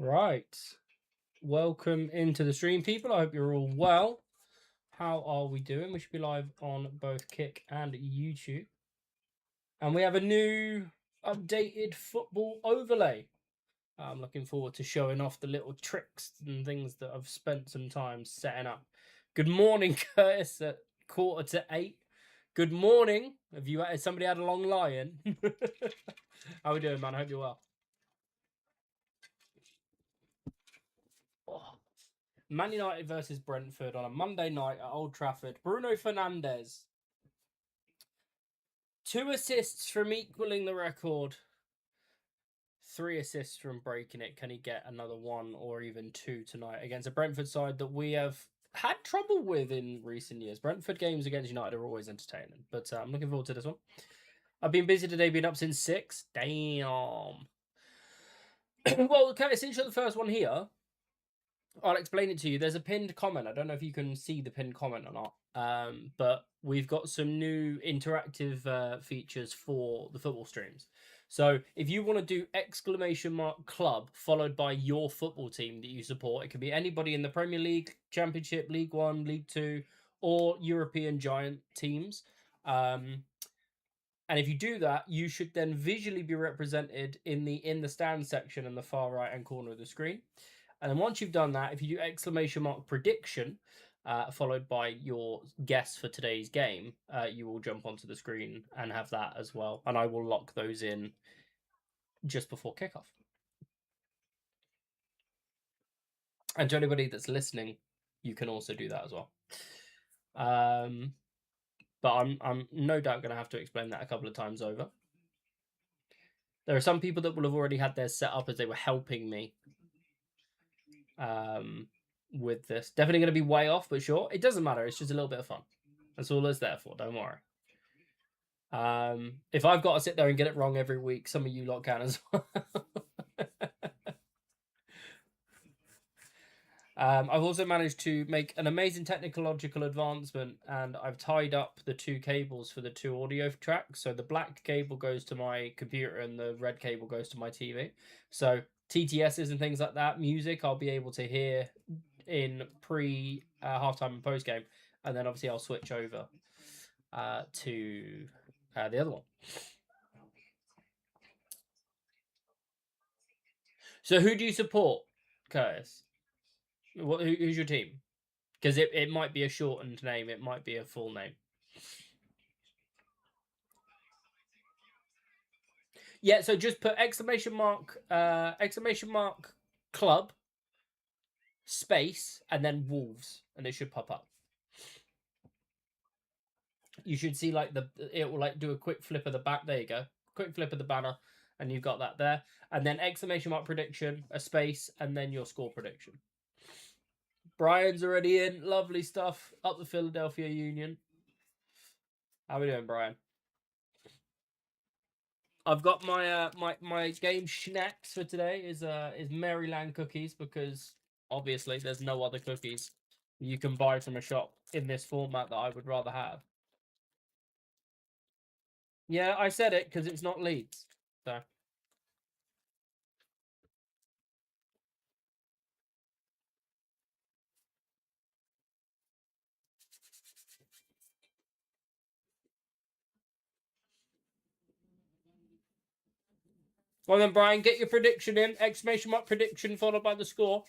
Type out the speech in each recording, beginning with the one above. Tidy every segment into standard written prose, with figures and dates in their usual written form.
Right. Welcome into the stream, people. I hope you're all well. How are we doing? We should be live on both Kick and YouTube. And we have a new updated football overlay. I'm looking forward to showing off the little tricks and things that I've spent some time setting up. Good morning, Curtis, at 7:45. Good morning. Has somebody had a long lie-in? How we doing, man? I hope you're well. Oh. Man United versus Brentford on a Monday night at Old Trafford. Bruno Fernandes. 2 assists from equaling the record. 3 assists from breaking it. Can he get another 1 or even 2 tonight against a Brentford side that we have had trouble with in recent years? Brentford games against United are always entertaining, but I'm looking forward to this one. I've been busy today, been up since 6. Damn. Well, Curtis, since you're the first one here, I'll explain it to you. There's a pinned comment. I don't know if you can see the pinned comment or not, but we've got some new interactive features for the football streams. So if you want to do !club followed by your football team that you support, it can be anybody in the Premier League, Championship, League One, League Two, or European giant teams. And if you do that, you should then visually be represented in the stand section in the far right hand corner of the screen. And then once you've done that, if you do !prediction, followed by your guess for today's game, you will jump onto the screen and have that as well. And I will lock those in just before kickoff. And to anybody that's listening, you can also do that as well. But I'm no doubt going to have to explain that a couple of times over. There are some people that will have already had theirs set up as they were helping me with this. Definitely going to be way off, but sure. It doesn't matter. It's just a little bit of fun. That's all it's there for. Don't worry. If I've got to sit there and get it wrong every week, some of you lot can as well. I've also managed to make an amazing technological advancement, and I've tied up the 2 cables for the 2 audio tracks. So the black cable goes to my computer and the red cable goes to my TV. So TTSs and things like that, music, I'll be able to hear in pre halftime and post game, and then obviously I'll switch over to the other one. So who do you support, Curtis? Who's your team? Because it might be a shortened name, it might be a full name. Yeah, so just put !club space and then Wolves, and it should pop up. You should see like it will like do a quick flip of the back. There you go, quick flip of the banner, and you've got that there. And then !prediction, a space, and then your score prediction. Brian's already in. Lovely stuff. Up the Philadelphia Union. How we doing, Brian? I've got my my game schnapps for today is Maryland cookies, because obviously there's no other cookies you can buy from a shop in this format that I would rather have. Yeah, I said it because it's not Leeds. So. Well then, Brian, get your prediction in. !prediction followed by the score.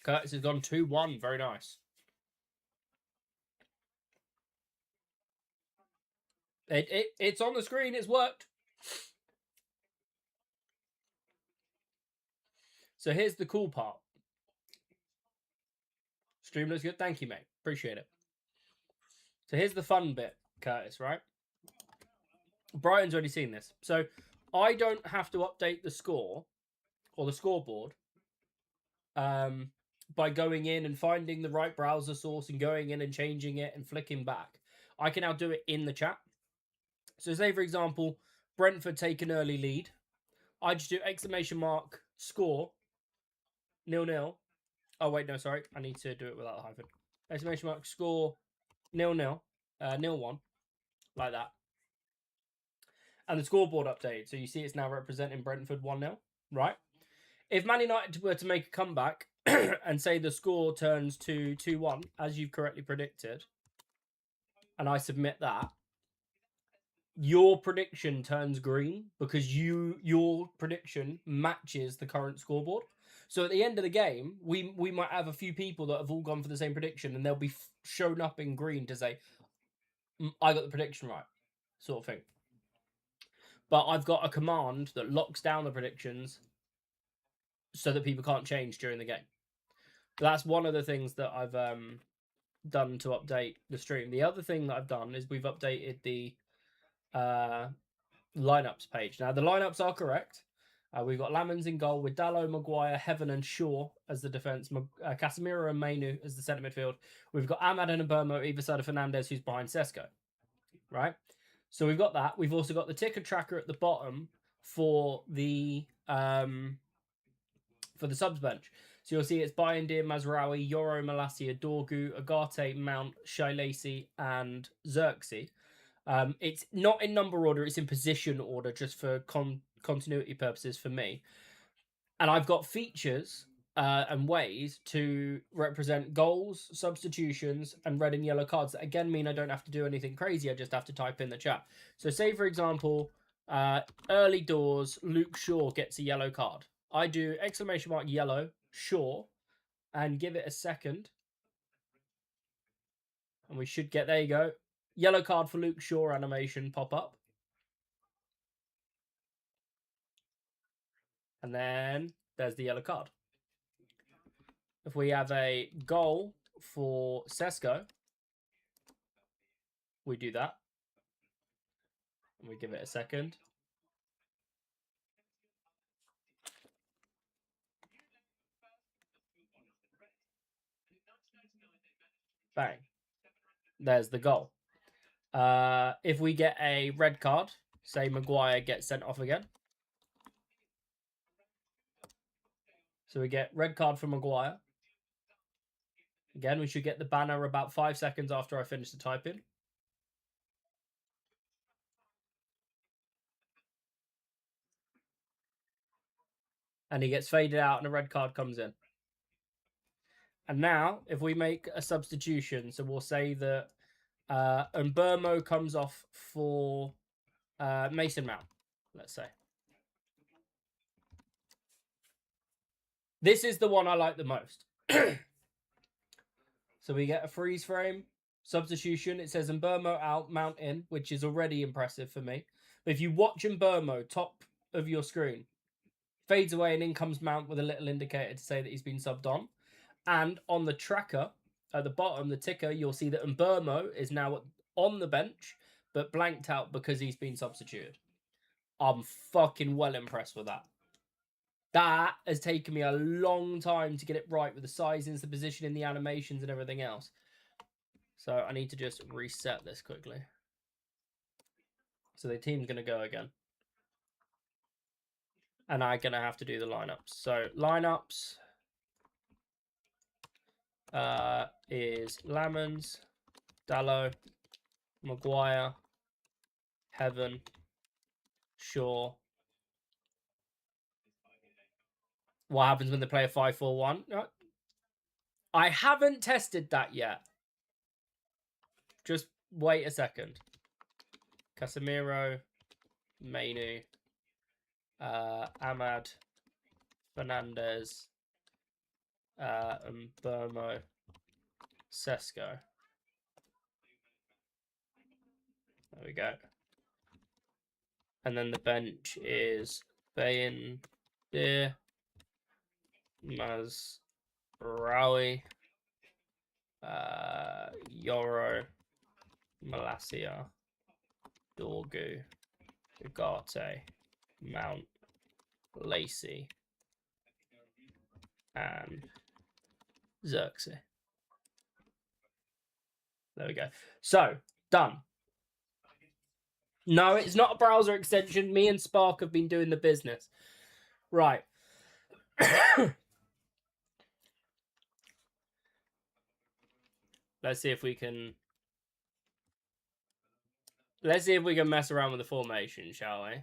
Curtis has gone 2-1. Very nice. It's on the screen. It's worked. So here's the cool part. Stream looks good. Thank you, mate. Appreciate it. So here's the fun bit, Curtis, right? Brian's already seen this. So I don't have to update the score or the scoreboard by going in and finding the right browser source and going in and changing it and flicking back. I can now do it in the chat. So say, for example, Brentford take an early lead. I just do !score 0-0. Oh, wait, no, sorry. I need to do it without the hyphen. !score 0-0, 0-1, like that. and the scoreboard updated. So you see it's now representing Brentford 1-0, right? If Man United were to make a comeback and say the score turns to 2-1, as you've correctly predicted, and I submit that, your prediction turns green because your prediction matches the current scoreboard. So at the end of the game, we might have a few people that have all gone for the same prediction, and they'll be shown up in green to say, I got the prediction right, sort of thing. But I've got a command that locks down the predictions so that people can't change during the game. That's one of the things that I've done to update the stream. The other thing that I've done is we've updated the lineups page. Now the lineups are correct. We've got Lamans in goal with Dalot, Maguire, Heaven and Shaw as the defence, Casemiro and Mainu as the centre midfield. We've got Ahmad and Mbeumo either side of Fernandes, who's behind Sesko. Right? So we've got that. We've also got the ticker tracker at the bottom for the subs bench. So you'll see it's Bayindir, Mazraoui, Yoro, Malacia, Dorgu, Agate, Mount, Shailasi, and Xerxes. It's not in number order, it's in position order, just for continuity purposes for me. And I've got features and ways to represent goals, substitutions, and red and yellow cards that again mean I don't have to do anything crazy, I just have to type in the chat. So say, for example, early doors, Luke Shaw gets a yellow card. I do ! yellow, Shaw, and give it a second. And we should get, there you go, yellow card for Luke Shaw animation pop up. And then there's the yellow card. If we have a goal for Sesko, we do that. And we give it a second. Bang. There's the goal. If we get a red card, say Maguire gets sent off again. So we get red card for Maguire. Again, we should get the banner about 5 seconds after I finish the typing. And he gets faded out and a red card comes in. And now, if we make a substitution, so we'll say that Mbeumo comes off for Mason Mount, let's say. This is the one I like the most. So we get a freeze frame, substitution. It says Mbeumo out, Mount in, which is already impressive for me. But if you watch Mbeumo, top of your screen, fades away and in comes Mount with a little indicator to say that he's been subbed on. And on the tracker, at the bottom, the ticker, you'll see that Mbeumo is now on the bench, but blanked out because he's been substituted. I'm fucking well impressed with that. That has taken me a long time to get it right with the sizings, the positioning, the animations, and everything else. So I need to just reset this quickly. So the team's going to go again. And I'm going to have to do the lineups. So lineups is Lamans, Dalot, Maguire, Heaven, Shaw. What happens when they play a 5-4-1? I haven't tested that yet. Just wait a second. Casemiro, Mainu, Ahmad, Fernandes, Mbeumo, Sesko. There we go. And then the bench is Bayindir, Mazraoui, Yoro, Malacia, Dorgu, Agate, Mount, Lacey, and Xerxes. There we go. So, done. No, it's not a browser extension. Me and Spark have been doing the business. Right. Let's see if we can Let's see if we can mess around with the formation, shall we?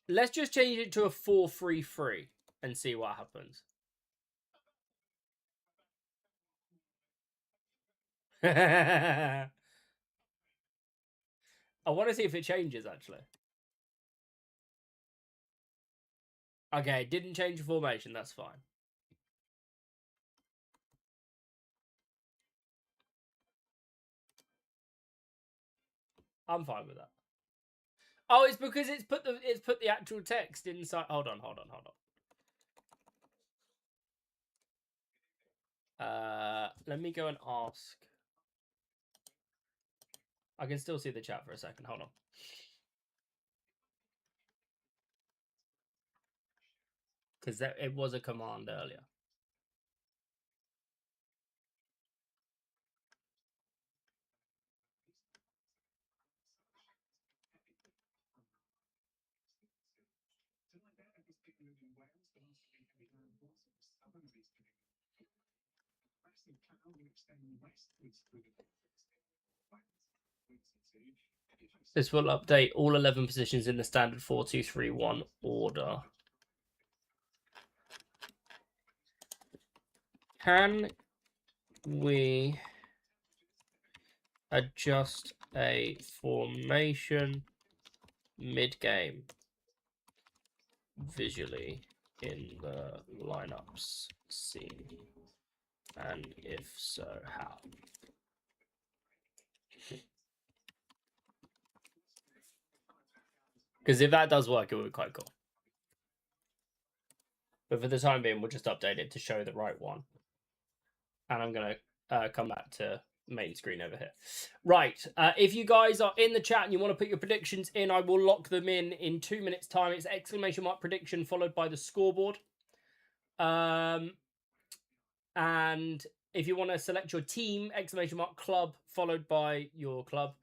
Let's just change it to a 4-3-3 and see what happens. I want to see if it changes, actually. Okay, didn't change the formation. That's fine. I'm fine with that. Oh, it's because it's put the actual text inside. Hold on. Let me go and ask. I can still see the chat for a second. Hold on. Because it was a command earlier. This will update all 11 positions in the standard 4-2-3-1 order. Can we adjust a formation mid-game visually in the lineups scene? And if so, how? Because if that does work, it would be quite cool. But for the time being, we'll just update it to show the right one. And I'm going to come back to main screen over here. Right. If you guys are in the chat and you want to put your predictions in, I will lock them in 2 minutes' time. It's exclamation mark prediction followed by the scoreboard. And if you want to select your team, exclamation mark club followed by your club.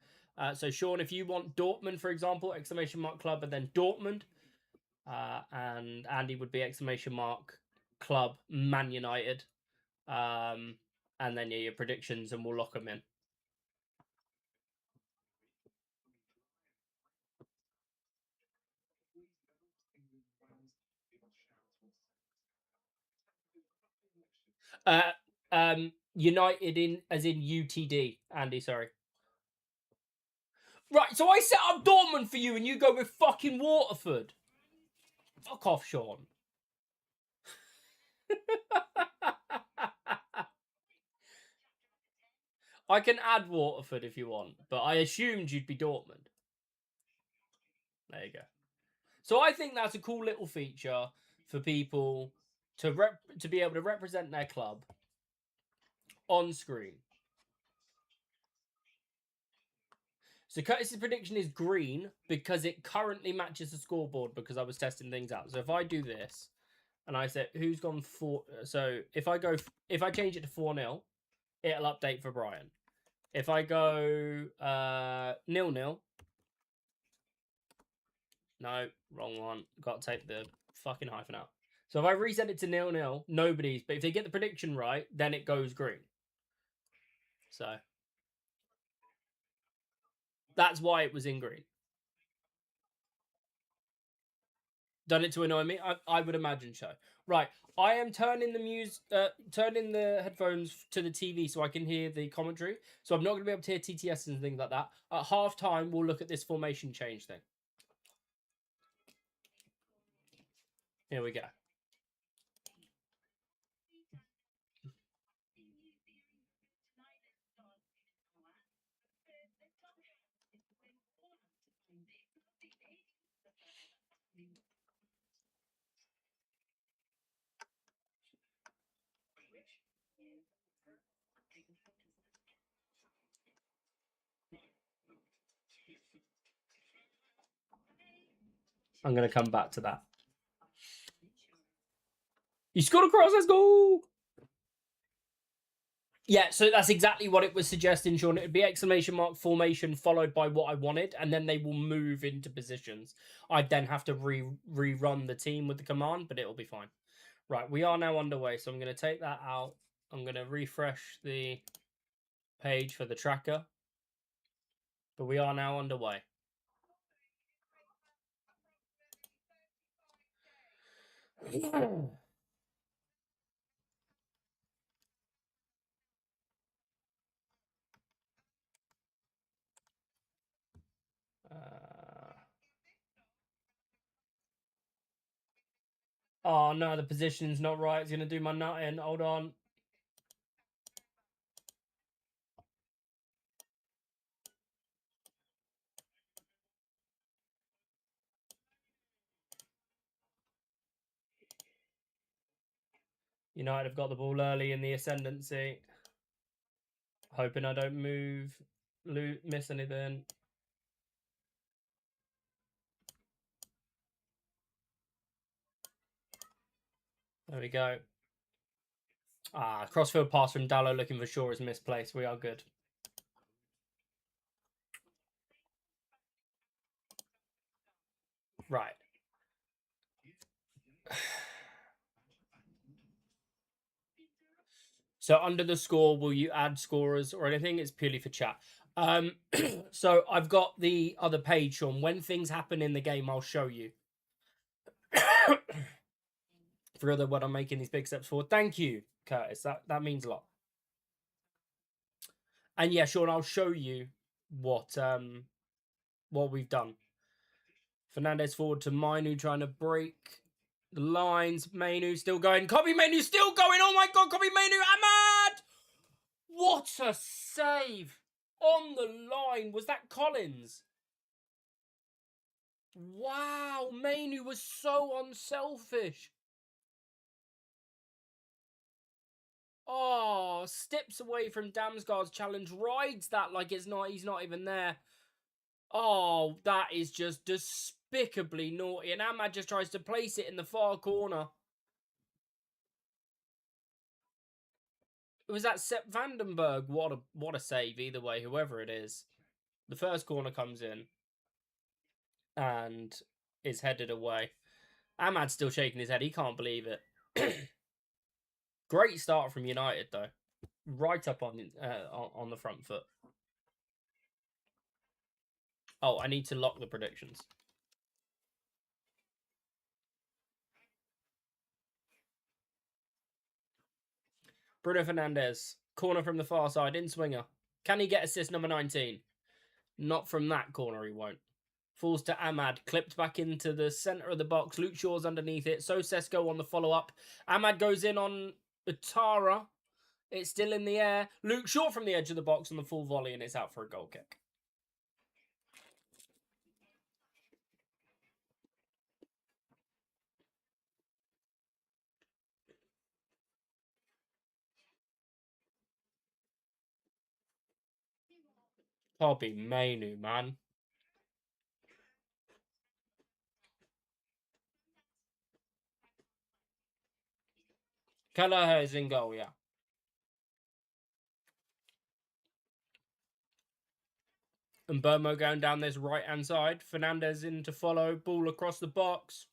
So Sean, if you want Dortmund, for example, exclamation mark club and then Dortmund. And Andy would be exclamation mark club Man United. And then your predictions and we'll lock them in. United in as in UTD, Andy, sorry. Right, so I set up Dortmund for you and you go with fucking Waterford. Fuck off, Sean. I can add Waterford if you want, but I assumed you'd be Dortmund. There you go. So I think that's a cool little feature for people to be able to represent their club on screen. So Curtis's prediction is green because it currently matches the scoreboard because I was testing things out. So if I do this and I say who's gone 4, so if I change it to 4-0, it'll update for Brian. If I go 0-0, no, wrong one. Got to take the fucking hyphen out. So if I reset it to 0-0, nobody's. But if they get the prediction right, then it goes green. So that's why it was in green. Done it to annoy me? I would imagine so. Right, I am turning the headphones to the TV so I can hear the commentary. So I'm not going to be able to hear TTS and things like that. At half time, we'll look at this formation change thing. Here we go. I'm going to come back to that. You scored a cross, let's go! Yeah, so that's exactly what it was suggesting, Sean. It would be exclamation mark formation followed by what I wanted, and then they will move into positions. I'd then have to rerun the team with the command, but it'll be fine. Right, we are now underway, so I'm going to take that out. I'm going to refresh the page for the tracker. But we are now underway. Oh no, the position's not right. It's going to do my nut in. Hold on. United have got the ball early in the ascendancy. Hoping I don't miss anything. There we go. Crossfield pass from Dallo looking for Shaw is misplaced. We are good. Right. So under the score, will you add scorers or anything? It's purely for chat. So I've got the other page, Sean. When things happen in the game, I'll show you. For other what I'm making these big steps forward. Thank you, Curtis. That means a lot. And yeah, Sean, I'll show you what we've done. Fernandez forward to Mainu trying to break the lines. Mainu still going. Kobe Mainu still going. Oh my god, Kobe Mainu. Ahmad! What a save! On the line. Was that Collins? Wow, Mainu was so unselfish. Oh, steps away from Damsgaard's challenge, rides that like he's not even there. Oh, that is just despicably naughty. And Ahmad just tries to place it in the far corner. It was that Sepp Vandenberg. What a save either way, whoever it is. The first corner comes in and is headed away. Ahmad's still shaking his head. He can't believe it. Great start from United, though. Right up on the front foot. Oh, I need to lock the predictions. Bruno Fernandes. Corner from the far side. In swinger. Can he get assist number 19? Not from that corner, he won't. Falls to Ahmad. Clipped back into the centre of the box. Luke Shaw's underneath it. So Sesko on the follow-up. Ahmad goes in on Utara. It's still in the air. Luke Shaw from the edge of the box on the full volley, and it's out for a goal kick. Bobby Mainu, man. Kelleher is in goal, yeah. And Burmo going down this right-hand side. Fernandez in to follow. Ball across the box.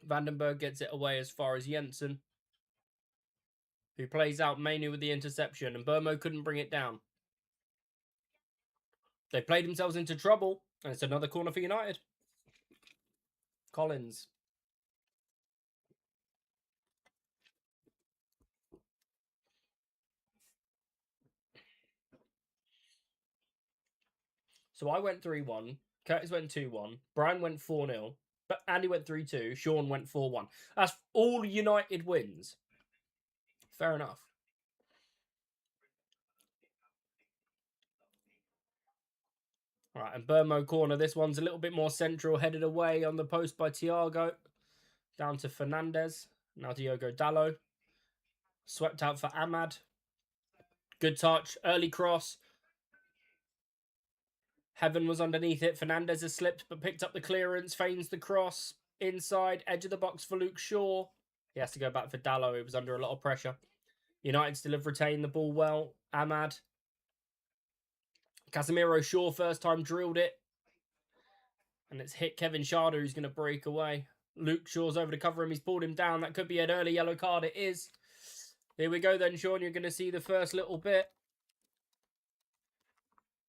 Vandenberg gets it away as far as Jensen, who plays out Mainu with the interception, and Burmo couldn't bring it down. They played themselves into trouble, and it's another corner for United. Collins. So I went 3-1. Curtis went 2-1. Brian went 4-0. But Andy went 3-2. Sean went 4-1. That's all United wins. Fair enough. All right, and Burmo corner. This one's a little bit more central, headed away on the post by Thiago. Down to Fernandez. Now Diogo Dallo. Swept out for Ahmad. Good touch. Early cross. Heaven was underneath it. Fernandez has slipped but picked up the clearance. Feigns the cross. Inside. Edge of the box for Luke Shaw. He has to go back for Dallo. He was under a lot of pressure. United still have retained the ball well. Ahmad. Casemiro Shaw first time drilled it. And it's hit Kevin Schade, who's going to break away. Luke Shaw's over to cover him. He's pulled him down. That could be an early yellow card. It is. Here we go then, Sean. You're going to see the first little bit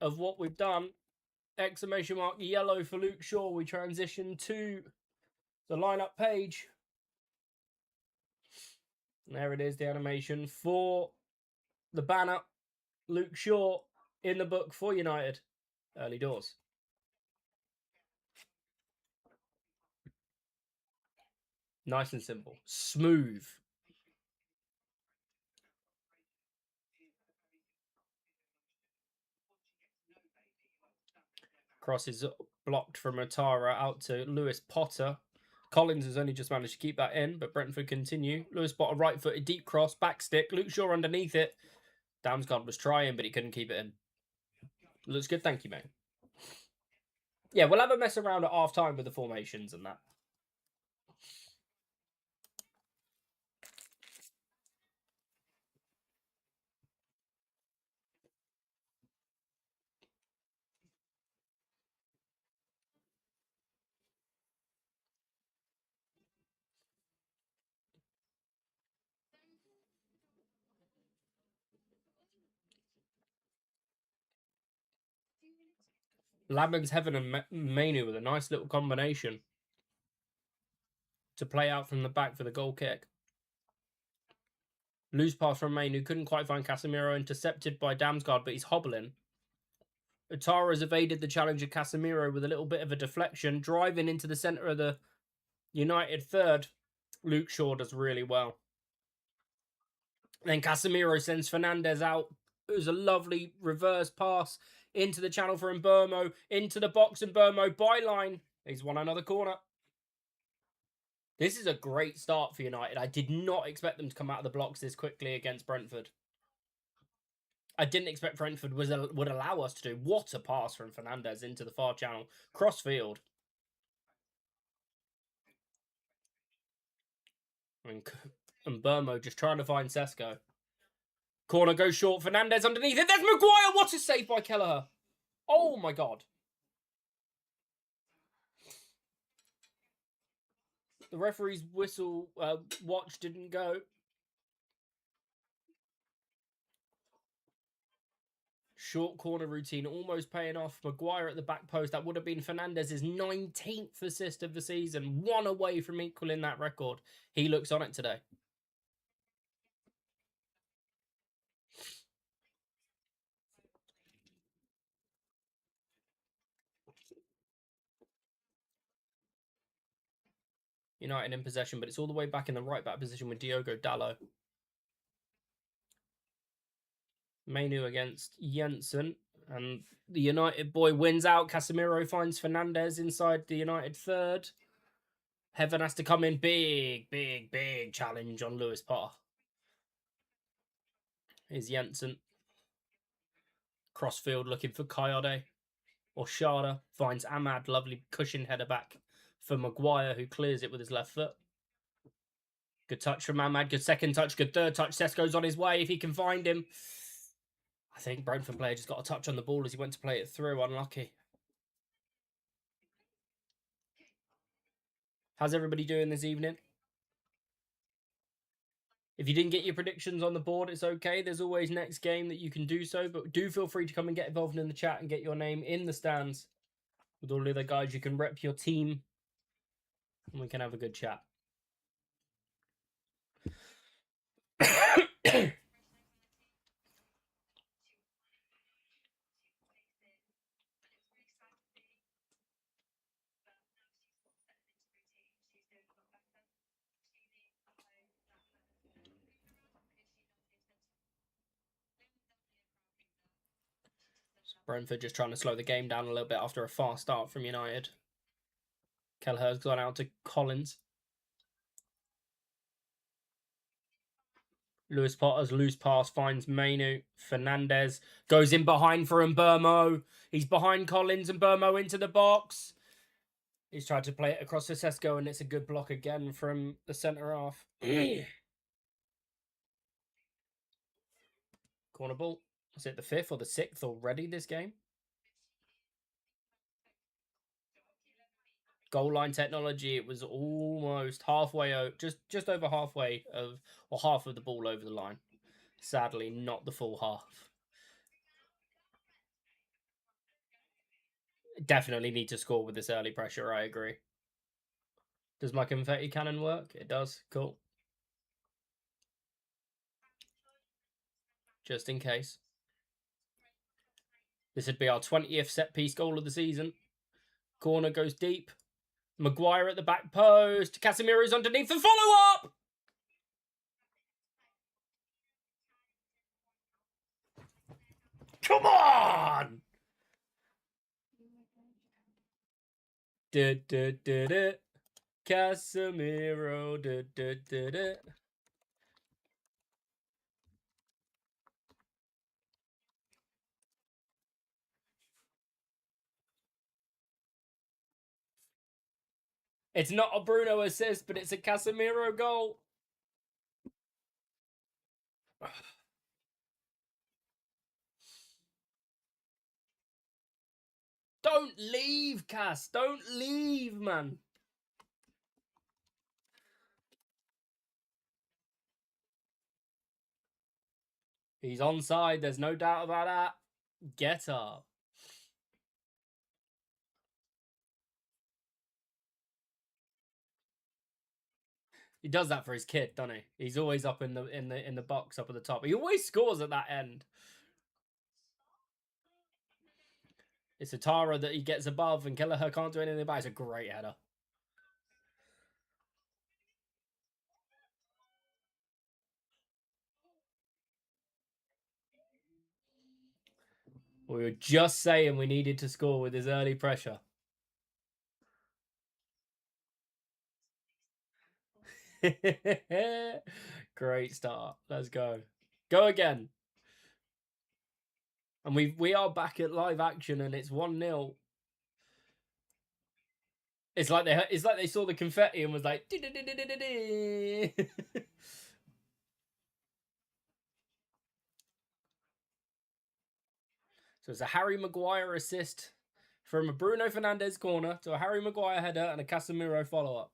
of what we've done. Exclamation mark yellow for Luke Shaw. We transition to the lineup page. And there it is, the animation for the banner. Luke Shaw in the book for United. Early doors. Nice and simple. Smooth. Cross is blocked from Atara out to Lewis Potter. Collins has only just managed to keep that in, but Brentford continue. Lewis Potter right-footed, deep cross, back stick. Luke Shaw underneath it. Damsgaard was trying, but he couldn't keep it in. Looks good, thank you, mate. Yeah, we'll have a mess around at half-time with the formations and that. Labman's Heaven and Mainu with a nice little combination to play out from the back for the goal kick. Loose pass from Mainu, couldn't quite find Casemiro, intercepted by Damsgaard, but he's hobbling. Atara has evaded the challenge of Casemiro with a little bit of a deflection, driving into the centre of the United third. Luke Shaw does really well. Then Casemiro sends Fernandez out. It was a lovely reverse pass into the channel for Mbermo, into the box, and Mbermo byline. He's won another corner. This is a great start for United. I did not expect them to come out of the blocks this quickly against Brentford. I didn't expect Brentford would allow us to do. What a pass from Fernandez into the far channel. Cross field. And Burmo just trying to find Sesko. Corner goes short. Fernandez underneath it. There's Maguire. What a save by Kelleher. Oh my God. The referee's whistle watch didn't go. Short corner routine almost paying off. Maguire at the back post. That would have been Fernandez's 19th assist of the season. One away from equaling that record. He looks on it today. United in possession, but it's all the way back in the right back position with Diogo Dalot. Mainu against Jensen. And the United boy wins out. Casemiro finds Fernandez inside the United third. Heaven has to come in. Big, big, big challenge on Lewis Potter. Here's Jensen. Crossfield looking for Coyote. Or Sharda finds Ahmad. Lovely cushion header back for Maguire, who clears it with his left foot. Good touch from Ahmad. Good second touch. Good third touch. Sesko's on his way if he can find him. I think Brentford player just got a touch on the ball as he went to play it through. Unlucky. How's everybody doing this evening? If you didn't get your predictions on the board, it's okay. There's always next game that you can do so. But do feel free to come and get involved in the chat and get your name in the stands with all the other guys. You can rep your team and we can have a good chat. Brentford just trying to slow the game down a little bit after a fast start from United. Kelleher's gone out to Collins. Lewis Potter's loose pass finds Mainu. Fernandez goes in behind for Mbermo. He's behind Collins and Mbermo into the box. He's tried to play it across to Sesko, and it's a good block again from the centre half. Corner ball. Is it the 5th or the 6th already this game? goal line technology, it was almost halfway, just over halfway of, or half of the ball over the line. Sadly, not the full half. Definitely need to score with this early pressure, I agree. Does my confetti cannon work? It does. Cool. Just in case. This would be our 20th set-piece goal of the season. Corner goes deep. Maguire at the back post. Casemiro's underneath the follow-up! Come on! Casemiro. It's not a Bruno assist, but it's a Casemiro goal. Don't leave, Cass. Don't leave, man. He's onside. There's no doubt about that. Get up. He does that for his kid, doesn't he? He's always up in the box up at the top. He always scores at that end. It's a Tara that he gets above, and Kelleher can't do anything about it. It's a great header. We were just saying we needed to score with his early pressure. Great start. Let's go. Go again. And we are back at live action, and it's 1-0. It's like they saw the confetti and was like. So it's a Harry Maguire assist from a Bruno Fernandes corner to a Harry Maguire header and a Casemiro follow up.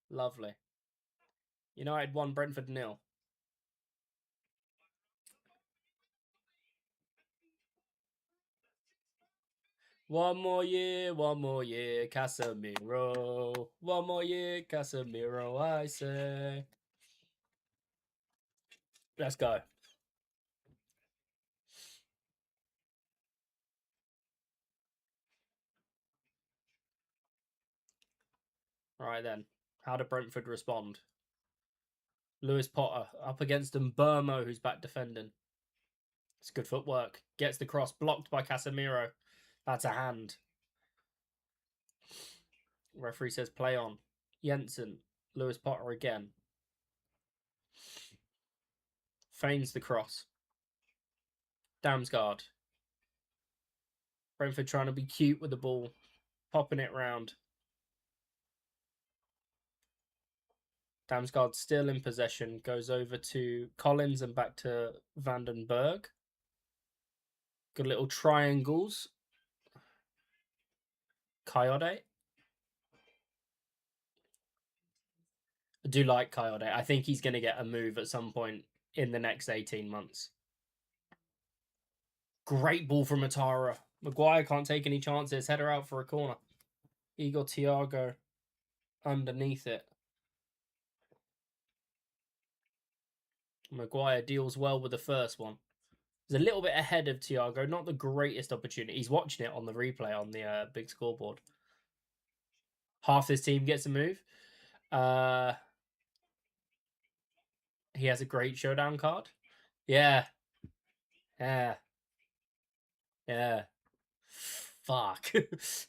Lovely. United 1, Brentford 0. One more year, Casemiro. One more year, Casemiro, I say. Let's go. All right, then. How did Brentford respond? Lewis Potter up against Mbermo, who's back defending. It's good footwork. Gets the cross blocked by Casemiro. That's a hand. Referee says play on. Jensen. Lewis Potter again. Feigns the cross. Damsgaard. Brentford trying to be cute with the ball. Popping it round. Damsgaard still in possession. Goes over to Collins and back to Vandenberg. Good little triangles. Coyote. I do like Coyote. I think he's going to get a move at some point in the next 18 months. Great ball from Atara. Maguire can't take any chances. Header out for a corner. Igor Thiago underneath it. Maguire deals well with the first one. He's a little bit ahead of Thiago. Not the greatest opportunity. He's watching it on the replay on the big scoreboard. Half this team gets a move. He has a great showdown card. Yeah. Yeah. Yeah. Fuck. It's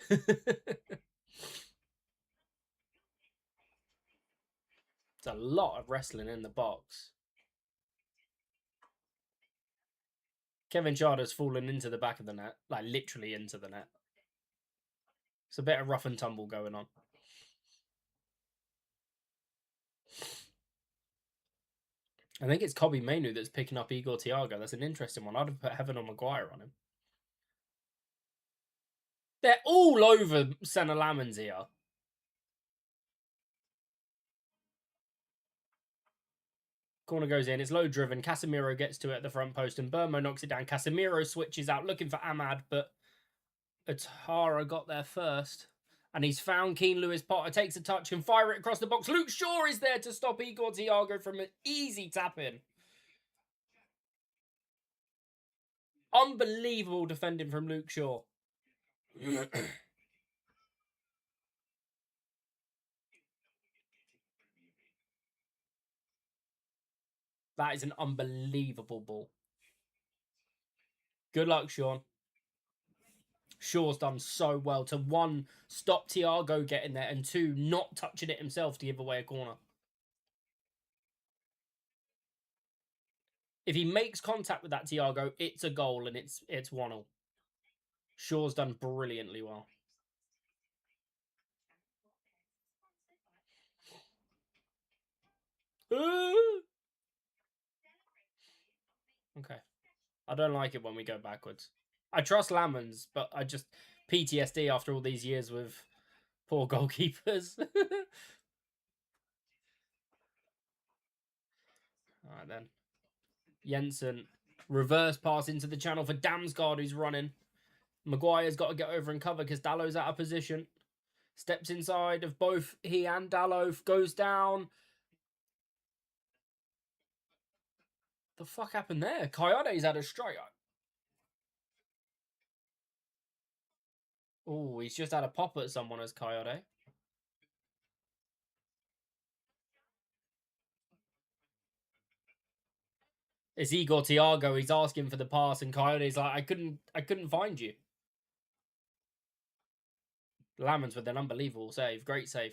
a lot of wrestling in the box. Kevin Charter's fallen into the back of the net. Like, literally into the net. It's a bit of rough and tumble going on. I think it's Kobe Mainu that's picking up Igor Thiago. That's an interesting one. I'd have put Heaven or Maguire on him. They're all over Senna Lamens here. Corner goes in. It's low driven. Casemiro gets to it at the front post, and Burmo knocks it down. Casemiro switches out, looking for Ahmad, but Atara got there first. And he's found Keane Lewis Potter. Takes a touch and fire it across the box. Luke Shaw is there to stop Igor Thiago from an easy tap-in. Unbelievable defending from Luke Shaw. That is an unbelievable ball. Good luck, Sean. Shaw's done so well to, one, stop Thiago getting there, and two, not touching it himself to give away a corner. If he makes contact with that Thiago, it's a goal, and it's 1-0. Shaw's done brilliantly well. Okay. I don't like it when we go backwards. I trust Lamans, but I just... PTSD after all these years with poor goalkeepers. Alright then. Jensen. Reverse pass into the channel for Damsgaard, who's running. Maguire's got to get over and cover because Dallow's out of position. Steps inside of both he and Dallow. Goes down. The fuck happened there? Coyote's had a strike. Oh, he's just had a pop at someone as Coyote. It's Igor Thiago. He's asking for the pass, and Coyote's like, I couldn't find you. Lamans with an unbelievable save. Great save.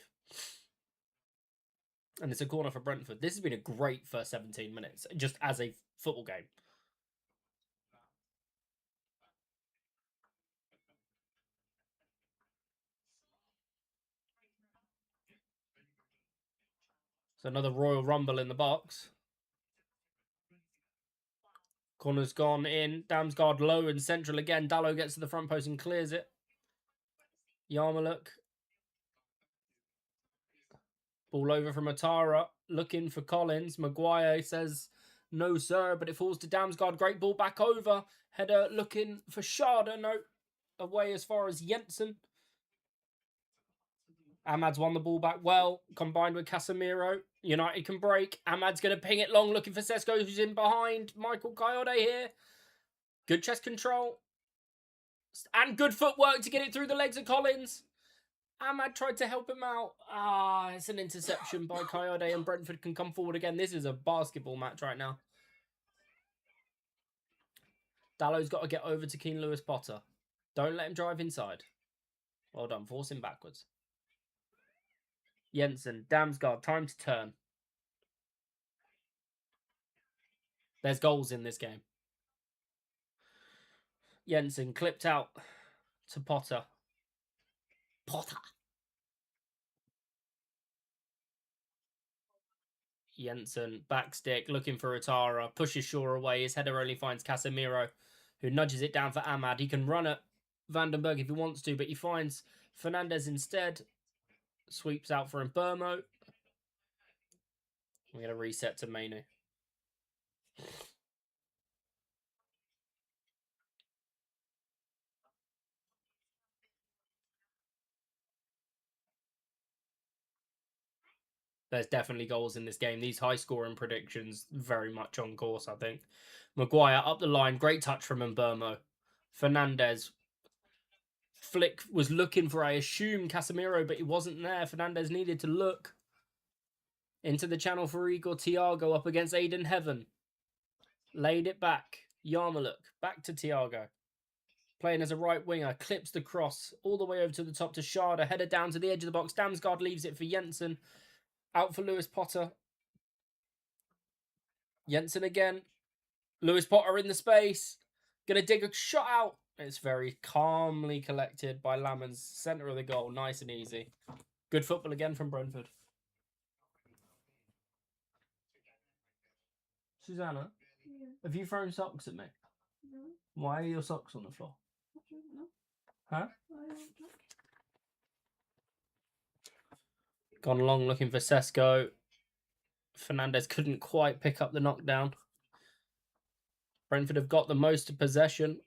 And it's a corner for Brentford. This has been a great first 17 minutes, just as a football game. So another Royal Rumble in the box. Corner's gone in. Damsgaard low and central again. Dallow gets to the front post and clears it. Yarmouk. Ball over from Atara. Looking for Collins. Maguire says, no, sir. But it falls to Damsgaard. Great ball back over. Header looking for Sharda. No. Away as far as Jensen. Ahmad's won the ball back well. Combined with Casemiro. United can break. Ahmad's going to ping it long. Looking for Sesko, who's in behind. Michael Coyote here. Good chest control. And good footwork to get it through the legs of Collins. Ahmad tried to help him out. It's an interception by Coyote, and Brentford can come forward again. This is a basketball match right now. Dallow's got to get over to Keane Lewis Potter. Don't let him drive inside. Well done. Force him backwards. Jensen, Damsgaard, time to turn. There's goals in this game. Jensen clipped out to Potter. Potter. Jensen, backstick, looking for Atara, pushes Shaw away. His header only finds Casemiro, who nudges it down for Ahmad. He can run at Vandenberg if he wants to, but he finds Fernandez instead. Sweeps out for Burmo. We're going to reset to Mainu. There's definitely goals in this game. These high-scoring predictions very much on course, I think. Maguire up the line. Great touch from Burmo. Fernandez. Flick was looking for, I assume, Casemiro, but he wasn't there. Fernandez needed to look. Into the channel for Igor Thiago up against Aiden Heaven. Laid it back. Yarmouk. Back to Thiago. Playing as a right winger. Clips the cross all the way over to the top to Sharda. Header down to the edge of the box. Damsgaard leaves it for Jensen. Out for Lewis Potter. Jensen again. Lewis Potter in the space. Gonna dig a shot out. It's very calmly collected by Lamans. Centre of the goal. Nice and easy. Good football again from Brentford. Susanna, have you thrown socks at me? No. Why are your socks on the floor? I don't know. Huh? I don't know. Gone long looking for Sesko. Fernandez couldn't quite pick up the knockdown. Brentford have got the most possession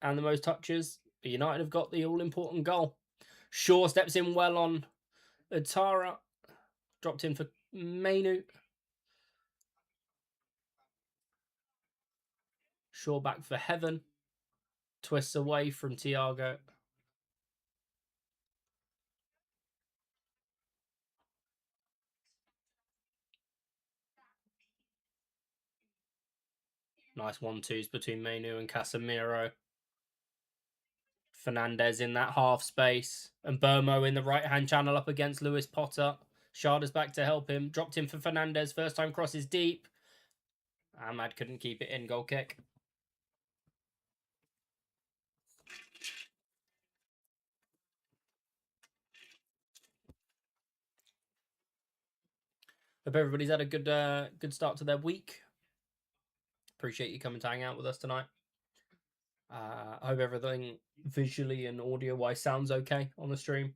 and the most touches, but United have got the all-important goal. Shaw steps in well on Atara. Dropped in for Mainu. Shaw back for Heaven. Twists away from Thiago. Nice 1-2s between Mainu and Casemiro. Fernandez in that half space. And Burmo in the right-hand channel up against Lewis Potter. Sharda's back to help him. Dropped in for Fernandez. First time cross is deep. Ahmad couldn't keep it in. Goal kick. Hope everybody's had a good start to their week. Appreciate you coming to hang out with us tonight. I hope everything visually and audio-wise sounds okay on the stream.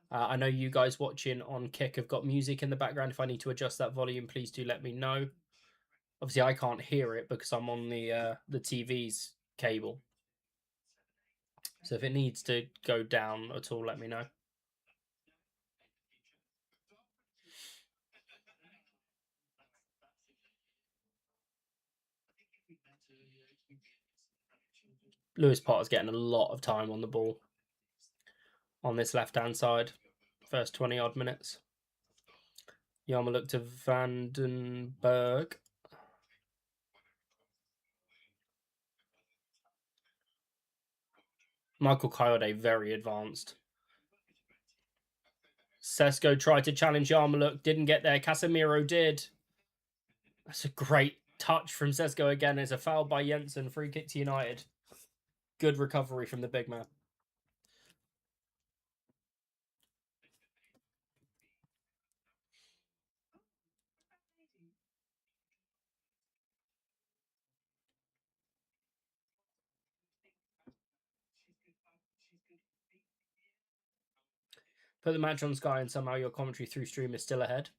I know you guys watching on Kick have got music in the background. If I need to adjust that volume, please do let me know. Obviously, I can't hear it because I'm on the TV's cable. So if it needs to go down at all, let me know. Lewis Potter's getting a lot of time on the ball on this left-hand side. First 20-odd minutes. Yarmouk to Vandenberg. Michael Coyote very advanced. Sesko tried to challenge Yarmouk, didn't get there. Casemiro did. That's a great touch from Sesko again. It's a foul by Jensen. Free kick to United. Good recovery from the big man. Put the match on Sky and somehow your commentary through stream is still ahead.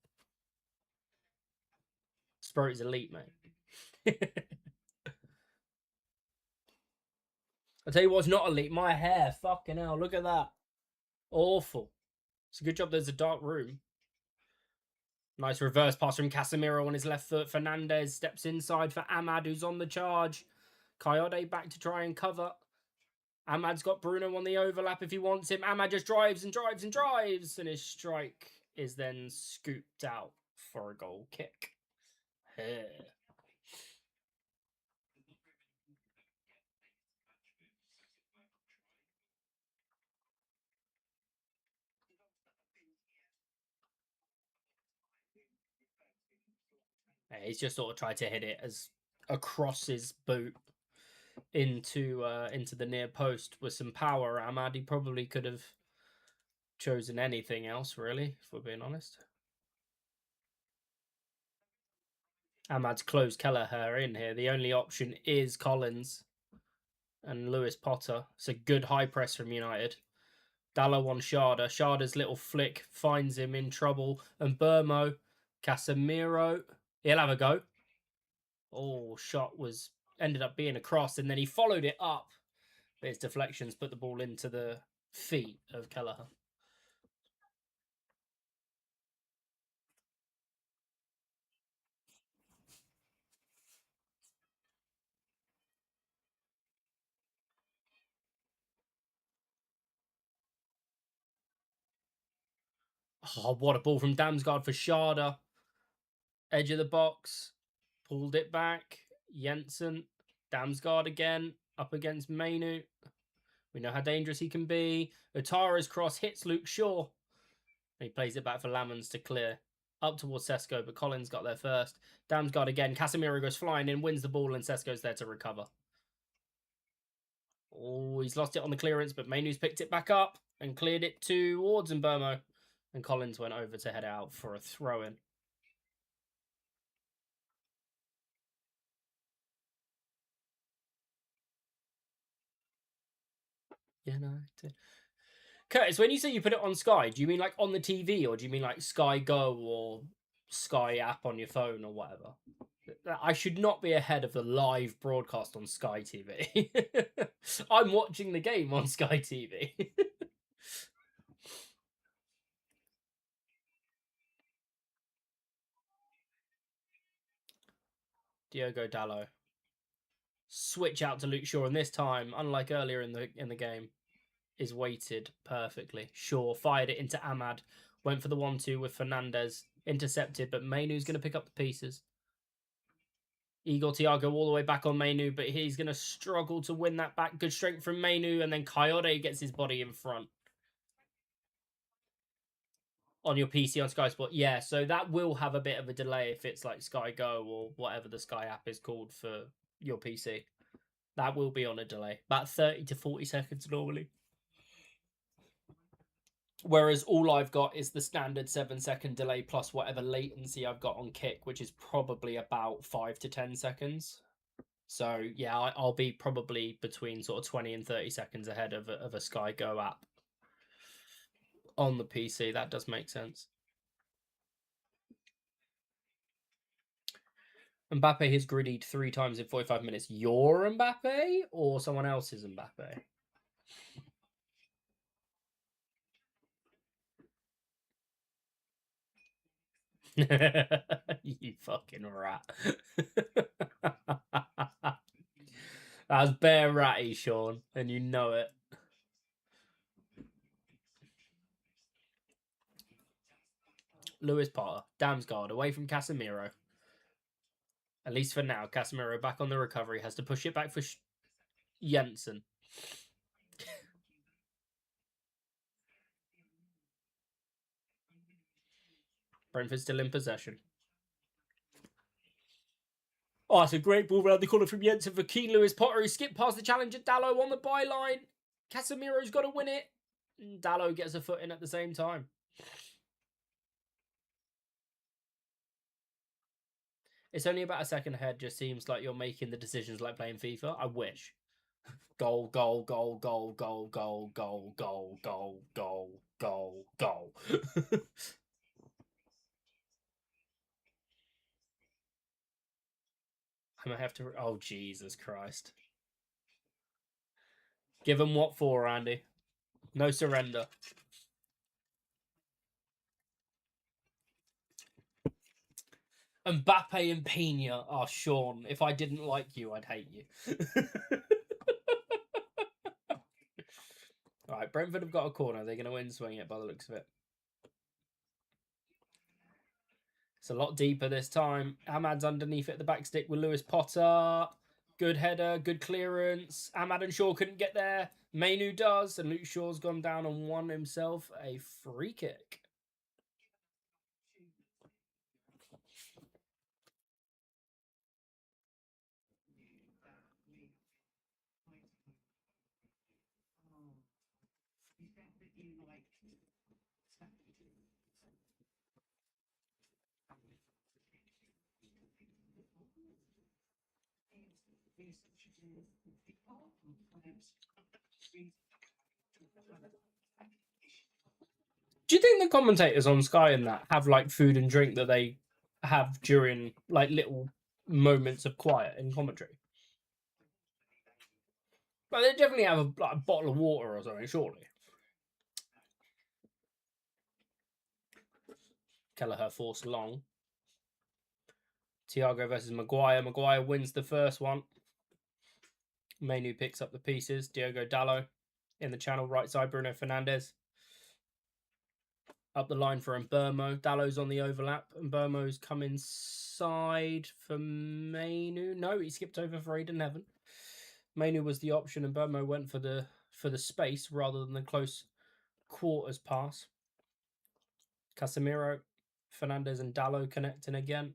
Spirit's elite, mate. I'll tell you what's not elite. My hair. Fucking hell. Look at that. Awful. It's a good job there's a dark room. Nice reverse pass from Casemiro on his left foot. Fernandez steps inside for Ahmad, who's on the charge. Coyote back to try and cover. Ahmad's got Bruno on the overlap if he wants him. Ahmad just drives and drives and drives. And his strike is then scooped out for a goal kick. He's just sort of tried to hit it as across his boot into the near post with some power. Ahmad, he probably could have chosen anything else, really, if we're being honest. Ahmad's closed Kelleher in here. The only option is Collins and Lewis Potter. It's a good high press from United. Dallo on Sharda. Sharda's little flick finds him in trouble. And Burmo, Casemiro, he'll have a go. Oh, shot ended up being a cross, and then he followed it up. But his deflections put the ball into the feet of Kelleher. Oh, what a ball from Damsgaard for Sharda. Edge of the box. Pulled it back. Jensen. Damsgaard again. Up against Mainu. We know how dangerous he can be. Otara's cross hits Luke Shaw. He plays it back for Lamans to clear. Up towards Sesko, but Collins got there first. Damsgaard again. Casemiro goes flying in, wins the ball, and Sesko's there to recover. Oh, he's lost it on the clearance, but Mainu's picked it back up and cleared it towards Mbermo. And Collins went over to head out for a throw-in. Yeah, no. Curtis, when you say you put it on Sky, do you mean like on the TV or do you mean like Sky Go or Sky app on your phone or whatever. I should not be ahead of the live broadcast on Sky TV. I'm watching the game on Sky TV. Diogo Dalot. Switch out to Luke Shaw, and this time, unlike earlier in the game, is weighted perfectly. Shaw fired it into Ahmad, went for the 1-2 with Fernandez, intercepted, but Mainu's going to pick up the pieces. Igor Thiago all the way back on Mainu, but he's going to struggle to win that back. Good strength from Mainu, and then Coyote gets his body in front. On your PC on Sky Sport, yeah, so that will have a bit of a delay if it's like Sky Go or whatever the Sky app is called for your PC. That will be on a delay, about 30 to 40 seconds normally. Whereas all I've got is the standard 7-second delay plus whatever latency I've got on Kick, which is probably about 5 to 10 seconds. So yeah, I'll be probably between sort of 20 and 30 seconds ahead of a Sky Go app on the PC. That does make sense. Mbappe has griddied 3 times in 45 minutes. Your Mbappe or someone else's Mbappe? You fucking rat. That was bare ratty, Sean, and you know it. Lewis Potter, Damsgaard, away from Casemiro. At least for now, Casemiro back on the recovery, has to push it back for Jensen. Brentford still in possession. Oh, it's a great ball round the corner from Jensen for Keen Lewis Potter, who skipped past the challenger Dalot on the byline. Casemiro's got to win it. Dalot gets a foot in at the same time. It's only about a second ahead. Just seems like you're making the decisions like playing FIFA. I wish. Goal, goal, goal, goal, goal, goal, goal, goal, goal, goal, goal, goal. I might have to. Oh, Jesus Christ. Give him what for, Andy? No surrender. Mbappe and Pina are Sean. If I didn't like you, I'd hate you. All right, Brentford have got a corner. They're going to win swing it by the looks of it. It's a lot deeper this time. Ahmad's underneath it at the back stick with Lewis Potter. Good header, good clearance. Ahmad and Shaw couldn't get there. Mainu does, and Luke Shaw's gone down and won himself a free kick. Do you think the commentators on Sky and that have like food and drink that they have during like little moments of quiet in commentary? But they definitely have a bottle of water or something, surely. Kelleher forced long. Thiago versus Maguire. Maguire wins the first one. Mainu picks up the pieces. Diogo Dalot in the channel, right side, Bruno Fernandes. Up the line for Mbermo. Dalot's on the overlap. Mbermo's come inside for Mainu. No, he skipped over for Aiden Heaven. Mainu was the option, and Mbermo went for the space rather than the close quarters pass. Casemiro, Fernandes, and Dalot connecting again.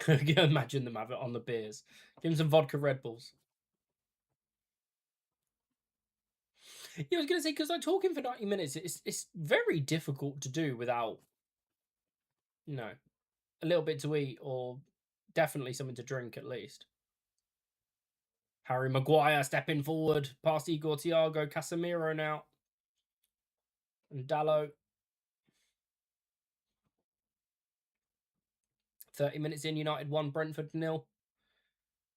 Imagine them have it on the beers. Give him some vodka Red Bulls. Yeah, I was going to say, because I'm talking for 90 minutes, it's very difficult to do without, you know, a little bit to eat or definitely something to drink at least. Harry Maguire stepping forward past Igor Thiago. Casemiro now. And Dalot 30 minutes in, United 1, Brentford 0.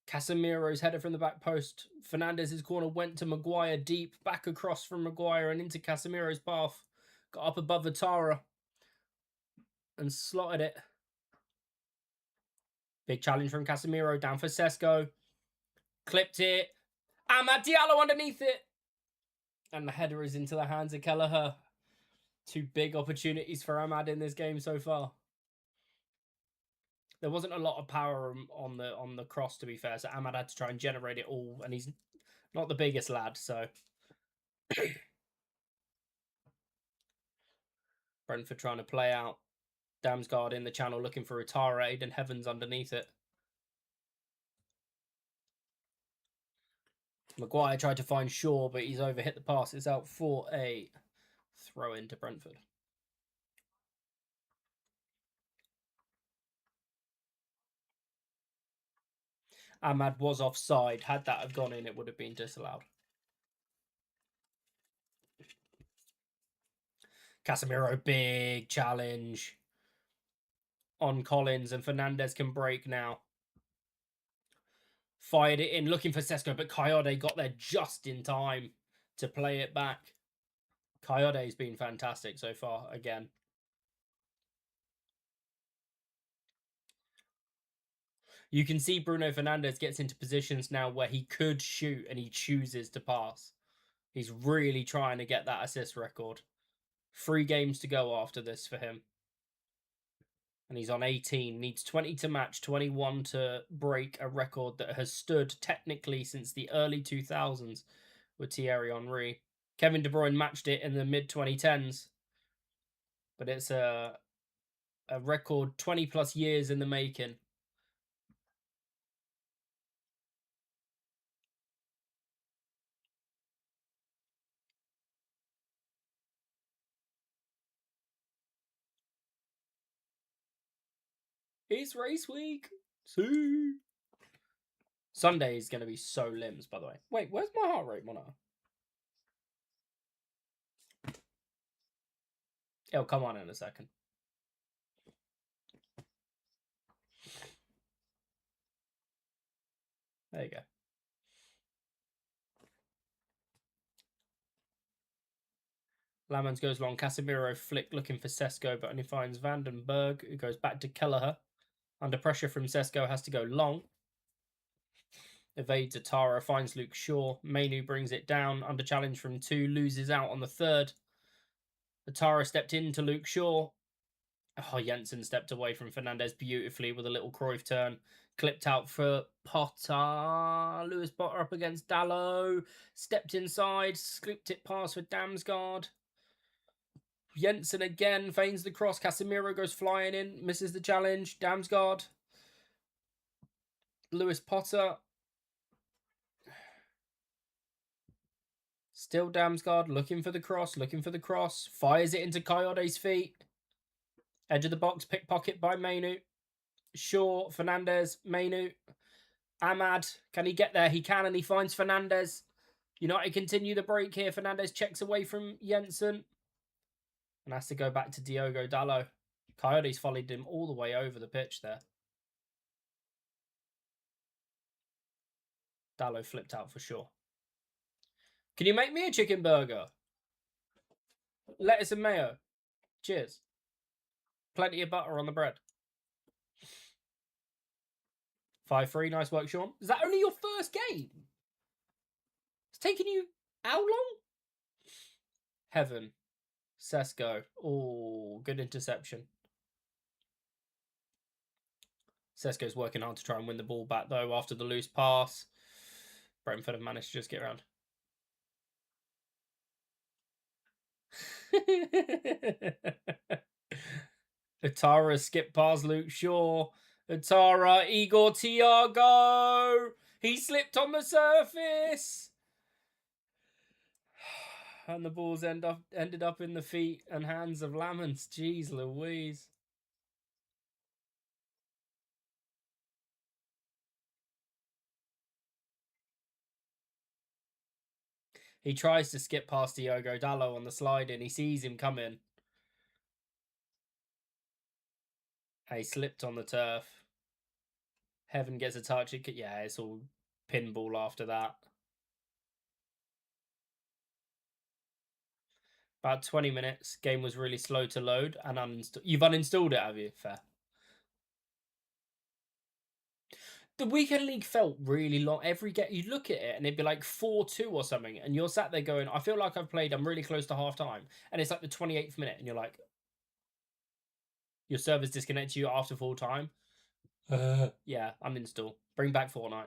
Casemiro's header from the back post. Fernandez's corner went to Maguire deep, back across from Maguire and into Casemiro's path. Got up above Atara and slotted it. Big challenge from Casemiro, down for Sesko. Clipped it. Amad Diallo underneath it. And the header is into the hands of Kelleher. 2 big opportunities for Amad in this game so far. There wasn't a lot of power on the cross, to be fair, so Amad had to try and generate it all, and he's not the biggest lad, so... Brentford trying to play out. Damsgaard in the channel looking for Atara, Aiden Heavens underneath it. Maguire tried to find Shaw, but he's overhit the pass. It's out for a throw into Brentford. Amad was offside. Had that have gone in, it would have been disallowed. Casemiro, big challenge on Collins, and Fernandez can break now. Fired it in, looking for Sesko, but Coyote got there just in time to play it back. Coyote's been fantastic so far, again. You can see Bruno Fernandes gets into positions now where he could shoot and he chooses to pass. He's really trying to get that assist record. 3 games to go after this for him. And he's on 18. Needs 20 to match, 21 to break a record that has stood technically since the early 2000s with Thierry Henry. Kevin De Bruyne matched it in the mid-2010s. But it's a record 20 plus years in the making. It's race week. See. Sunday is going to be so limbs, by the way. Wait, where's my heart rate monitor? It'll come on in a second. There you go. Lamans goes long. Casemiro flick looking for Sesko, but only finds Vandenberg, who goes back to Kelleher. Under pressure from Sesko, has to go long. Evades Atara, finds Luke Shaw. Mainu brings it down. Under challenge from 2, loses out on the 3rd. Atara stepped into Luke Shaw. Oh, Jensen stepped away from Fernandez beautifully with a little Cruyff turn. Clipped out for Potter. Lewis Potter up against Dallo. Stepped inside. Slipped it past for Damsgaard. Jensen again feigns the cross. Casemiro goes flying in. Misses the challenge. Damsgaard. Lewis Potter. Still Damsgaard looking for the cross. Looking for the cross. Fires it into Coyote's feet. Edge of the box. Pickpocket by Mainu. Shaw. Fernandez. Mainu. Amad. Can he get there? He can, and he finds Fernandez. United continue the break here. Fernandez checks away from Jensen. And has to go back to Diogo Dallo. Coyotes followed him all the way over the pitch there. Dallo flipped out for sure. Can you make me a chicken burger? Lettuce and mayo. Cheers. Plenty of butter on the bread. 5-3. Nice work, Sean. Is that only your first game? It's taken you how long? Heaven. Sesko. Oh, good interception. Sesko's working hard to try and win the ball back, though, after the loose pass. Brentford have managed to just get around. Atara skip past Luke Shaw. Atara, Igor Thiago. He slipped on the surface. And the balls ended up in the feet and hands of Lamans. Jeez Louise. He tries to skip past Diogo Dallo on the slide in. He sees him coming. He slipped on the turf. Heaven gets a touch. Yeah, it's all pinball after that. About 20 minutes. Game was really slow to load and you've uninstalled it, have you? Fair. The weekend league felt really long. Every game you'd look at it and it'd be like 4-2 or something, and you're sat there going, I feel like I've played, I'm really close to half time. And it's like the 28th minute, and you're like, your server's disconnected you after full time. Yeah, uninstall. Bring back Fortnite.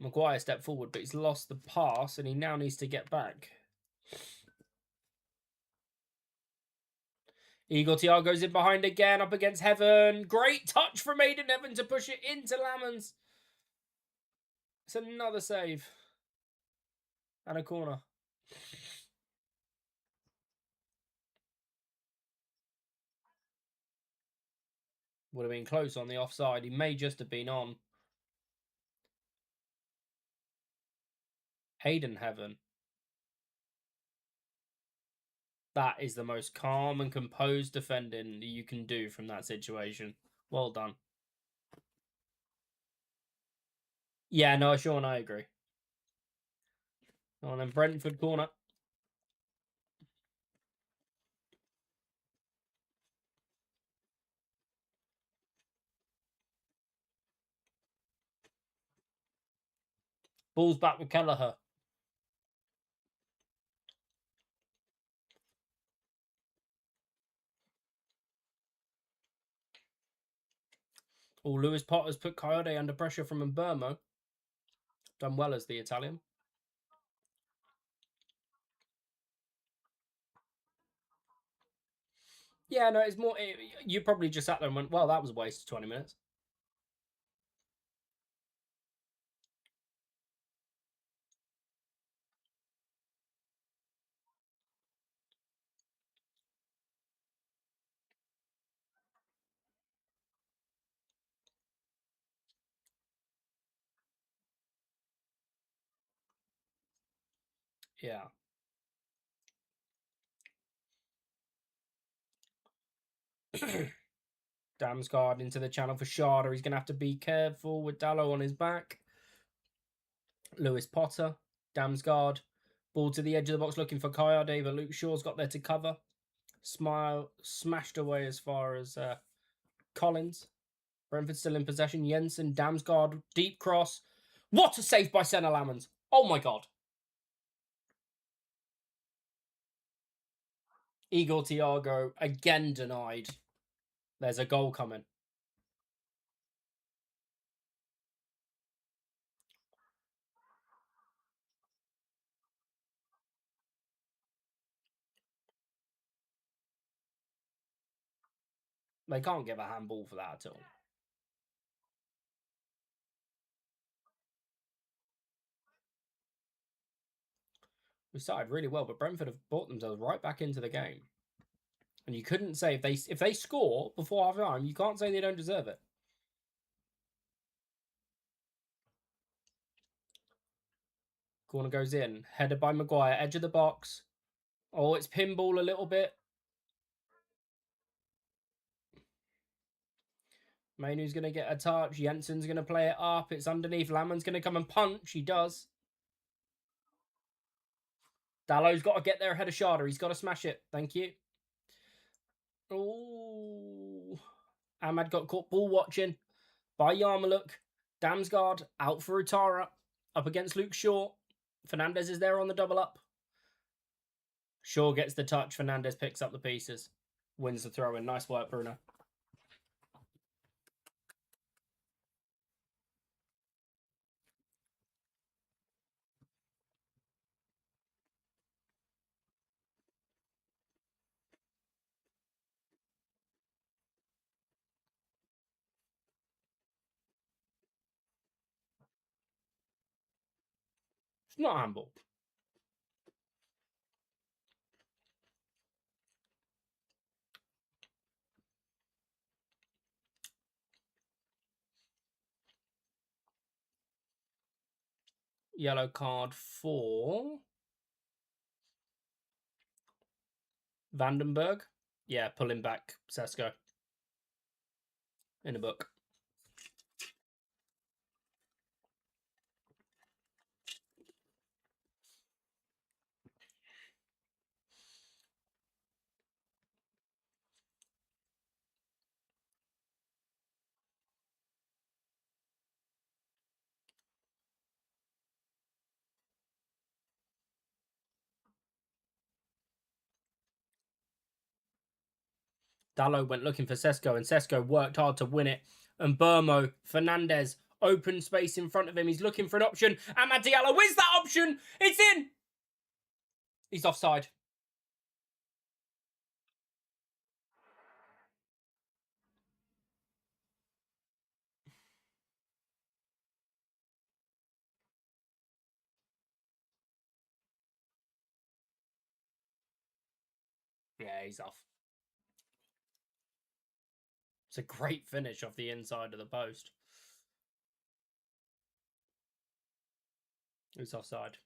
Maguire stepped forward, but he's lost the pass and he now needs to get back. Eagle TR goes in behind again, up against Heaven. Great touch from Aiden Heaven to push it into Lammons. It's another save. And a corner. Would have been close on the offside. He may just have been on. Aiden Heaven. That is the most calm and composed defending you can do from that situation. Well done. Yeah, no, Sean, I agree. Oh, and then Brentford corner. Ball's back with Kelleher. Oh, Lewis Potter's put Coyote under pressure from Mbermo. Done well as the Italian. Yeah, no, it's more. You probably just sat there and went, well, that was a waste of 20 minutes. Yeah. Damsgaard into the channel for Sharda. He's going to have to be careful with Dallo on his back. Lewis Potter. Damsgaard. Ball to the edge of the box looking for Coyote, but Luke Shaw's got there to cover. Smile smashed away as far as Collins. Brentford still in possession. Jensen, Damsgaard, deep cross. What a save by Senna Lammons. Oh my God. Igor Tiago again denied. There's a goal coming. They can't give a handball for that at all. We started really well, but Brentford have brought themselves right back into the game. And you couldn't say if they score before half time, you can't say they don't deserve it. Corner goes in, headed by Maguire, edge of the box. Oh, it's pinball a little bit. Mainu's going to get a touch. Jensen's going to play it up. It's underneath. Lammons going to come and punch. He does. Dallo's got to get there ahead of Sharda. He's got to smash it. Thank you. Oh, Ahmad got caught ball watching by Yarmaluk. Damsgaard out for Utara. Up against Luke Shaw. Fernandez is there on the double up. Shaw gets the touch. Fernandez picks up the pieces. Wins the throw in. Nice work, Bruno. It's not handball. Yellow card for Vandenberg. Yeah, pulling back Sesko in a book. Dallo went looking for Sesko, and Sesko worked hard to win it. And Burmo, Fernandez, open space in front of him. He's looking for an option. Amad Diallo wins that option. It's in. He's offside. Yeah, he's off. It's a great finish off the inside of the post. It's offside.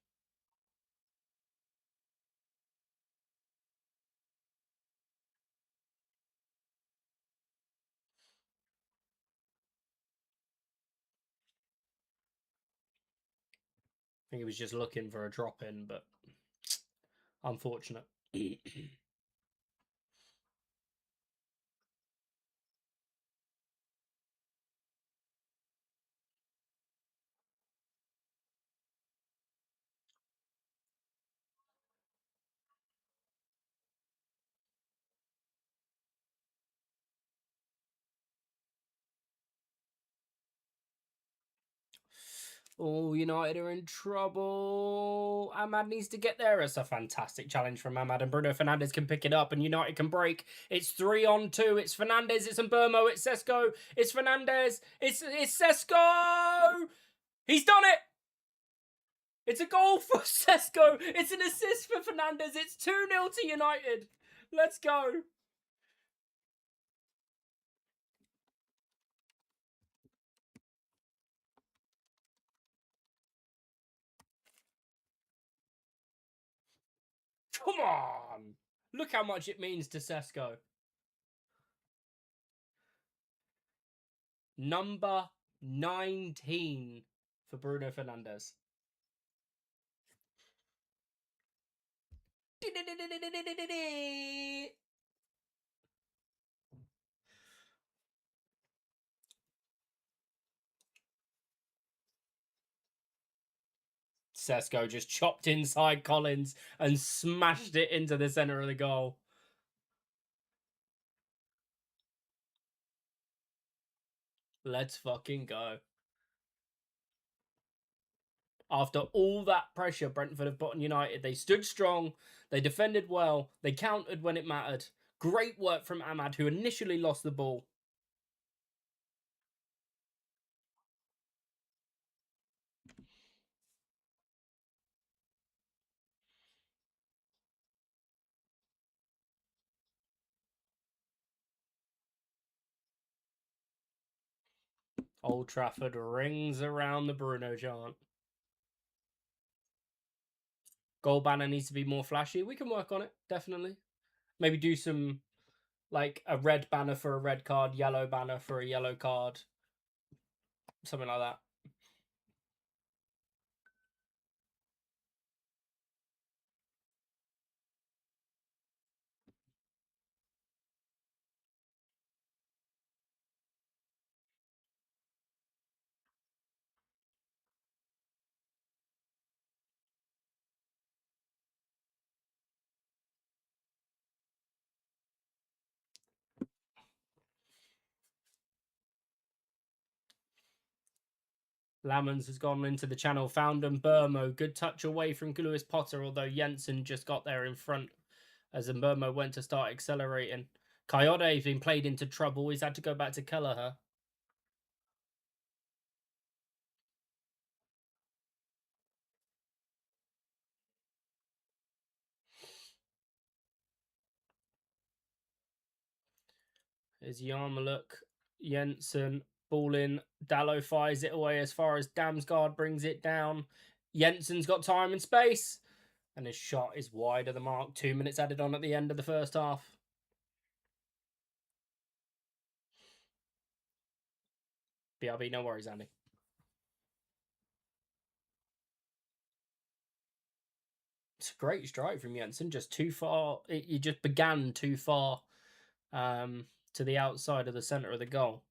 I think he was just looking for a drop in, but unfortunate. Oh, United are in trouble. Amad needs to get there. It's a fantastic challenge from Amad, and Bruno Fernandes can pick it up, and United can break. It's 3-on-2. It's Fernandes, it's Mbermo, it's Sesko, it's Fernandes, it's Sesko! He's done it! It's a goal for Sesko. It's an assist for Fernandes. It's 2-0 to United. Let's go. Come on. Look how much it means to Sesko. Number 19 for Bruno Fernandes. Sesko just chopped inside Collins and smashed it into the centre of the goal. Let's fucking go. After all that pressure Brentford have put on United, they stood strong, they defended well, they countered when it mattered. Great work from Amad, who initially lost the ball. Old Trafford rings around the Bruno chant. Goal banner needs to be more flashy. We can work on it, definitely. Maybe do some, like, a red banner for a red card, yellow banner for a yellow card. Something like that. Lammens has gone into the channel, found Mbermo. Good touch away from Lewis Potter, although Jensen just got there in front as Mbermo went to start accelerating. Coyote's been played into trouble. He's had to go back to Kelleher. There's Yarmuluk, Jensen, ball in. Dallo fires it away as far as Damsgaard brings it down. Jensen's got time and space. And his shot is wide of the mark. 2 minutes added on at the end of the first half. BRB, no worries, Andy. It's a great strike from Jensen. Just too far. He just began too far to the outside of the centre of the goal.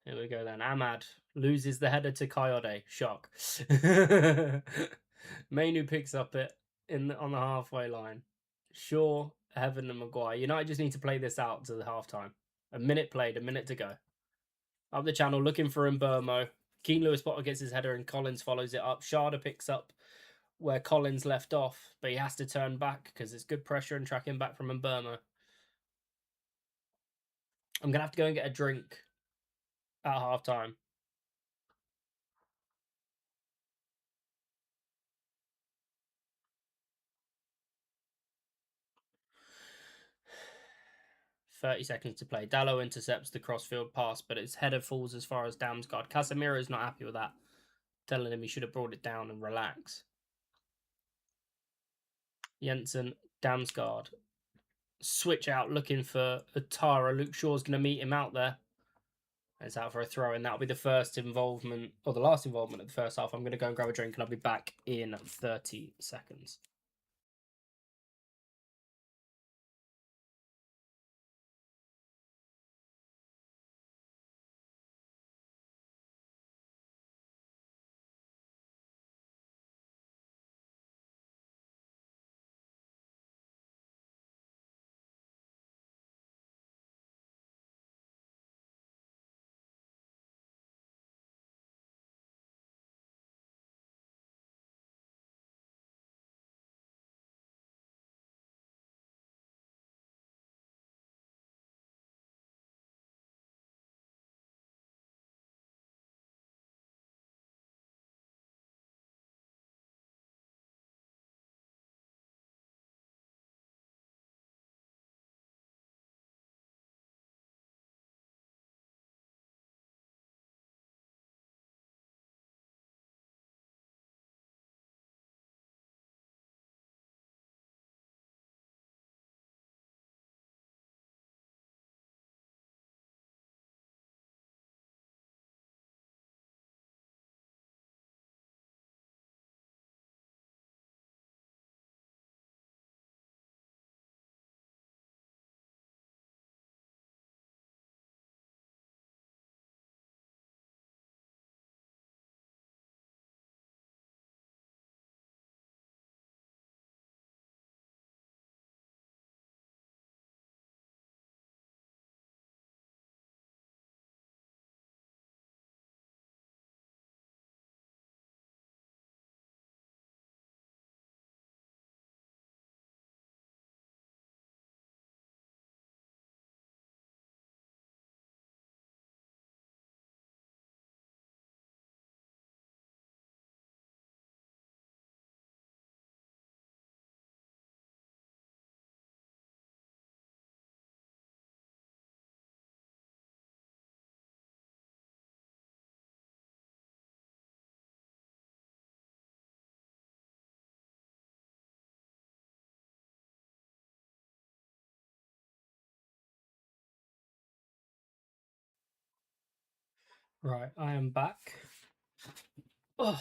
Here we go then. Ahmad loses the header to Coyote. Shock. Mainu picks up it on the halfway line. Shaw, Heaven, and Maguire. United just need to play this out to the halftime. A minute played, a minute to go. Up the channel, looking for Mbermo. Keane Lewis Potter gets his header and Collins follows it up. Sharda picks up where Collins left off, but he has to turn back because it's good pressure and tracking back from Mbermo. I'm going to have to go and get a drink at halftime. .30 seconds to play. Dallo intercepts the crossfield pass, but its header falls as far as Damsgaard. Casemiro's not happy with that, telling him he should have brought it down and relax. Jensen, Damsgaard. Switch out, looking for Atara. Luke Shaw's going to meet him out there. It's out for a throw, and that'll be the first involvement, or the last involvement of the first half. I'm going to go and grab a drink, and I'll be back in 30 seconds. Right, I am back. Oh.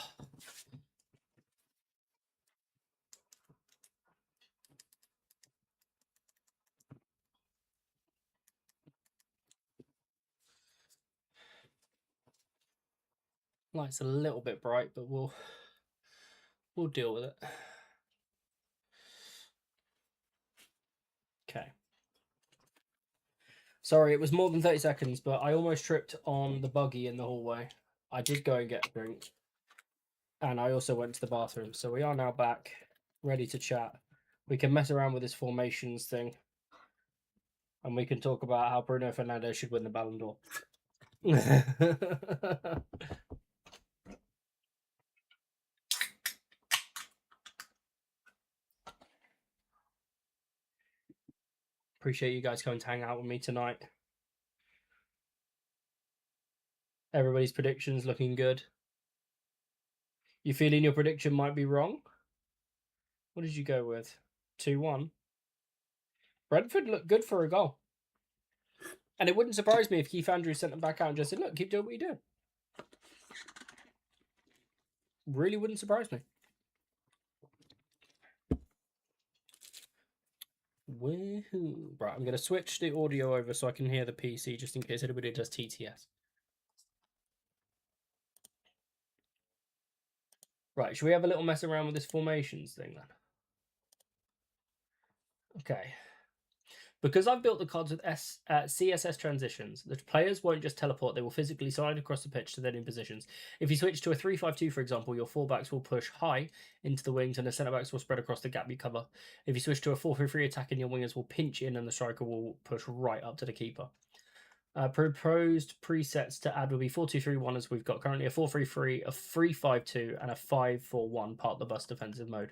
Light's a little bit bright, but we'll deal with it. Okay. Sorry, it was more than 30 seconds, but I almost tripped on the buggy in the hallway. I did go and get a drink. And I also went to the bathroom. So we are now back, ready to chat. We can mess around with this formations thing. And we can talk about how Bruno Fernandes should win the Ballon d'Or. Appreciate you guys coming to hang out with me tonight. Everybody's predictions looking good. You feeling your prediction might be wrong? What did you go with? 2-1. Brentford looked good for a goal. And it wouldn't surprise me if Keith Andrews sent them back out and just said, look, keep doing what you're doing. Really wouldn't surprise me. Woohoo. Right, I'm going to switch the audio over so I can hear the PC just in case anybody does TTS. Right, should we have a little mess around with this formations thing then? Okay. Because I've built the cards with CSS transitions, the players won't just teleport, they will physically slide across the pitch to their new positions. If you switch to a 3-5-2, for example, your fullbacks will push high into the wings and the centre-backs will spread across the gap you cover. If you switch to a 4-3-3 attack, and your wingers will pinch in and the striker will push right up to the keeper. Proposed presets to add will be 4-2-3-1, as we've got currently a 4-3-3, a 3-5-2, and a 5-4-1 part of the bus defensive mode.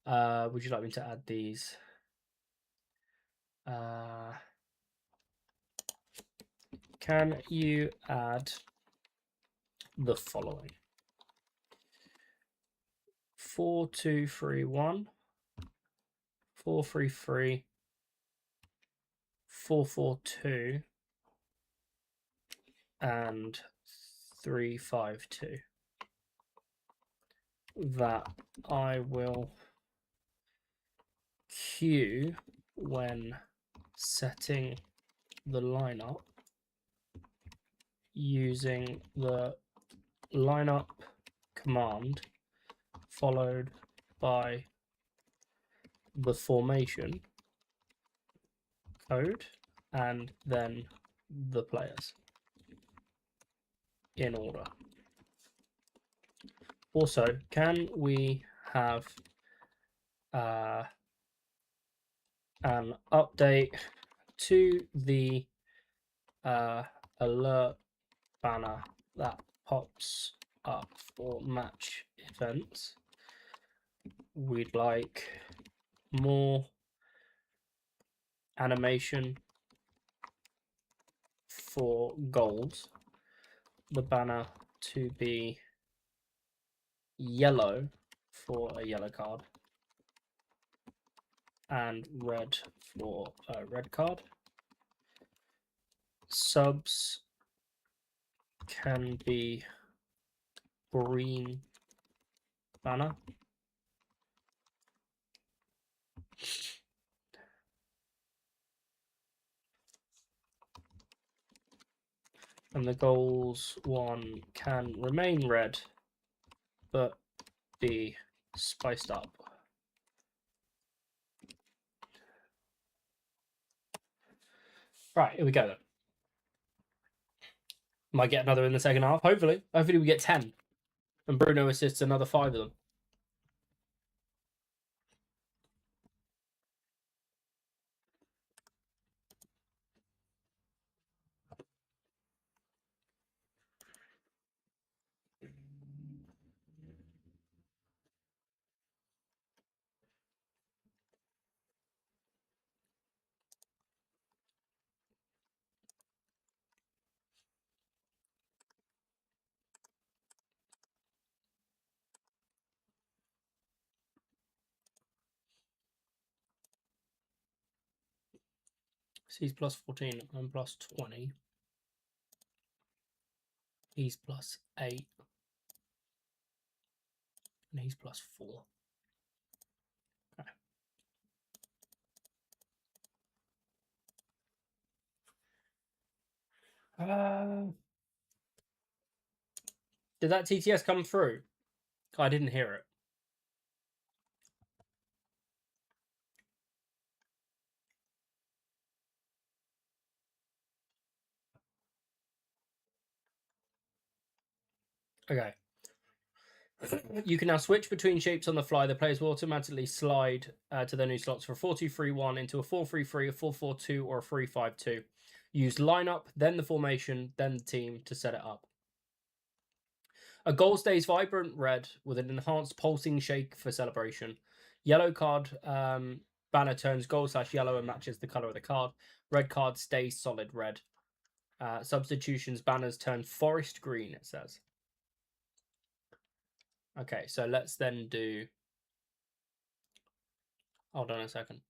Would you like me to add these? Can you add the following? 4-2-3-1, 4-3-3, 4-4-2, and 3-5-2. That I will cue when setting the lineup using the lineup command followed by the formation code and then the players in order. Also, can we have an update to the alert banner that pops up for match events? We'd like more animation for goals. The banner to be yellow for a yellow card and red for a red card. Subs can be green banner. And the goals one can remain red, but be spiced up. Right, here we go then. Might get another in the second half, hopefully. Hopefully we get 10. And Bruno assists another 5 of them. So he's plus 14, I'm plus 20. He's plus 8. And he's plus 4. Okay. Did that TTS come through? I didn't hear it. Okay. You can now switch between shapes on the fly. The players will automatically slide to their new slots for 4-2-3-1 into a 4-3-3, a 4-4-2, or a 3-5-2. Use lineup, then the formation, then the team to set it up. A goal stays vibrant red with an enhanced pulsing shake for celebration. Yellow card banner turns gold/yellow and matches the color of the card. Red card stays solid red. Substitutions banners turn forest green, it says. Okay, so let's then do... Hold on a second.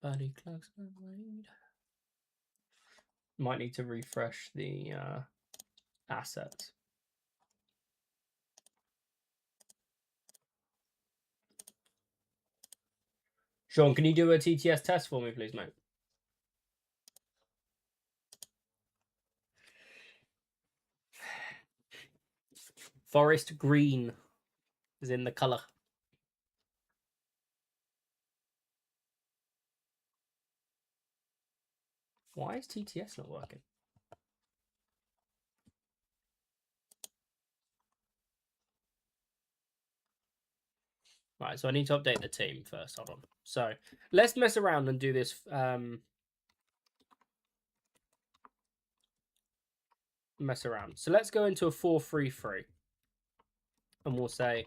Buddy Clark's raid. Might need to refresh the assets. Sean, can you do a TTS test for me, please, mate? Forest green is in the color. Why is TTS not working? Right, so I need to update the team first. Hold on. So let's mess around and do this. Mess around. So let's go into a 4-3-3. And we'll say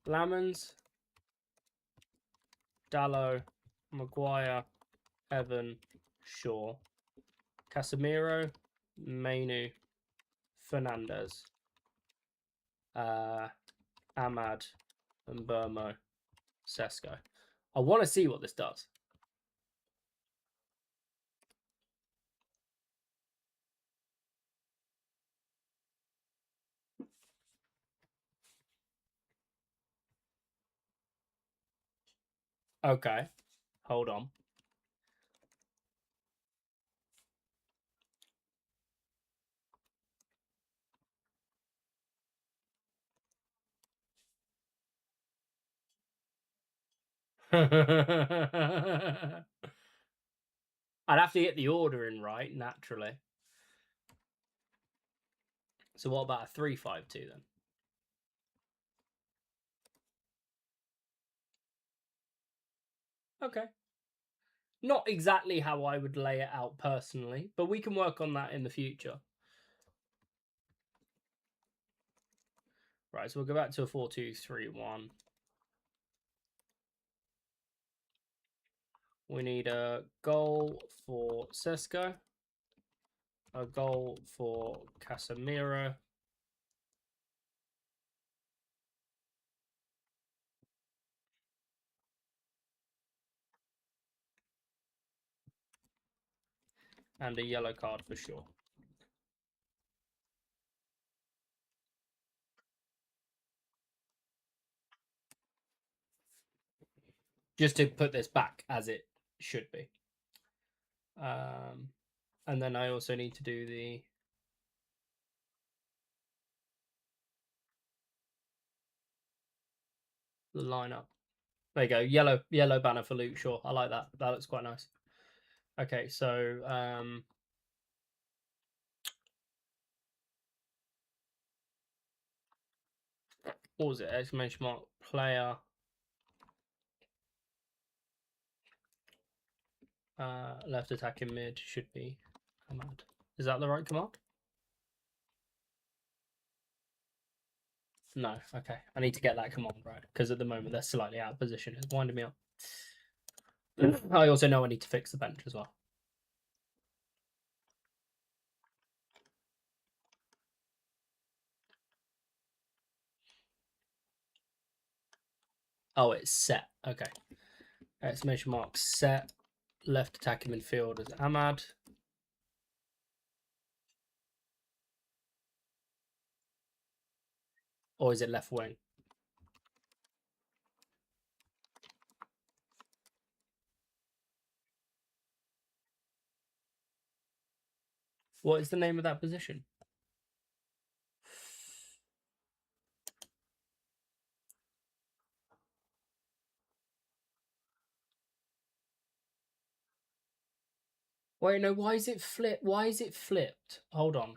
Lamans, Dallo, Maguire, Evan, Shaw, Casemiro, Mainu, Fernandez, Ahmad, and Burmo, Sesko. I want to see what this does. Okay, hold on. I'd have to get the ordering right, naturally. So what about a 3-5-2 then? Okay. Not exactly how I would lay it out personally, but we can work on that in the future. Right, so we'll go back to a 4-2-3-1. We need a goal for Sesko, a goal for Casemiro, and a yellow card for sure. Just to put this back as it should be. And then I also need to do the lineup. There you go. Yellow banner for Luke Shaw. I like that. That looks quite nice. Okay, so what was it? Exclamation mark player. Left attacking mid should be command. Is that the right command? No. Okay. I need to get that command right because at the moment they're slightly out of position. It's winding me up. I also know I need to fix the bench as well. Oh, it's set. Okay. Exclamation mark set. Left attacking midfield is Ahmad. Or is it left wing? What is the name of that position? Wait, no, why is it flipped? Why is it flipped? Hold on.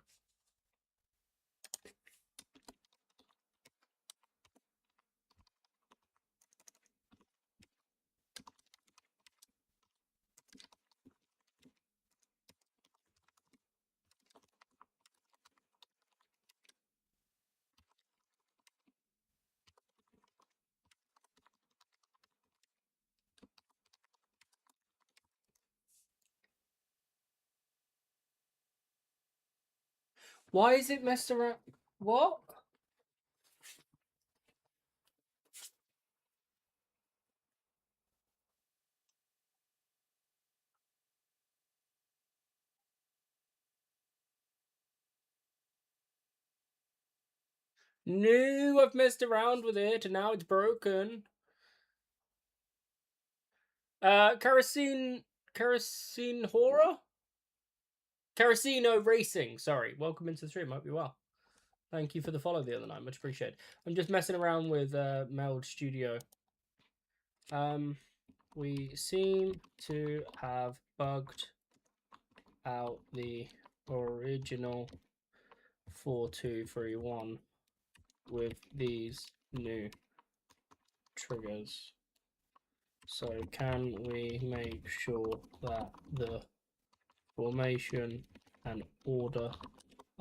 Why is it messed around? What? No, I've messed around with it and now it's broken. Kerosene horror? Kerosino Racing, sorry. Welcome into the stream, hope you're well. Thank you for the follow the other night, much appreciated. I'm just messing around with Meld Studio. We seem to have bugged out the original 4231 with these new triggers. So can we make sure that the formation and order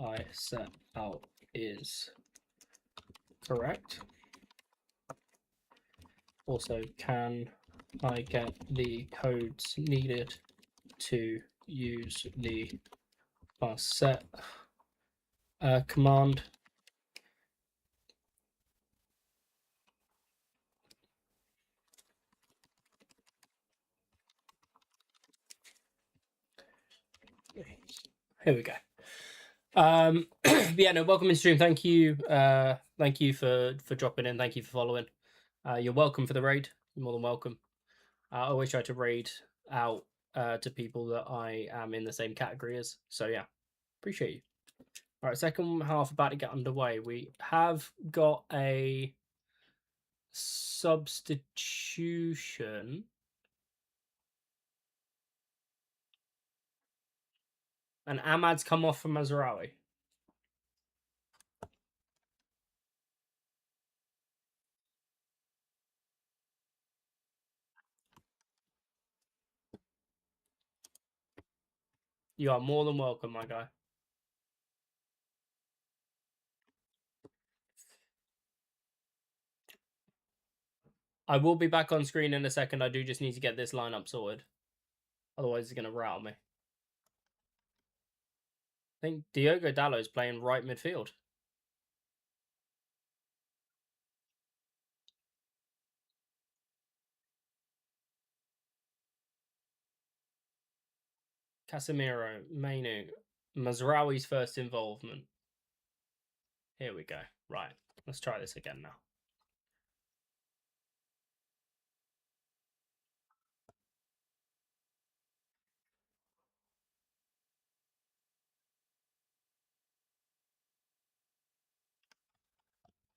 I set out is correct? Also, can I get the codes needed to use the set command? Here we go. Yeah, no, welcome in stream. Thank you for dropping in. Thank you for following. You're welcome for the raid. You're more than welcome. I always try to raid out to people that I am in the same category as. So yeah, appreciate you. All right, second half about to get underway. We have got a substitution. And Ahmad's come off from Mazraoui. You are more than welcome, my guy. I will be back on screen in a second. I do just need to get this lineup sorted. Otherwise, it's going to rattle me. I think Diogo Dalot's playing right midfield. Casemiro, Mainu, Mazraoui's first involvement. Here we go. Right, let's try this again now.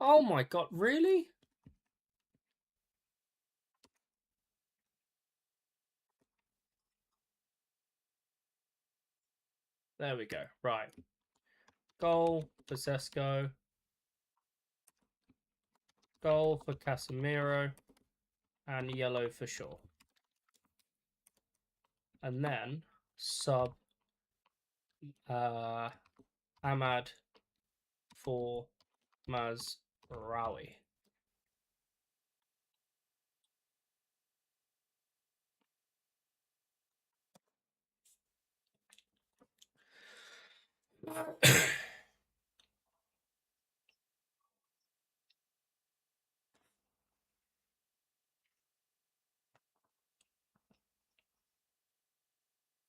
Oh my god, really? There we go. Right. Goal for Sesko. Goal for Casemiro. And yellow for Shaw. And then sub Ahmad for Mazraoui.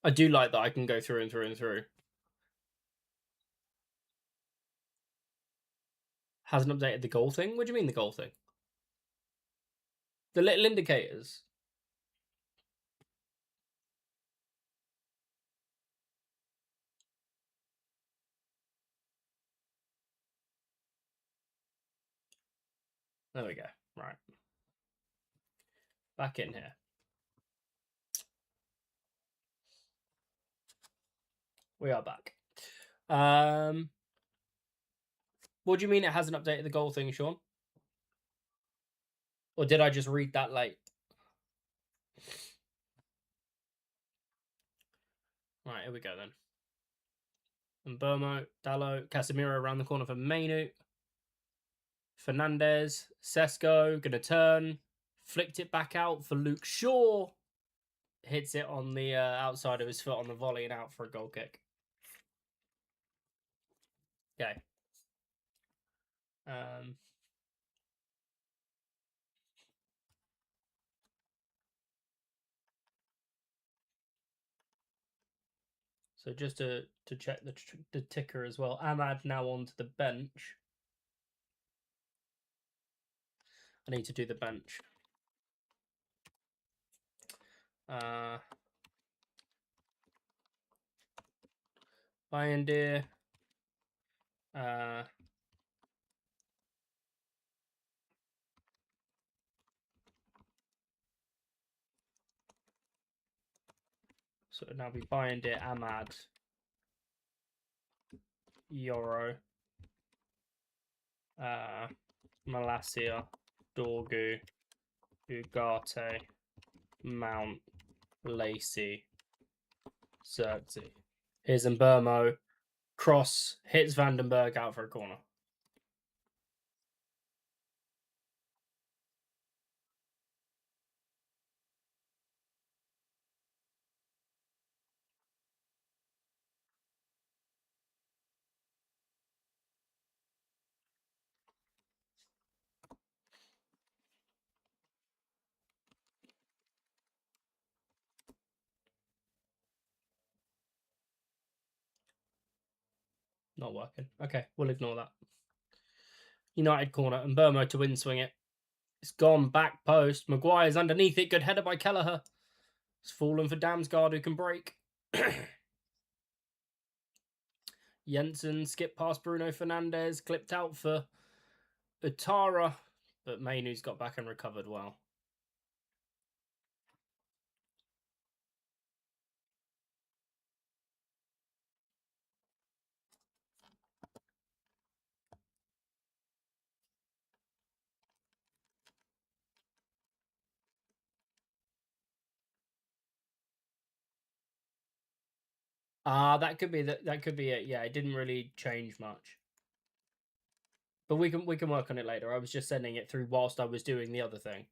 I do like that I can go through and through and through. Hasn't updated the goal thing? What do you mean the goal thing? The little indicators. There we go. Right. Back in here. We are back. What do you mean it hasn't updated the goal thing, Sean? Or did I just read that late? Right, here we go then. And Burmo, Dalot, Casemiro around the corner for Mainu. Fernandez, Sesko, gonna turn. Flicked it back out for Luke Shaw. Hits it on the outside of his foot on the volley and out for a goal kick. Okay. So just to check the ticker as well, Ahmad now onto the bench. I need to do the bench. Bayindir. So it'll now be Bayindir, Ahmad, Yoro, Malacia, Dorgu, Ugarte, Mount, Lacey, Xerxes. Here's Mbermo. Cross hits Vandenberg out for a corner. Not working. Okay, we'll ignore that. United corner, and Mbermo to win swing it. It's gone back post. Maguire's underneath it. Good header by Kelleher. It's fallen for Damsgaard, who can break. Jensen skipped past Bruno Fernandes, clipped out for Utara, but Mainu's got back and recovered well. That could be that could be it. Yeah, it didn't really change much. But we can work on it later. I was just sending it through whilst I was doing the other thing.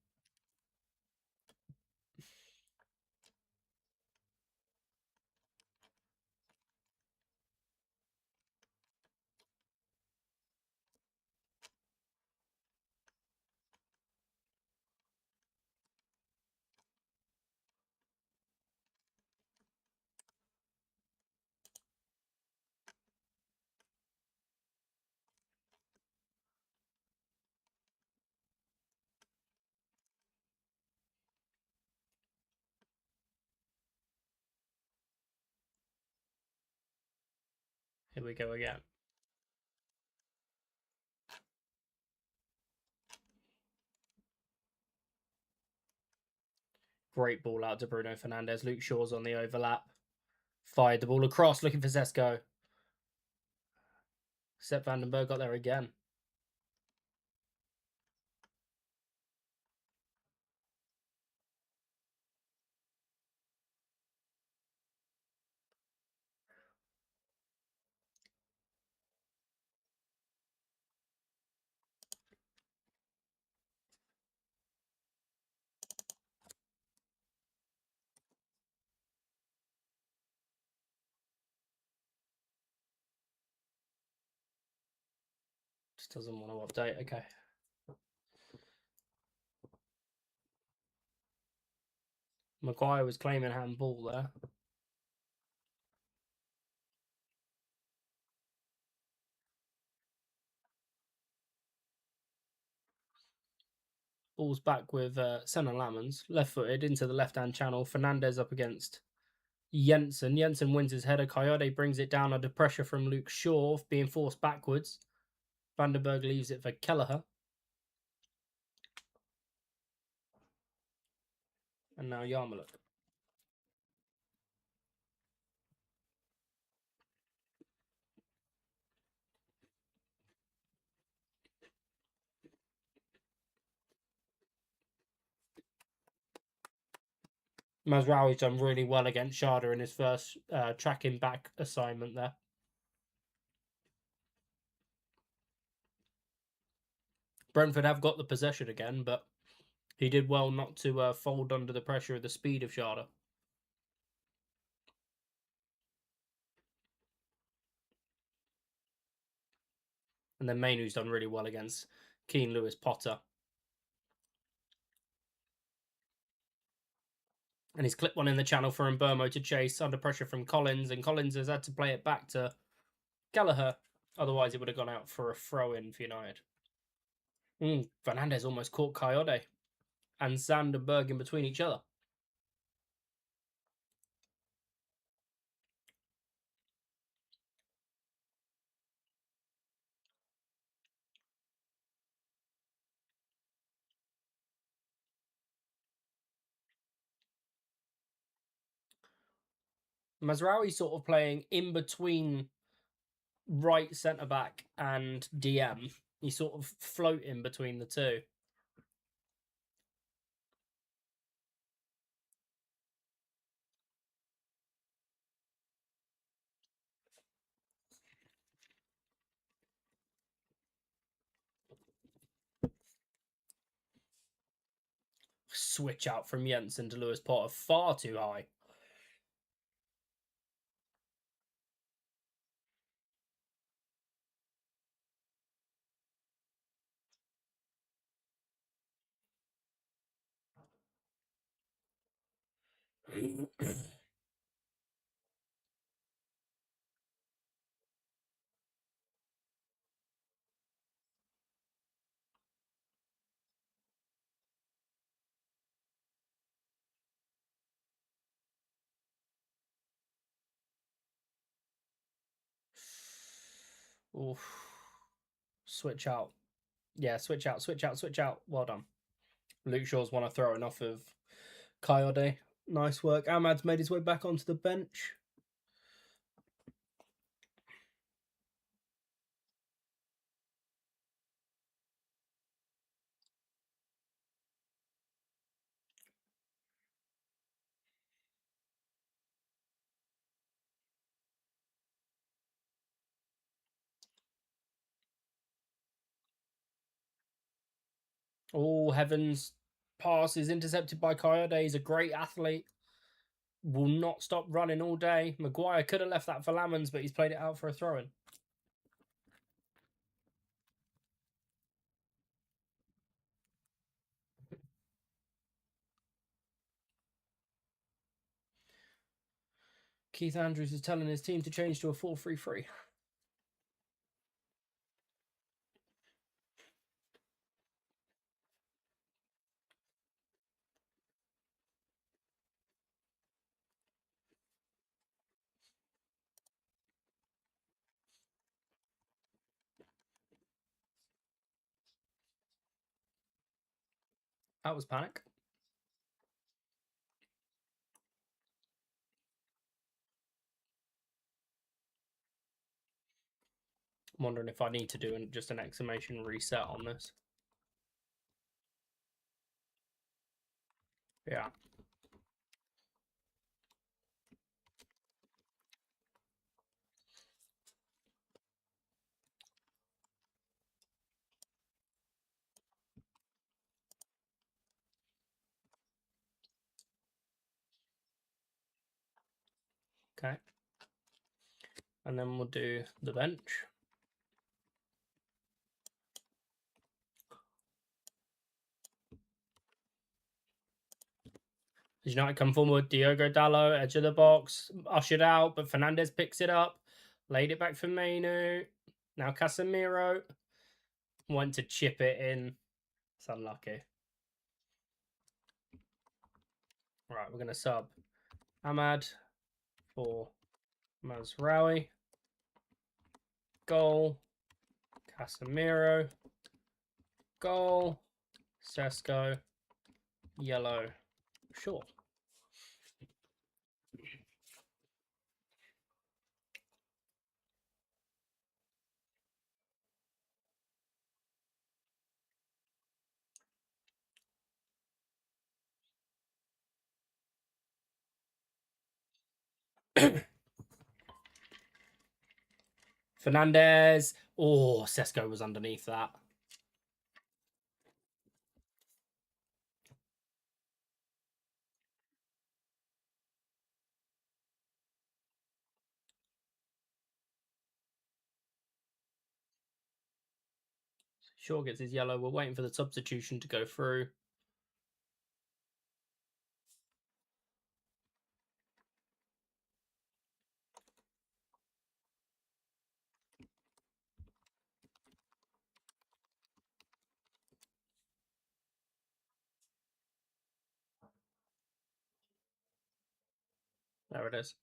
Here we go again. Great ball out to Bruno Fernandes. Luke Shaw's on the overlap. Fired the ball across, looking for Zesco. Sepp Vandenberg got there again. Just doesn't want to update. Okay. Maguire was claiming handball there. Ball's back with Senna Lammens, left-footed into the left-hand channel. Fernandes up against Jensen. Jensen wins his header. Coyote brings it down under pressure from Luke Shaw, being forced backwards. Vandenberg leaves it for Kelleher. And now Yarmouth. Mazraoui's done really well against Sharda in his first tracking back assignment there. Brentford have got the possession again, but he did well not to fold under the pressure of the speed of Sharda. And then Mainu's done really well against Keane Lewis Potter. And he's clipped one in the channel for Mbermo to chase under pressure from Collins. And Collins has had to play it back to Gallagher. Otherwise, it would have gone out for a throw-in for United. Fernandez almost caught Coyote and Sanderberg in between each other. Mazraoui sort of playing in between right centre-back and DM. He's sort of floating between the two. Switch out from Jensen to Lewis Potter, far too high. Oof. Switch out. Yeah, switch out, switch out, switch out. Well done. Luke Shaw's won a throw-in off of Coyote. Nice work. Ahmad's made his way back onto the bench. Oh, heavens. Pass is intercepted by Coyote. He's a great athlete. Will not stop running all day. Maguire could have left that for Lamans, but he's played it out for a throw-in. Keith Andrews is telling his team to change to a 4-3-3. That was panic. I'm wondering if I need to do just an exclamation reset on this. Yeah. Okay. And then we'll do the bench. United come forward. Diogo Dallo, edge of the box, ushered out, but Fernandez picks it up. Laid it back for Mainu. Now Casemiro. Went to chip it in. It's unlucky. Right, we're going to sub Ahmad for Mazraoui. Goal. Casemiro. Goal. Sesko. Yellow. Sure. Fernandez. Oh, Sesko was underneath that. Shaw gets his yellow. We're waiting for the substitution to go through. There it is.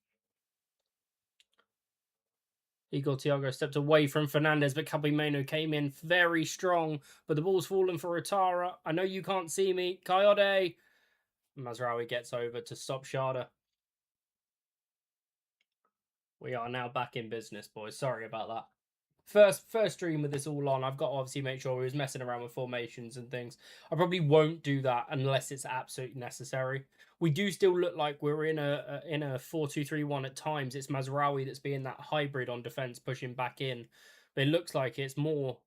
Igor Thiago stepped away from Fernandez, but Meno came in very strong. But the ball's fallen for Atara. I know you can't see me. Coyote. Mazraoui gets over to stop Sharda. We are now back in business, boys. Sorry about that. First stream with this all on. I've got to obviously make sure we was messing around with formations and things. I probably won't do that unless it's absolutely necessary. We do still look like we're in a 4-2-3-1 at times. It's Mazraoui that's being that hybrid on defense, pushing back in. But it looks like it's more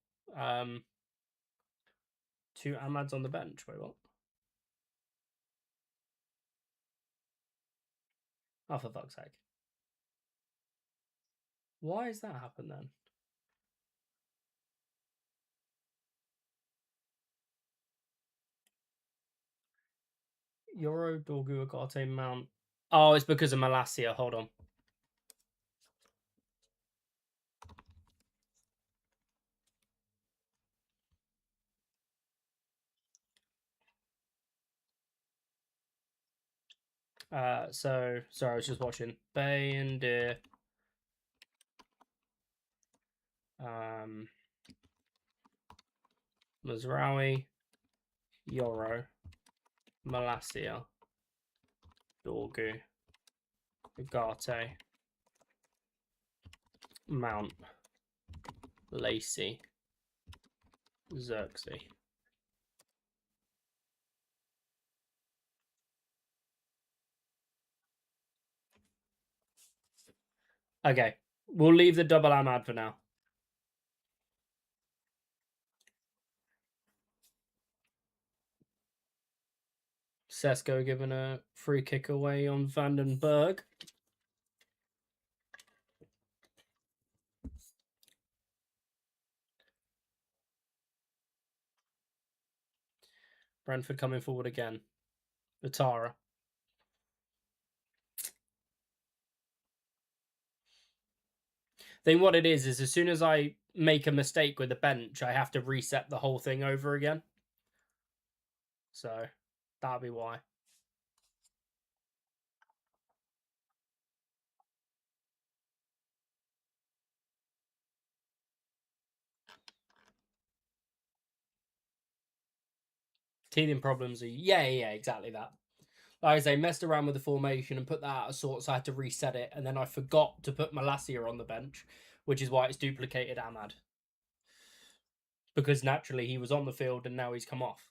two Ahmad's on the bench. Wait, what? Oh, for fuck's sake. Why has that happened then? Euro, Dorgu, Agate, Mount. Oh, it's because of Malasia. Hold on. So sorry, I was just watching Bay and Mazraoui, Yoro, Malasia, Dorgu, Ugarte, Mount, Lacey, Xerxes. Okay, we'll leave the double Ahmad for now. Sesko giving a free kick away on Vandenberg. Brentford coming forward again. Atara. Then what it is as soon as I make a mistake with the bench, I have to reset the whole thing over again. So that'll be why. Teething problems are yeah, exactly that. Like I say, messed around with the formation and put that out of sorts. So I had to reset it, and then I forgot to put Malasia on the bench, which is why it's duplicated Ahmad. Because naturally he was on the field and now he's come off.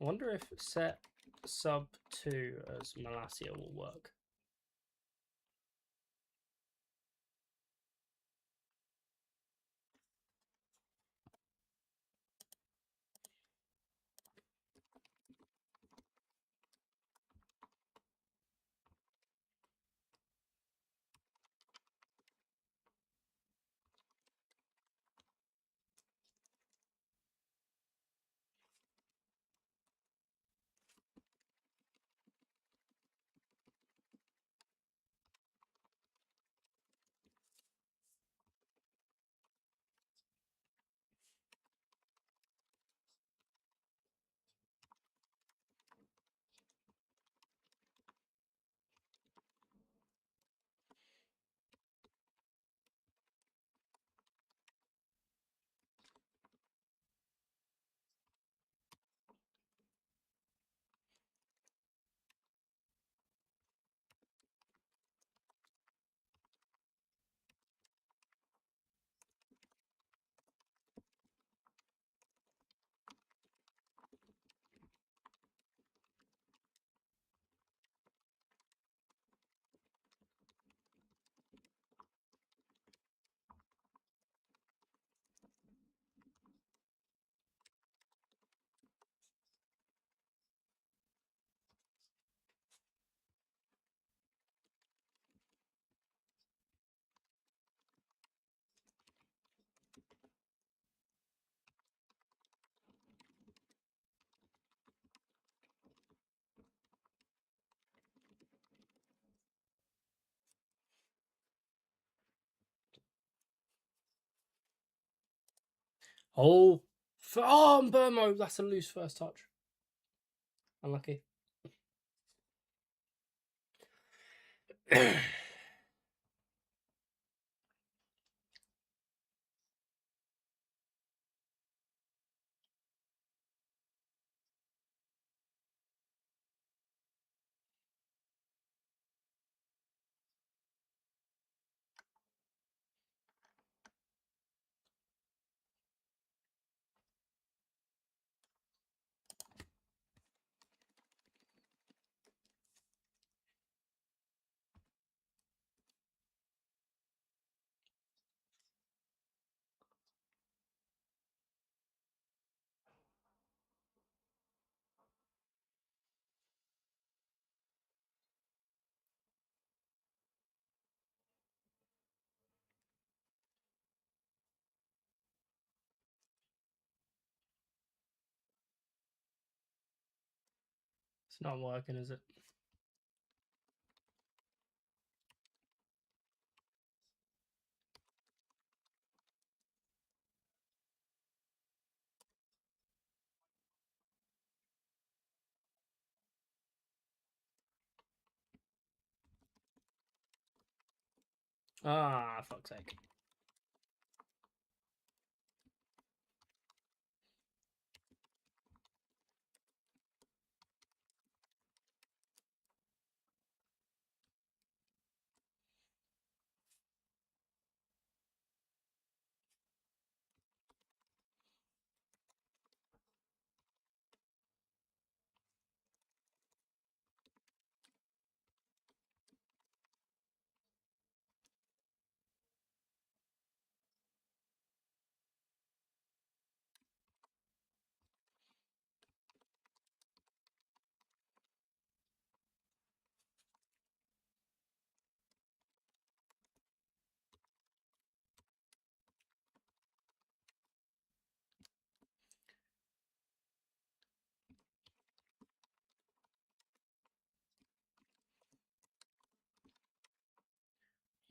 I wonder if set sub 2 as Malasia will work. Oh, Burmo. That's a loose first touch. Unlucky. It's not working, is it? Ah, fuck's sake.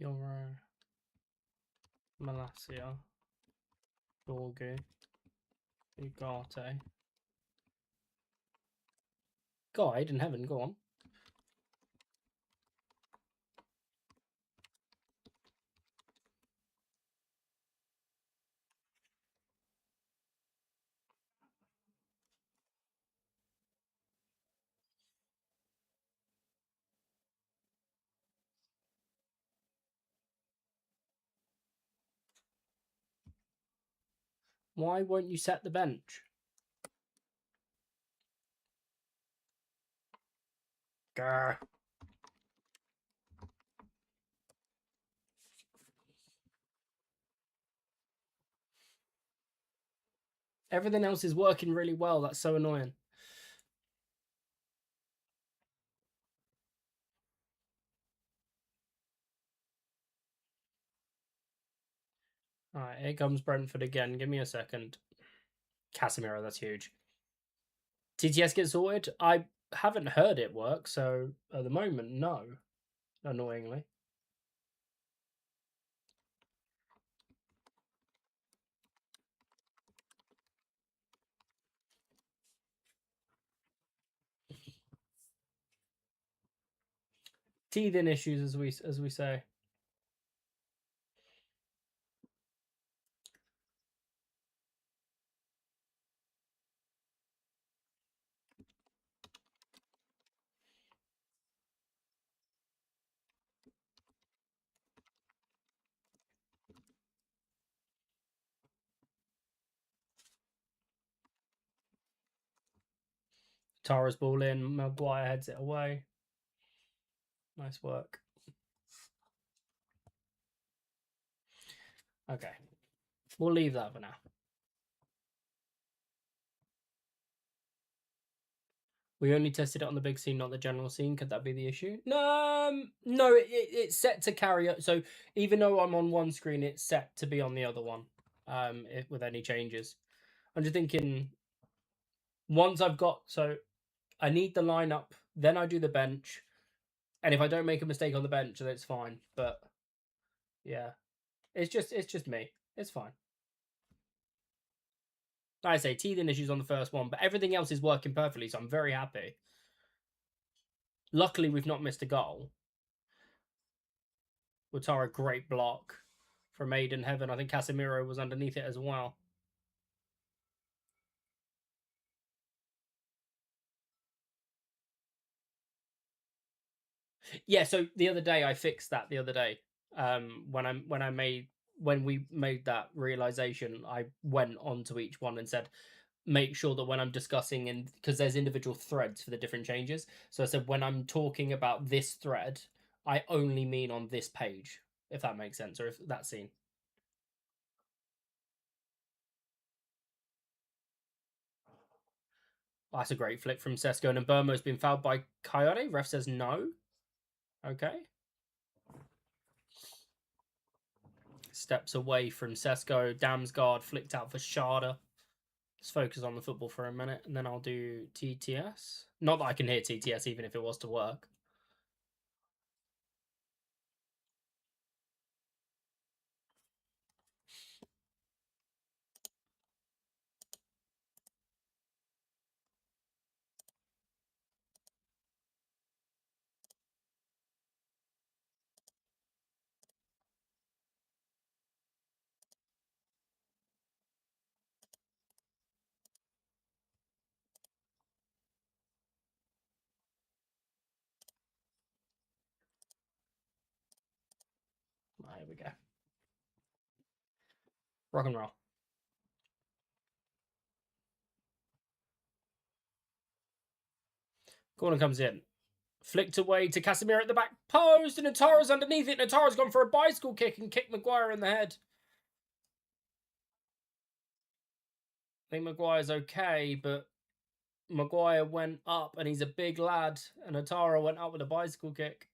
Euro, Malasia, Dorgu, Ugarte. Guide in heaven, go on. Why won't you set the bench? Grr. Everything else is working really well. That's so annoying. All right, here comes Brentford again. Give me a second. Casemiro, that's huge. TTS get sorted? I haven't heard it work, so at the moment, no. Annoyingly. Teething issues, as we say. Tara's ball in. Maguire heads it away. Nice work. Okay. We'll leave that for now. We only tested it on the big scene, not the general scene. Could that be the issue? No, it's set to carry. So even though I'm on one screen, it's set to be on the other one. With any changes, I'm just thinking. Once I've got, so I need the lineup, then I do the bench, and if I don't make a mistake on the bench, then it's fine. But yeah, it's just me. It's fine. Like I say, teething issues on the first one, but everything else is working perfectly, so I'm very happy. Luckily, we've not missed a goal. Lautaro, great block from Aiden Heaven. I think Casemiro was underneath it as well. Yeah, so the other day I fixed that. The other day, when we made that realization, I went onto each one and said, make sure that when I'm discussing, and because there's individual threads for the different changes, so I said when I'm talking about this thread, I only mean on this page, if that makes sense, or if that scene. That's a great flick from Sesko, and Burmo's been fouled by Coyote. Ref says no. Okay. Steps away from Sesko. Damsgaard flicked out for Sharda. Let's focus on the football for a minute, and then I'll do TTS. Not that I can hear TTS, even if it was to work. Here we go. Rock and roll. Corner comes in. Flicked away to Casemiro at the back post, and Natara's underneath it. Natara's gone for a bicycle kick and kicked Maguire in the head. I think Maguire's okay, but Maguire went up, and he's a big lad, and Natara went up with a bicycle kick.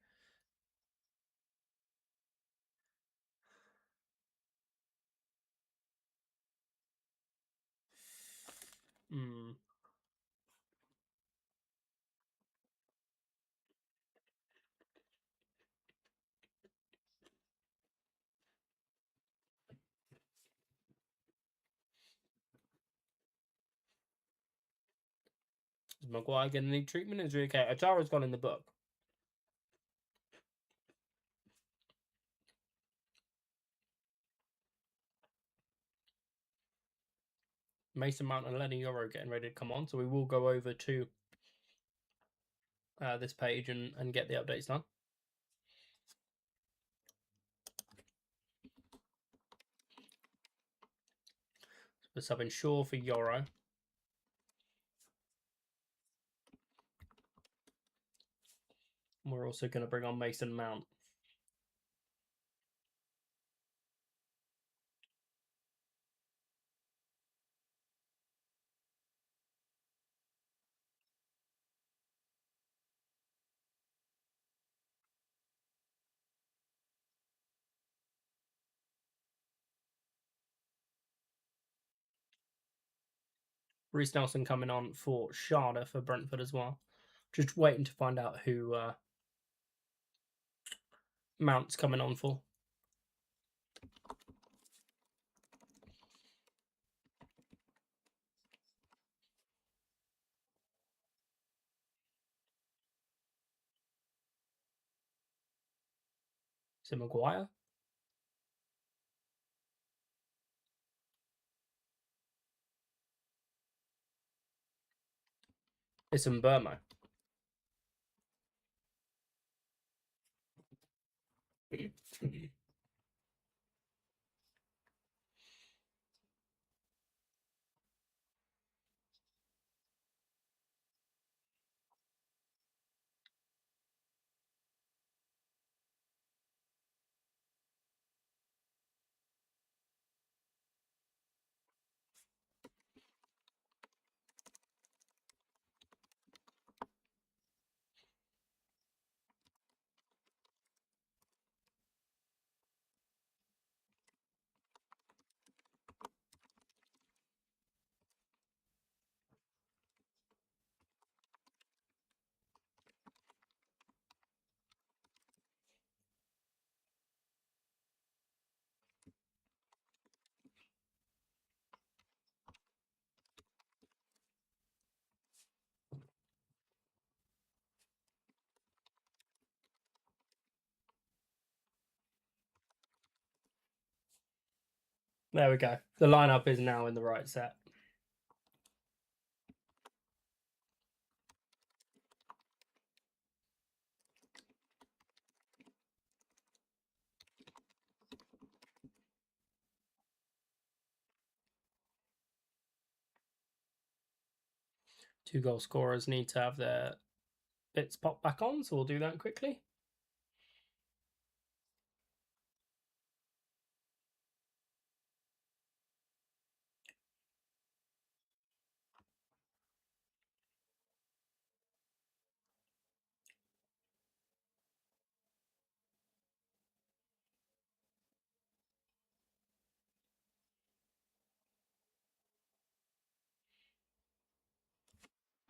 Is Maguire going to need treatment? Is he okay? Atara's gone in the book. Mason Mount and Lenny Yoro getting ready to come on, so we will go over to this page and get the updates done. We're subbing Shaw for Yoro. We're also going to bring on Mason Mount. Reece Nelson coming on for Sharda for Brentford as well. Just waiting to find out who Mount's coming on for. Is it Maguire? It's Burmo. There we go. The lineup is now in the right set. Two goal scorers need to have their bits pop back on, so we'll do that quickly.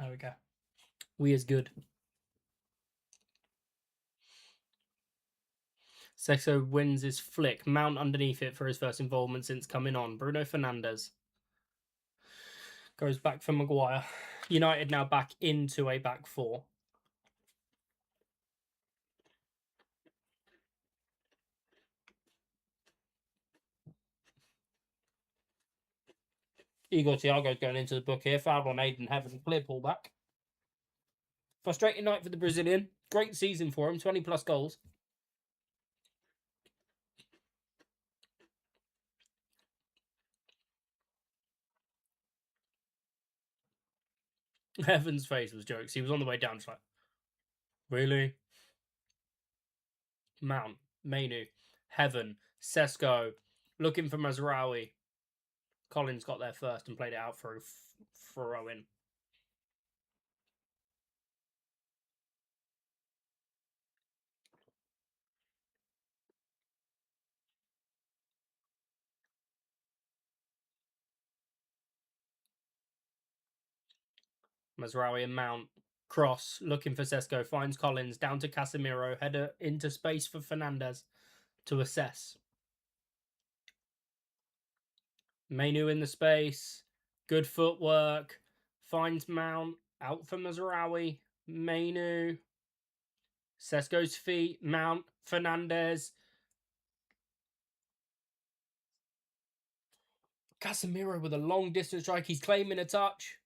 There we go. We is good. Sexo wins his flick. Mount underneath it for his first involvement since coming on. Bruno Fernandes goes back for Maguire. United now back into a back four. Igor Thiago's going into the book here. Fouled on Aiden Heaven. Clear pullback. Frustrating night for the Brazilian. Great season for him. 20 plus goals. Heaven's face was jokes. He was on the way down. Just like, really? Mount, Mainu, Heaven, Sesko, looking for Mazraoui. Collins got there first and played it out for Owen. Mazraoui and Mount. Cross, looking for Sesko, finds Collins, down to Casemiro, header into space for Fernandes to assess. Mainu in the space, good footwork, finds Mount, out for Mazraoui, Mainu, Sesko's feet, Mount, Fernandes. Casemiro with a long distance strike, he's claiming a touch.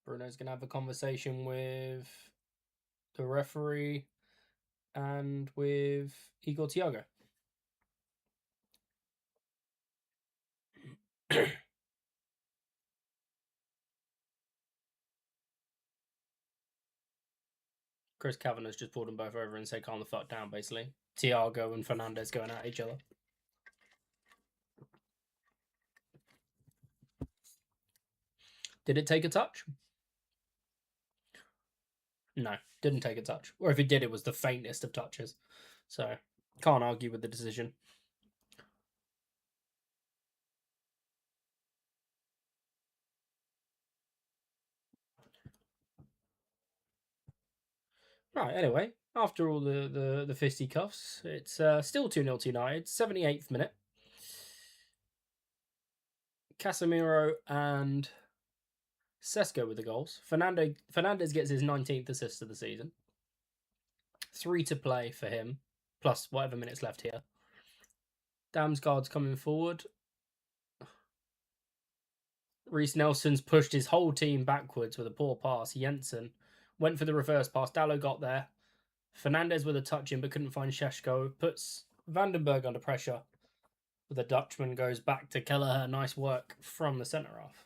Bruno's going to have a conversation with the referee and with Igor Thiago. Chris Kavanagh's just pulled them both over and said, calm the fuck down, basically. Thiago and Fernandes going at each other. Did it take a touch? No, didn't take a touch. Or if it did, it was the faintest of touches. So, can't argue with the decision. Right, anyway, after all the fisticuffs, it's still 2-0 to United. 78th minute. Casemiro and Sesko with the goals. Fernandes gets his 19th assist of the season. 3 to play for him, plus whatever minutes left here. Damsgaard's coming forward. Reece Nelson's pushed his whole team backwards with a poor pass. Jensen went for the reverse pass. Dalot got there. Fernandes with a touch in but couldn't find Šeško. Puts Vandenberg under pressure. The Dutchman goes back to Kelleher. Nice work from the centre half.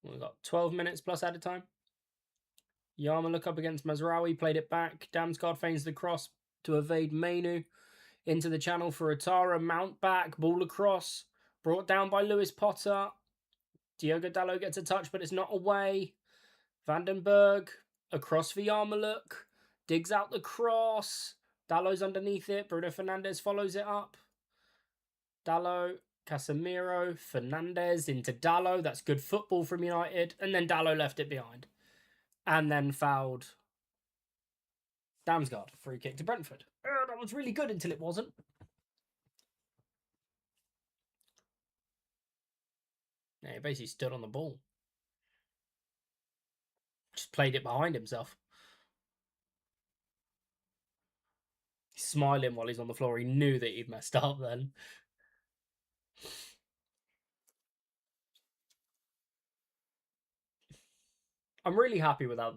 We've got 12 minutes plus added time. Yarmolenko up against Mazraoui, played it back. Damsgaard feigns the cross to evade Mainu. Into the channel for Atara. Mount back, ball across. Brought down by Lewis Potter. Diogo Dalot gets a touch, but it's not away. Vandenberg across for Yarmouk. Digs out the cross. Dallow's underneath it. Bruno Fernandes follows it up. Dallow, Casemiro, Fernandes into Dallow. That's good football from United. And then Dallow left it behind. And then fouled Damsgaard. Free kick to Brentford. That was really good until it wasn't. Yeah, he basically stood on the ball. Just played it behind himself. He's smiling while he's on the floor. He knew that he'd messed up then. I'm really happy with how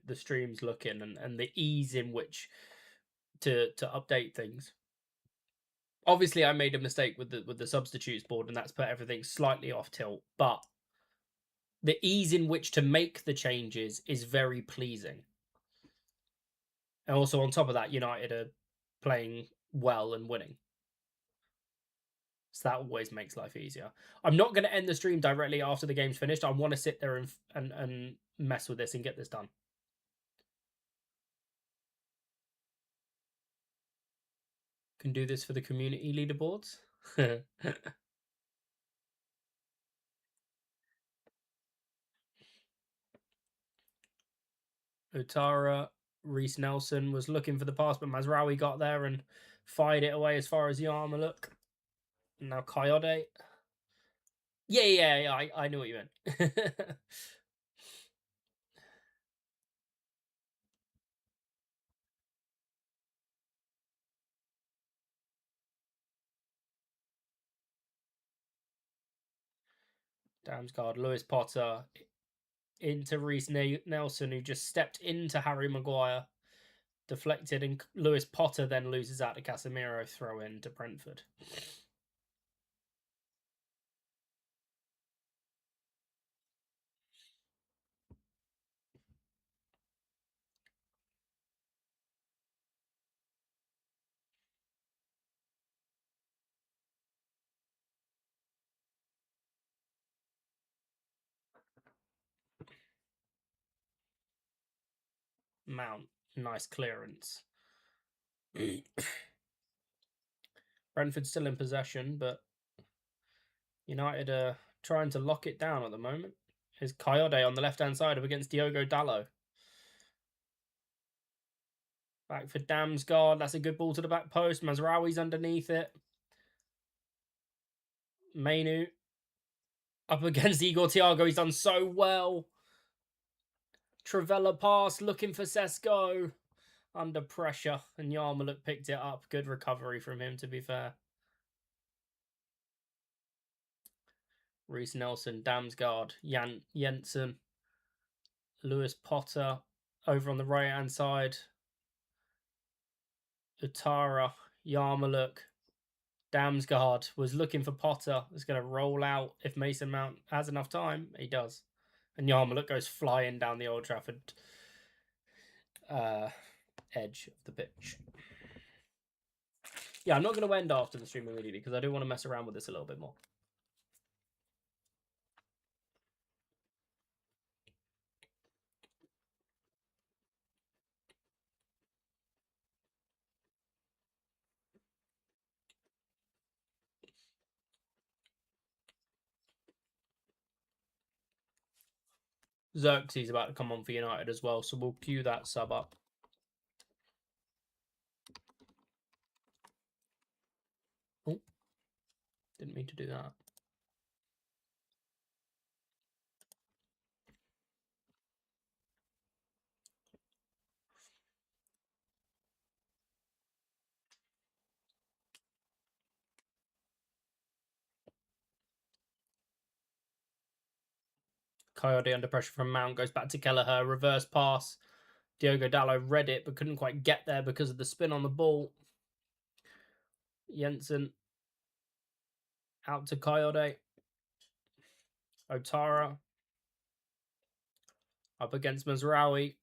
the stream's looking and the ease in which to update things. Obviously, I made a mistake with the substitutes board, and that's put everything slightly off tilt. But the ease in which to make the changes is very pleasing. And also, on top of that, United are playing well and winning. So that always makes life easier. I'm not going to end the stream directly after the game's finished. I want to sit there and mess with this and get this done. Can do this for the community leaderboards. Otara, Reece Nelson was looking for the pass, but Mazraoui got there and fired it away as far as Yarmouk. Now Coyote. Yeah, I knew what you meant. Damsgaard, Lewis Potter into Reece Nelson, who just stepped into Harry Maguire, deflected, and Lewis Potter then loses out to Casemiro, throw in to Brentford. Mount, nice clearance. Brentford still in possession, but United are trying to lock it down at the moment. Here's Coyote on the left-hand side up against Diogo Dalot. Back for Damsgaard. That's a good ball to the back post. Mazraoui's underneath it. Mainu up against Igor Thiago. He's done so well. Travella pass, looking for Sesko. Under pressure, and Yarmouk picked it up. Good recovery from him, to be fair. Reece Nelson, Damsgaard, Jensen, Lewis Potter over on the right-hand side. Utara, Yarmouk, Damsgaard was looking for Potter. Is going to roll out if Mason Mount has enough time. He does. And Yarmouk goes flying down the Old Trafford edge of the pitch. Yeah, I'm not going to end after the stream immediately because I do want to mess around with this a little bit more. Xerxes about to come on for United as well, so we'll queue that sub up. Oh, didn't mean to do that. Coyote under pressure from Mount, goes back to Kelleher, reverse pass. Diogo Dalot read it, but couldn't quite get there because of the spin on the ball. Jensen out to Coyote. Otara up against Mazraoui.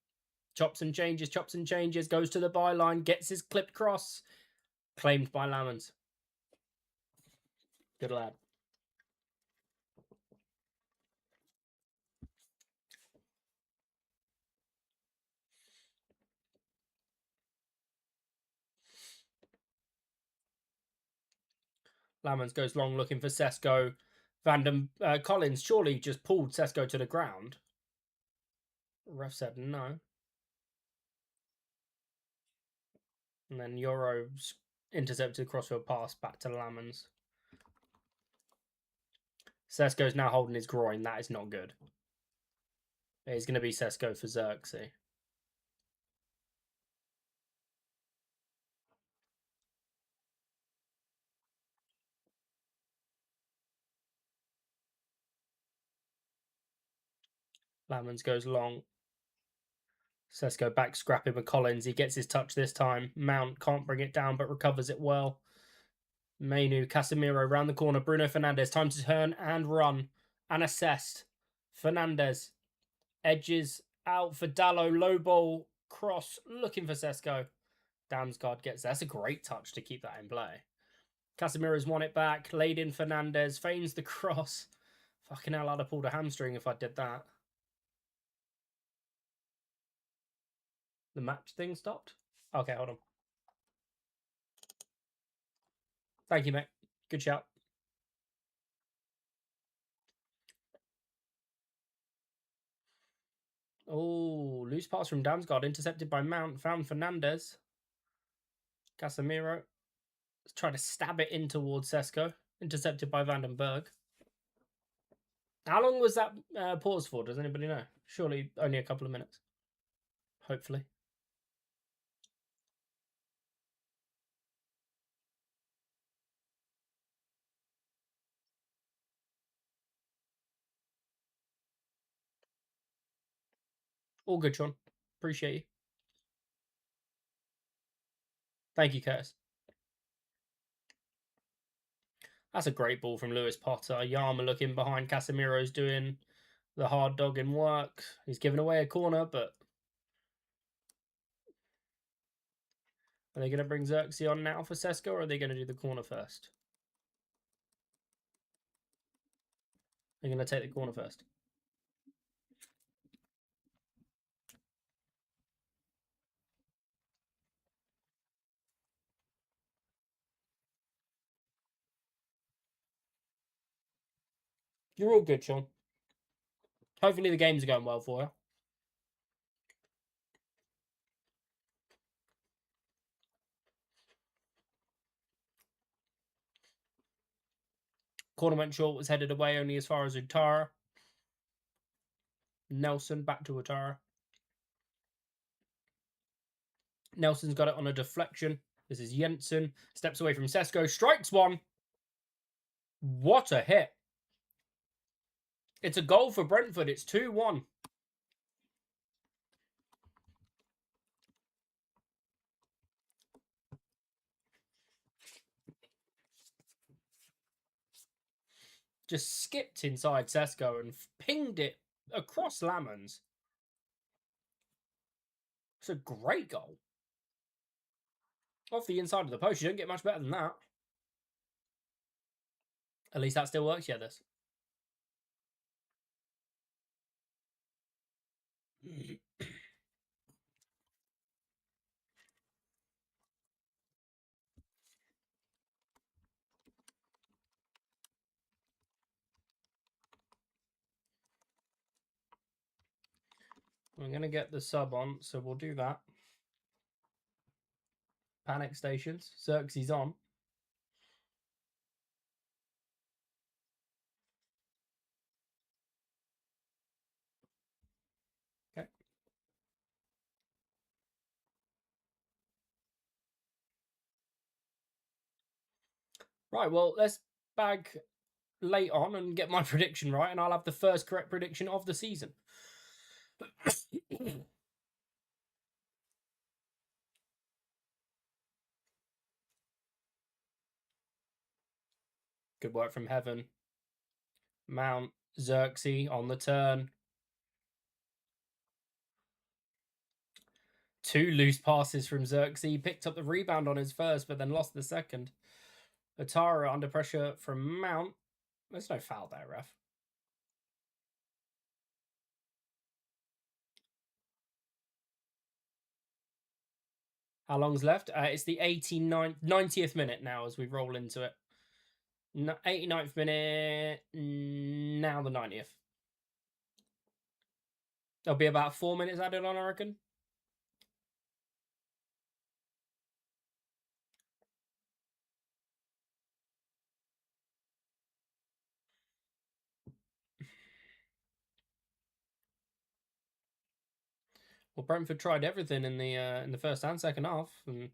Chops and changes, goes to the byline, gets his clipped cross. Claimed by Lammens. Good lad. Lamans goes long looking for Sesko. Collins surely just pulled Sesko to the ground. Ref said no. And then Euro intercepted a crossfield pass back to Lamans. Sesko's now holding his groin. That is not good. It's going to be Sesko for Xerxes. Lamans goes long. Sesko back scrapping with Collins. He gets his touch this time. Mount can't bring it down but recovers it well. Mainu, Casemiro round the corner. Bruno Fernandes. Time to turn and run. And assessed. Fernandes. Edges out for Dallo. Low ball. Cross. Looking for Sesko. Damsgaard gets there. That's a great touch to keep that in play. Casemiro's won it back. Laid in Fernandes. Feigns the cross. Fucking hell, I'd have pulled a hamstring if I did that. The match thing stopped? Okay, hold on. Thank you, mate. Good shout. Oh, loose pass from Damsgaard. Intercepted by Mount. Found Fernandes. Casemiro. Let's try to stab it in towards Sesko. Intercepted by Vandenberg. How long was that pause for? Does anybody know? Surely only a couple of minutes. Hopefully. All good, Sean. Appreciate you. Thank you, Curtis. That's a great ball from Lewis Potter. Yama looking behind. Casemiro's doing the hard dogging work. He's giving away a corner, but are they going to bring Xerxes on now for Sesko, or are they going to do the corner first? They're going to take the corner first. You're all good, Sean. Hopefully the games are going well for you. Corner went short, was headed away only as far as Utara. Nelson back to Utara. Nelson's got it on a deflection. This is Jensen. Steps away from Sesko. Strikes one. What a hit. It's a goal for Brentford. It's 2-1. Just skipped inside Sesko and pinged it across Lamans. It's a great goal. Off the inside of the post. You don't get much better than that. At least that still works, yeah, this. I'm going to get the sub on, so we'll do that. Panic stations. Xerxes on. Okay. Right, well, let's bag late on and get my prediction right, and I'll have the first correct prediction of the season. Good work from Heaven. Mount, Xerxes on the turn. 2 loose passes from Xerxes. He picked up the rebound on his first, but then lost the second. Atara under pressure from Mount. There's no foul there, ref. How long's left? It's the 90th minute now as we roll into it. 89th minute. Now the 90th. There'll be about 4 minutes added on, I reckon. Well, Brentford tried everything in the first and second half, and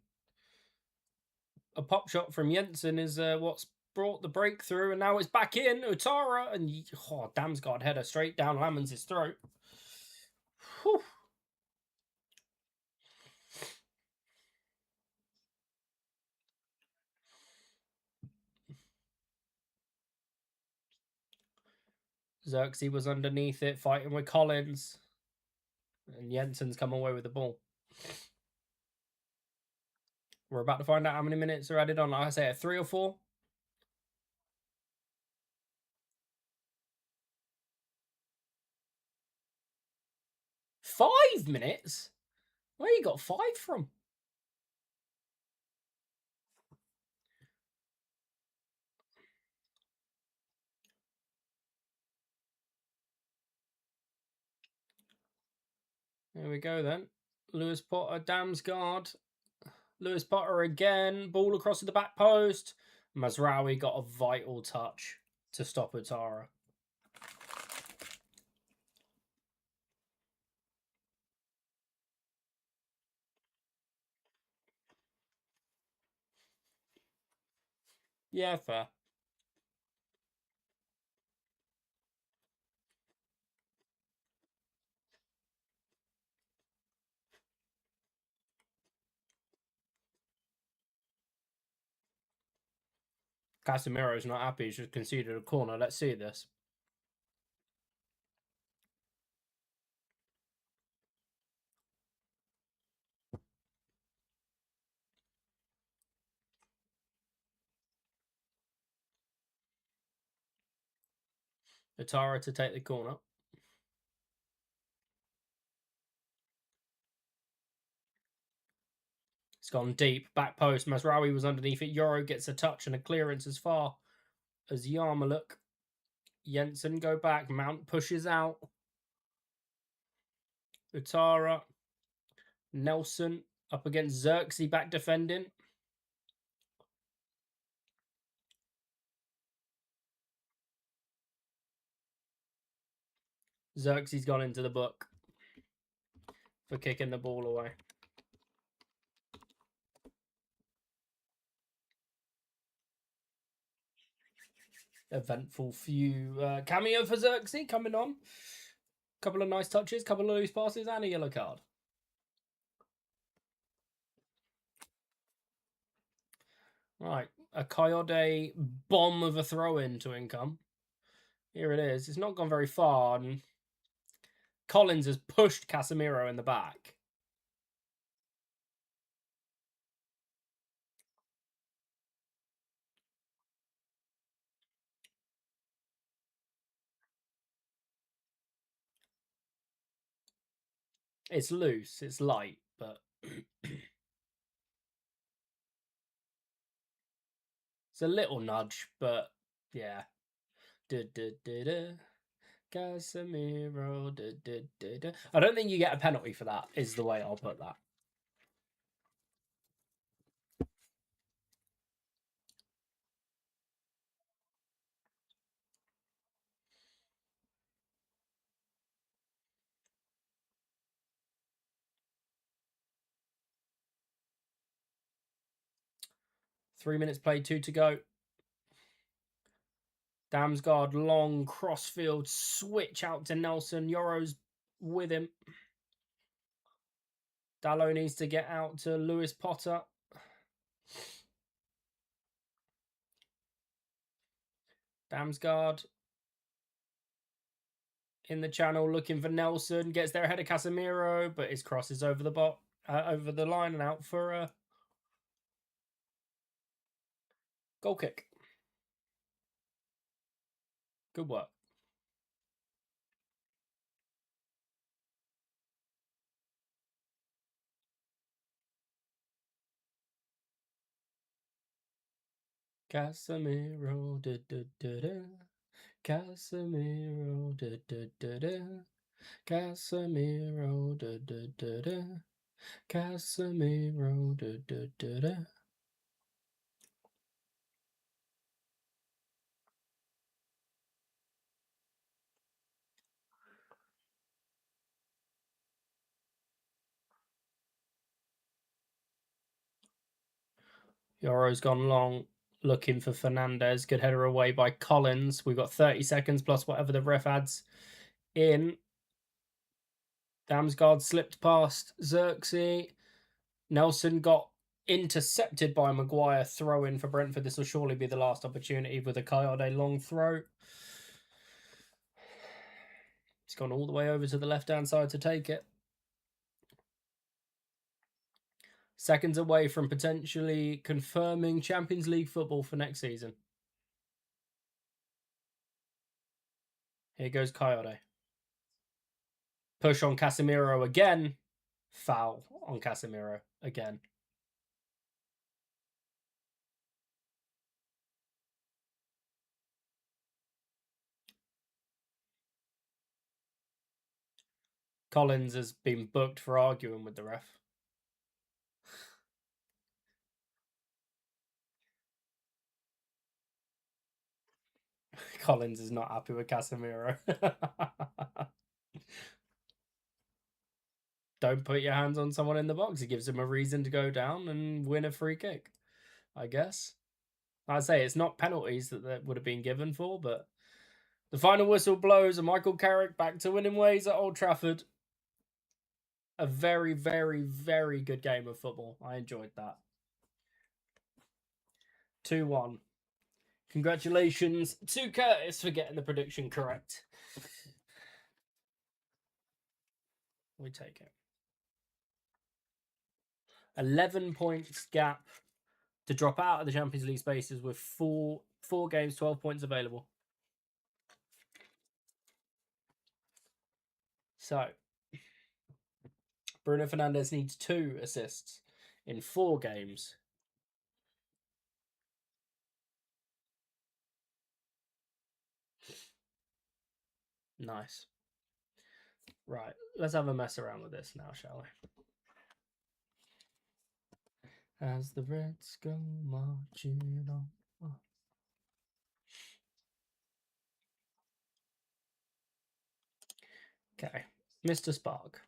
a pop shot from Jensen is what's brought the breakthrough, and now it's back in Utara, and Damsgaard header straight down Lamons' throat. Whew. Xerxes was underneath it, fighting with Collins, and Jensen's come away with the ball. We're about to find out how many minutes are added on. Like I say, 3 or 4. 5 minutes? Where you got 5 from? There we go then. Lewis Potter, Damsgaard. Lewis Potter again. Ball across to the back post. Mazraoui got a vital touch to stop Utara. Yeah, fair. Casemiro's not happy. He's just conceded a corner. Let's see this. Utara to take the corner. It's gone deep. Back post. Mazraoui was underneath it. Euro gets a touch and a clearance as far as Yarmuluk. Jensen go back. Mount pushes out. Utara. Nelson up against Xerxes back defending. Xerxes gone into the book for kicking the ball away. Eventful few cameo for Xerxes coming on. Couple of nice touches, couple of loose passes, and a yellow card. Right, a Coyote bomb of a throw-in to income. Here it is. It's not gone very far, and Collins has pushed Casemiro in the back. It's loose, it's light, but it's a little nudge, but yeah. Casemiro. I don't think you get a penalty for that, is the way I'll put that. Three minutes played, 2 to go. Damsgaard, long crossfield switch out to Nelson. Yoro's with him. Dallo needs to get out to Lewis Potter. Damsgaard in the channel looking for Nelson. Gets there ahead of Casemiro, but his cross is over the line and out for a goal kick. Good work. Casemiro, da da da da. Casemiro, da da da da. Casemiro, da da da da. Casemiro, da da da da. Yoro's gone long, looking for Fernandez. Good header away by Collins. We've got 30 seconds plus whatever the ref adds in. Damsgaard slipped past Xerxes. Nelson got intercepted by Maguire. Throw in for Brentford. This will surely be the last opportunity with a Coyote long throw. He's gone all the way over to the left-hand side to take it. Seconds away from potentially confirming Champions League football for next season. Here goes Coyote. Push on Casemiro again. Foul on Casemiro again. Collins has been booked for arguing with the ref. Collins is not happy with Casemiro. Don't put your hands on someone in the box. It gives him a reason to go down and win a free kick, I guess. I'd say it's not penalties that would have been given for, but the final whistle blows and Michael Carrick back to winning ways at Old Trafford. A very, very, very good game of football. I enjoyed that. 2-1. Congratulations to Curtis for getting the prediction correct. We take it. 11 points gap to drop out of the Champions League spaces with four games, 12 points available. So, Bruno Fernandes needs 2 assists in 4 games. Nice. Right, let's have a mess around with this now, shall we? As the Reds go marching on. Okay, Mr. Spark.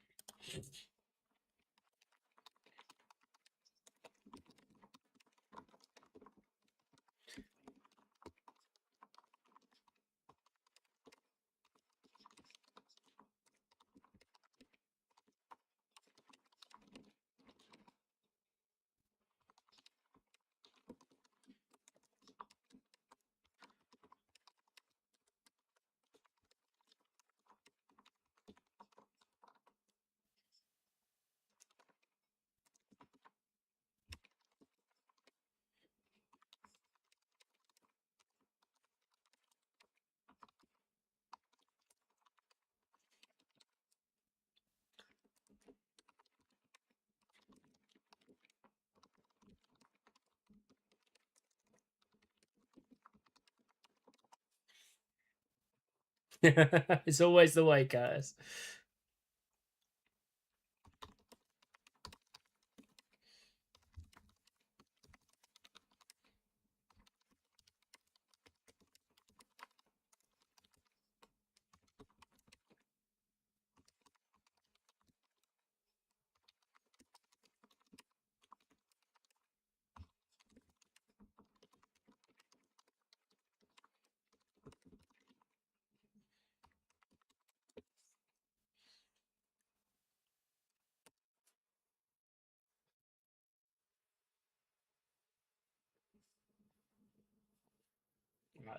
It's always the way, Curtis.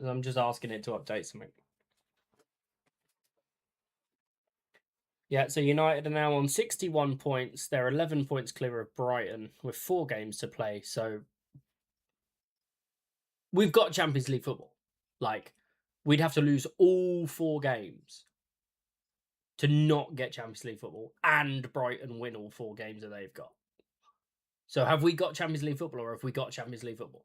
I'm just asking it to update something. Yeah, so United are now on 61 points. They're 11 points clear of Brighton with 4 games to play. So we've got Champions League football. Like, we'd have to lose all 4 games to not get Champions League football and Brighton win all 4 games that they've got. So have we got Champions League football or have we got Champions League football?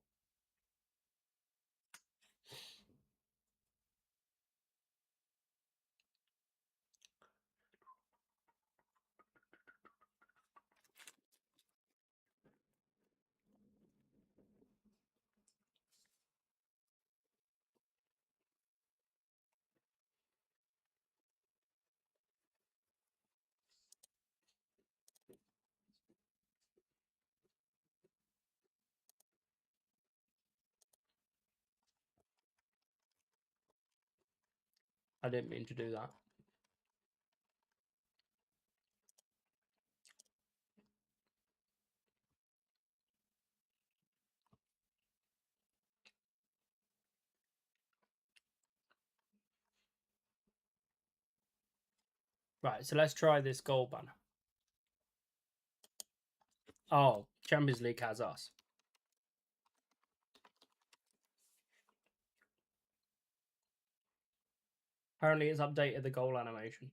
I didn't mean to do that. Right, so let's try this goal banner. Oh, Champions League has us. Apparently it's updated the goal animation.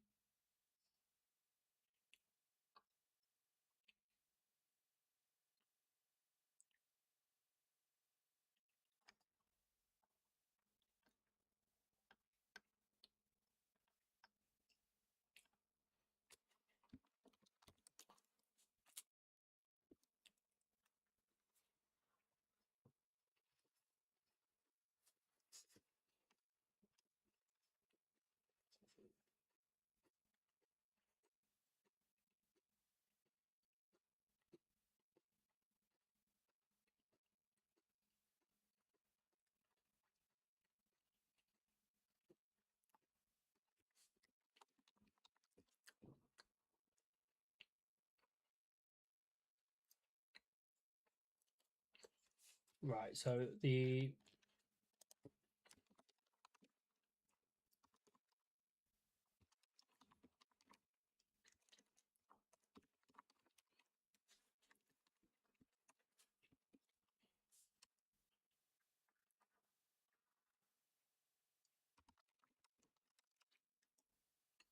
Right, so the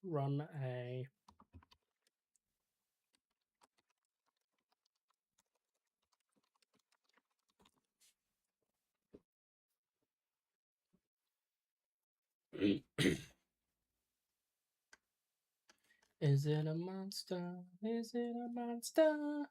run a Is it a monster? Is it a monster?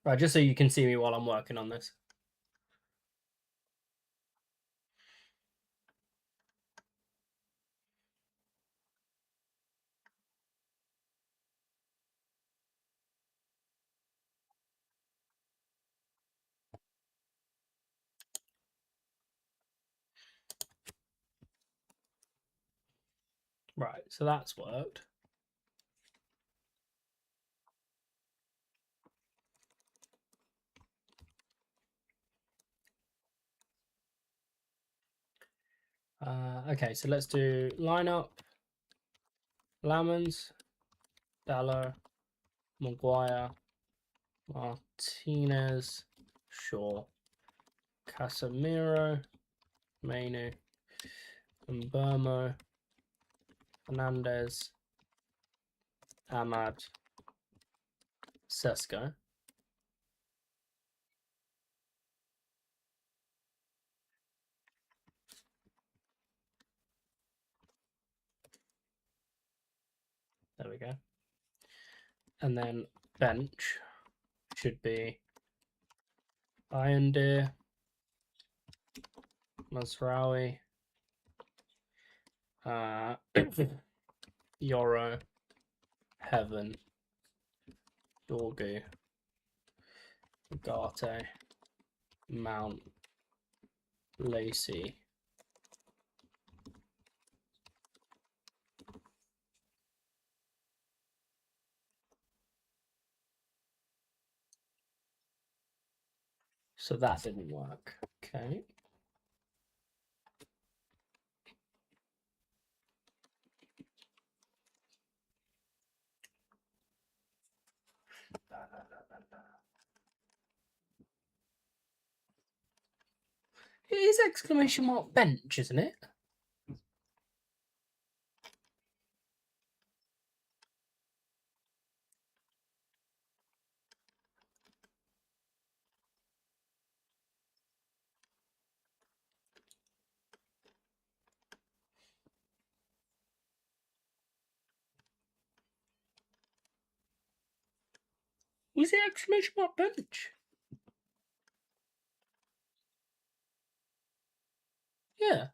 Right, just so you can see me while I'm working on this. Right, so that's worked. Okay, so let's do lineup. Lamans, Dallo, Maguire, Martinez, Shaw, Casemiro, Mainu, Mbermo, Fernandez, Ahmad, Sesko. There we go. And then bench should be Irondeer, Masraoui, Yoro, Heaven, Dorgu, Garte, Mount, Lacey, so that didn't work. Okay. It is exclamation mark bench, isn't it? Was it exclamation mark bench? Yeah.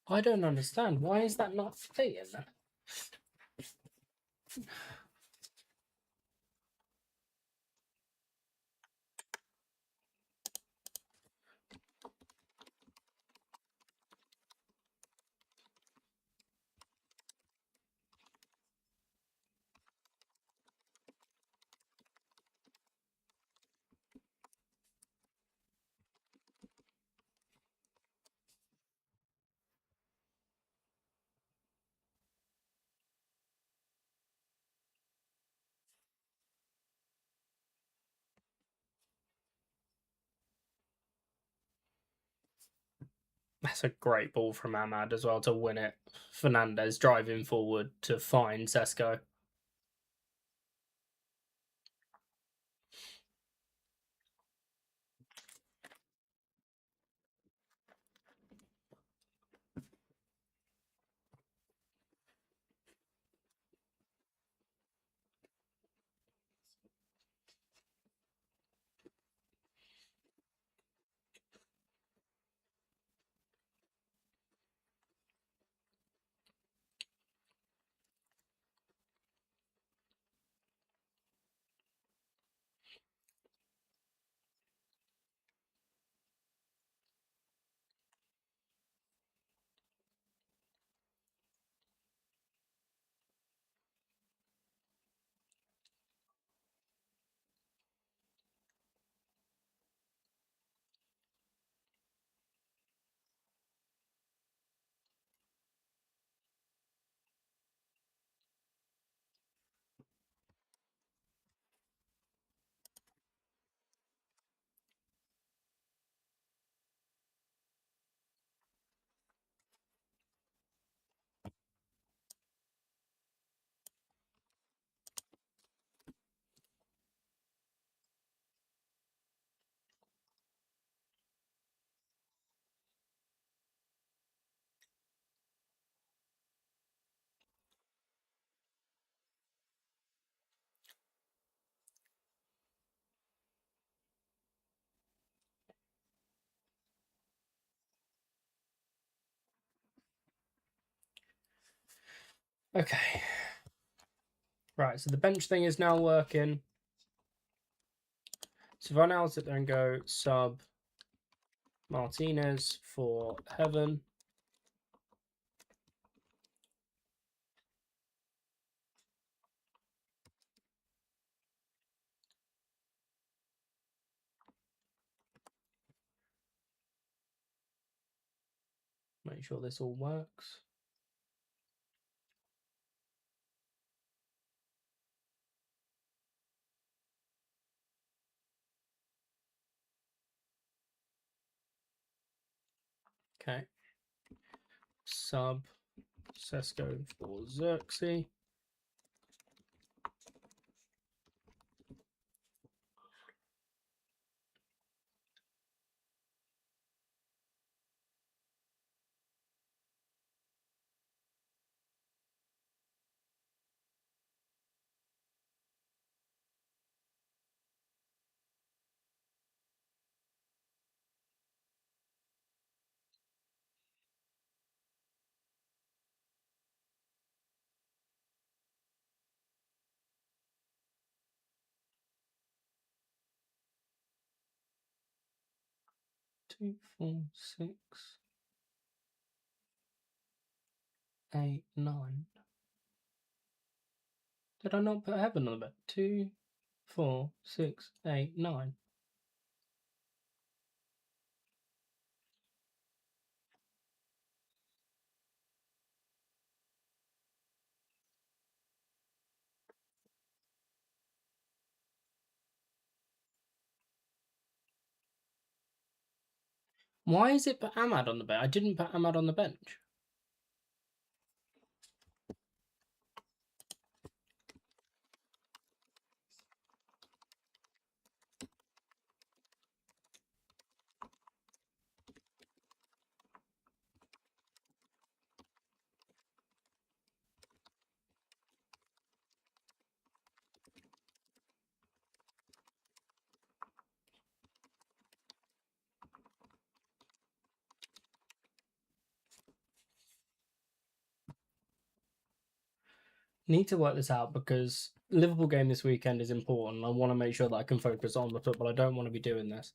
I don't understand. Why is that not fitting? That's a great ball from Ahmad as well to win it. Fernandez driving forward to find Sesko. Okay. Right, so the bench thing is now working. So if I now sit there and go sub Martinez for Heaven. Make sure this all works. Okay. Sub Sesko for Xerxes. Two, 4, 6, 8, 9. Did I not put Heaven on the bet? 2, 4, 6, 8, 9. Why is it put Ahmad on the bench? I didn't put Ahmad on the bench. Need to work this out because Liverpool game this weekend is important. I want to make sure that I can focus on the football. I don't want to be doing this.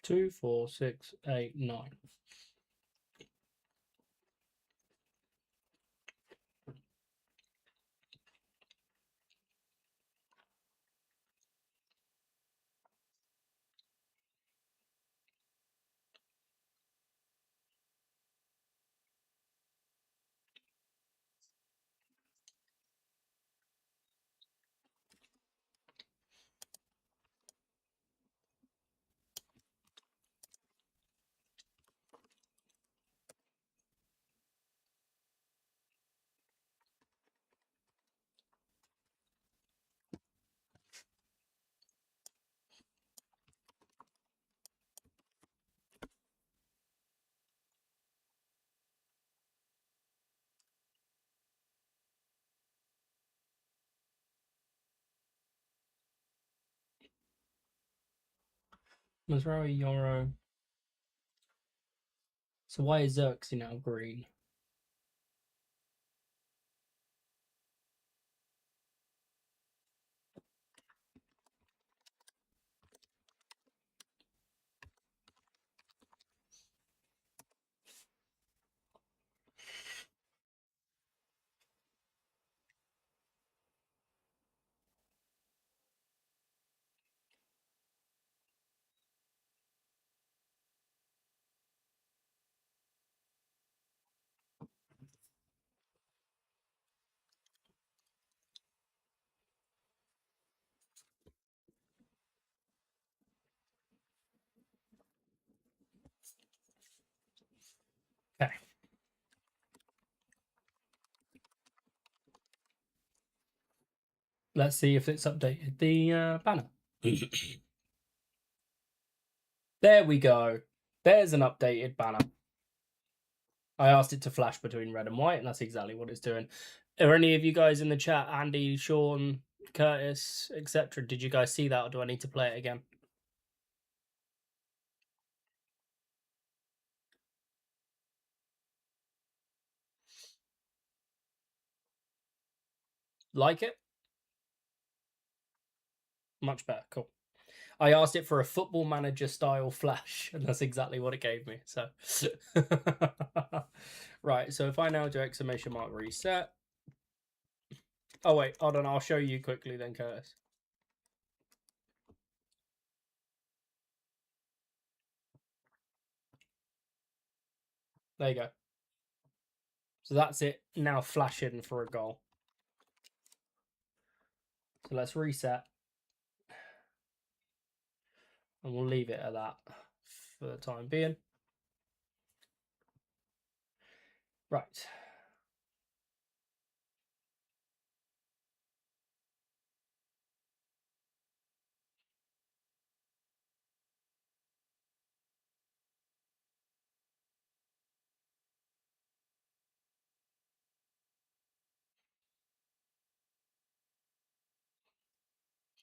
Two, 4, 6, 8, 9. Mazraoui, Euro. So why is Xerxes now green? Okay. Let's see if it's updated the banner. There we go. There's an updated banner. I asked it to flash between red and white, and that's exactly what it's doing. Are any of you guys in the chat, Andy, Sean, Curtis, etc., did you guys see that, or do I need to play it again? Like it? Much better. Cool. I asked it for a Football Manager style flash, and that's exactly what it gave me. So, right. So if I now do exclamation mark reset. Oh wait, hold on. I'll show you quickly then, Curtis. There you go. So that's it now flashing for a goal. So let's reset. And we'll leave it at that for the time being. Right.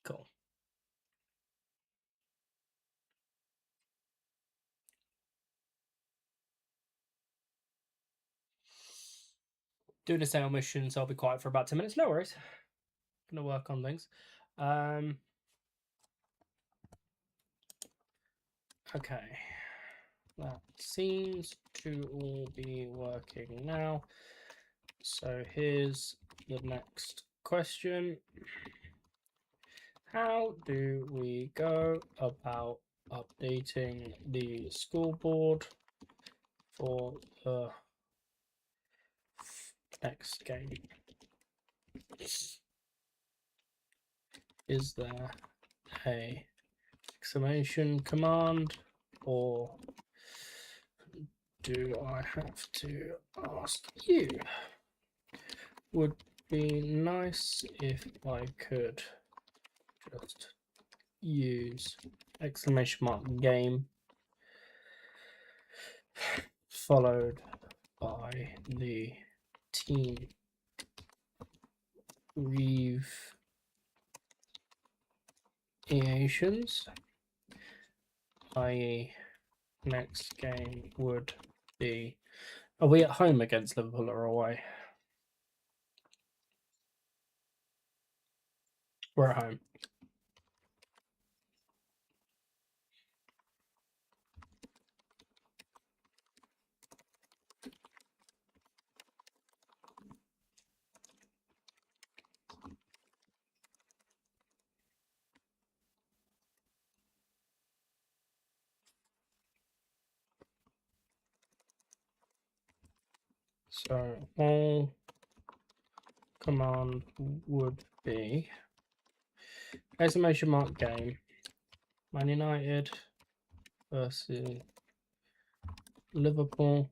Cool. Doing a sale mission, so I'll be quiet for about 10 minutes. No worries. Gonna work on things. Okay. That seems to all be working now. So here's the next question. How do we go about updating the scoreboard for the next game? Is there a exclamation command, or do I have to ask you? Would be nice if I could just use exclamation mark game followed by the team abbreviations, i.e. next game would be... Are we at home against Liverpool or away? We're at home. So all command would be exclamation mark game Man United versus Liverpool.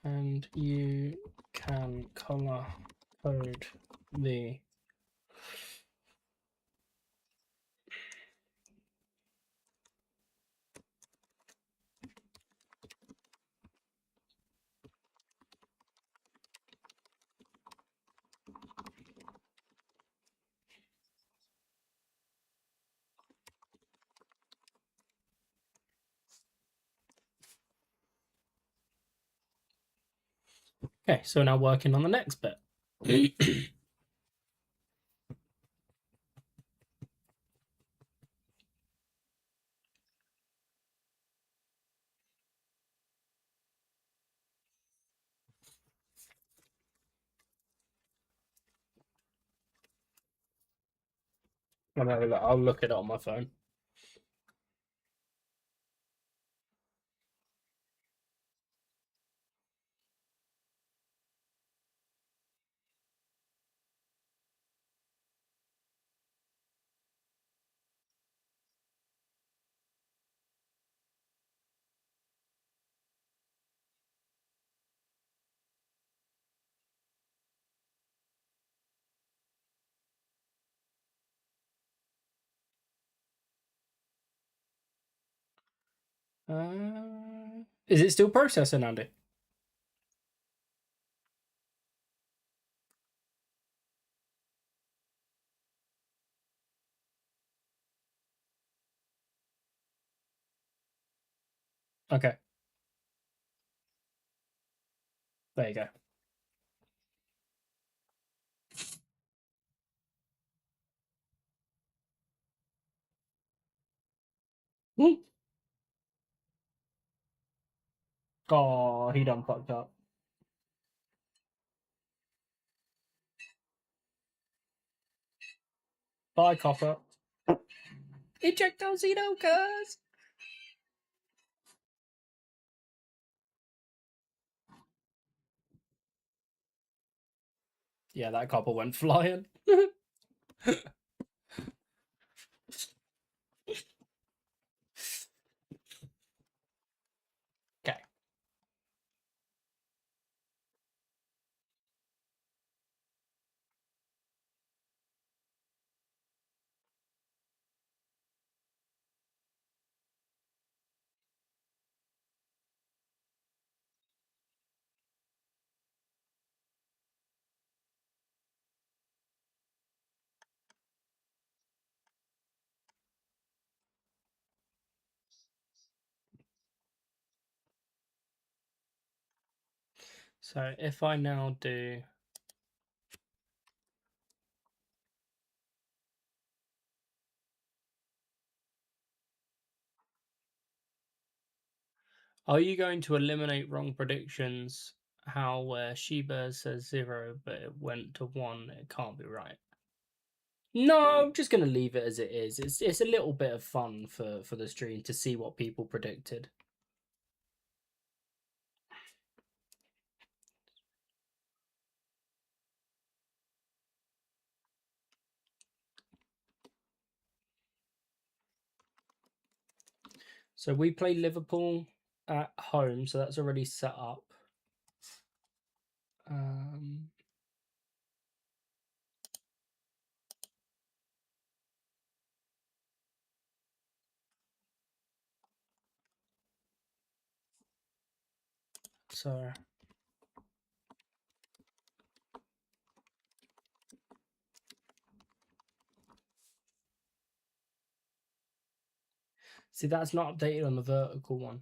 And you can color code the Okay, so now working on the next bit. I'll look it up on my phone. Is it still processing, Andy? Okay. There you go. Oh, he done fucked up. Bye, copper. Ejecto Zeno, cuz. Yeah, that copper went flying. Okay. So if I now do... Are you going to eliminate wrong predictions? How where Sheba says 0, but it went to 1? It can't be right. No, I'm just going to leave it as it is. It's a little bit of fun for the stream to see what people predicted. So we play Liverpool at home, so that's already set up. So see, that's not updated on the vertical one.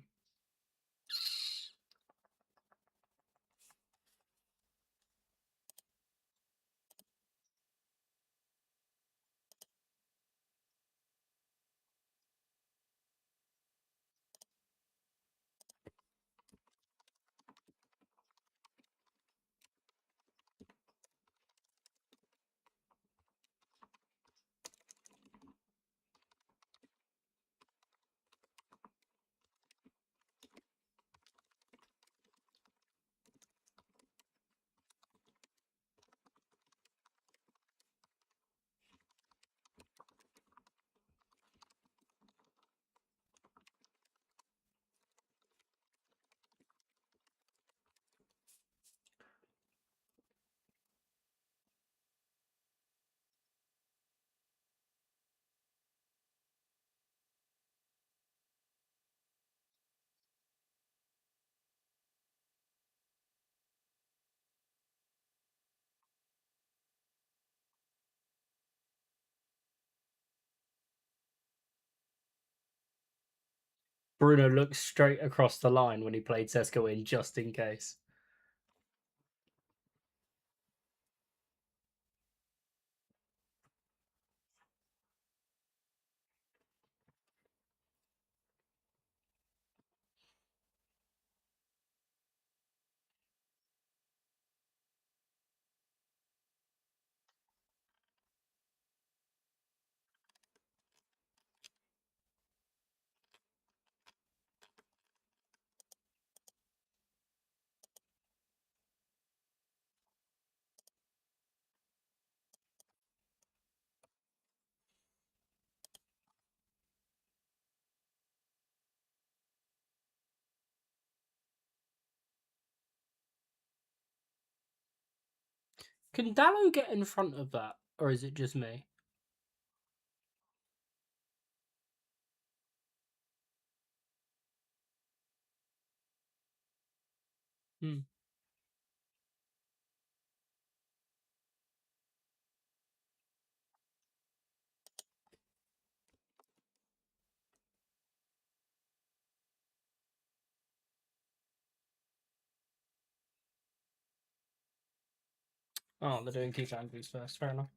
Bruno looked straight across the line when he played Sesko in, just in case. Can Dallo get in front of that, or is it just me? Hmm. Oh, they're doing keep angles first. Fair enough.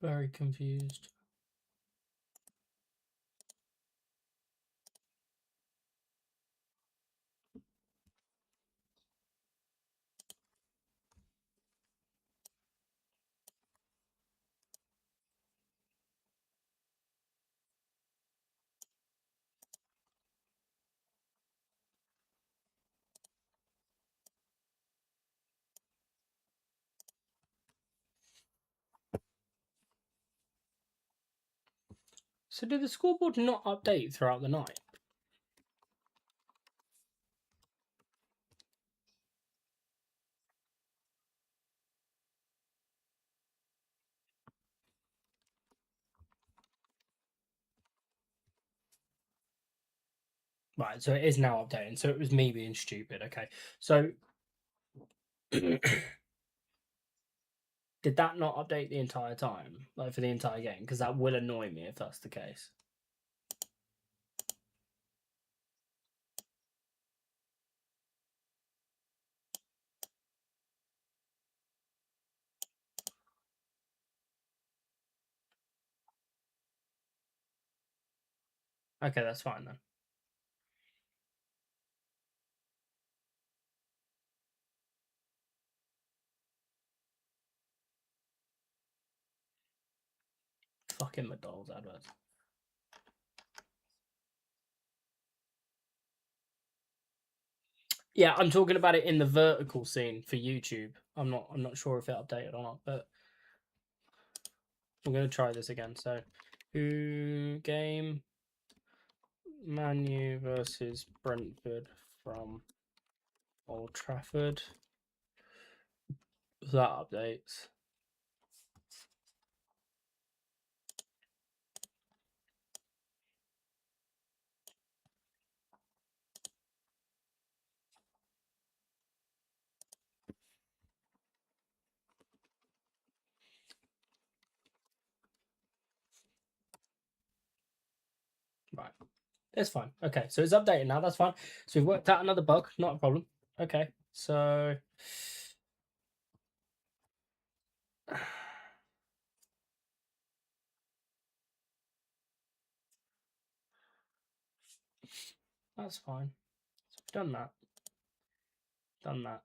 Very confused. So did the scoreboard not update throughout the night? Right, so it is now updating. So it was me being stupid. Okay, so did that not update the entire time, like for the entire game? Because that will annoy me if that's the case. Okay, that's fine then. Fucking McDonald's adverts. Yeah, I'm talking about it in the vertical scene for YouTube. I'm not sure if it updated or not, but I'm gonna try this again. So, who game Man U versus Brentford from Old Trafford. That updates. Right. That's fine. Okay, so it's updated now. That's fine. So we've worked out another bug. Not a problem. Okay, so that's fine. So we've done that. Done that.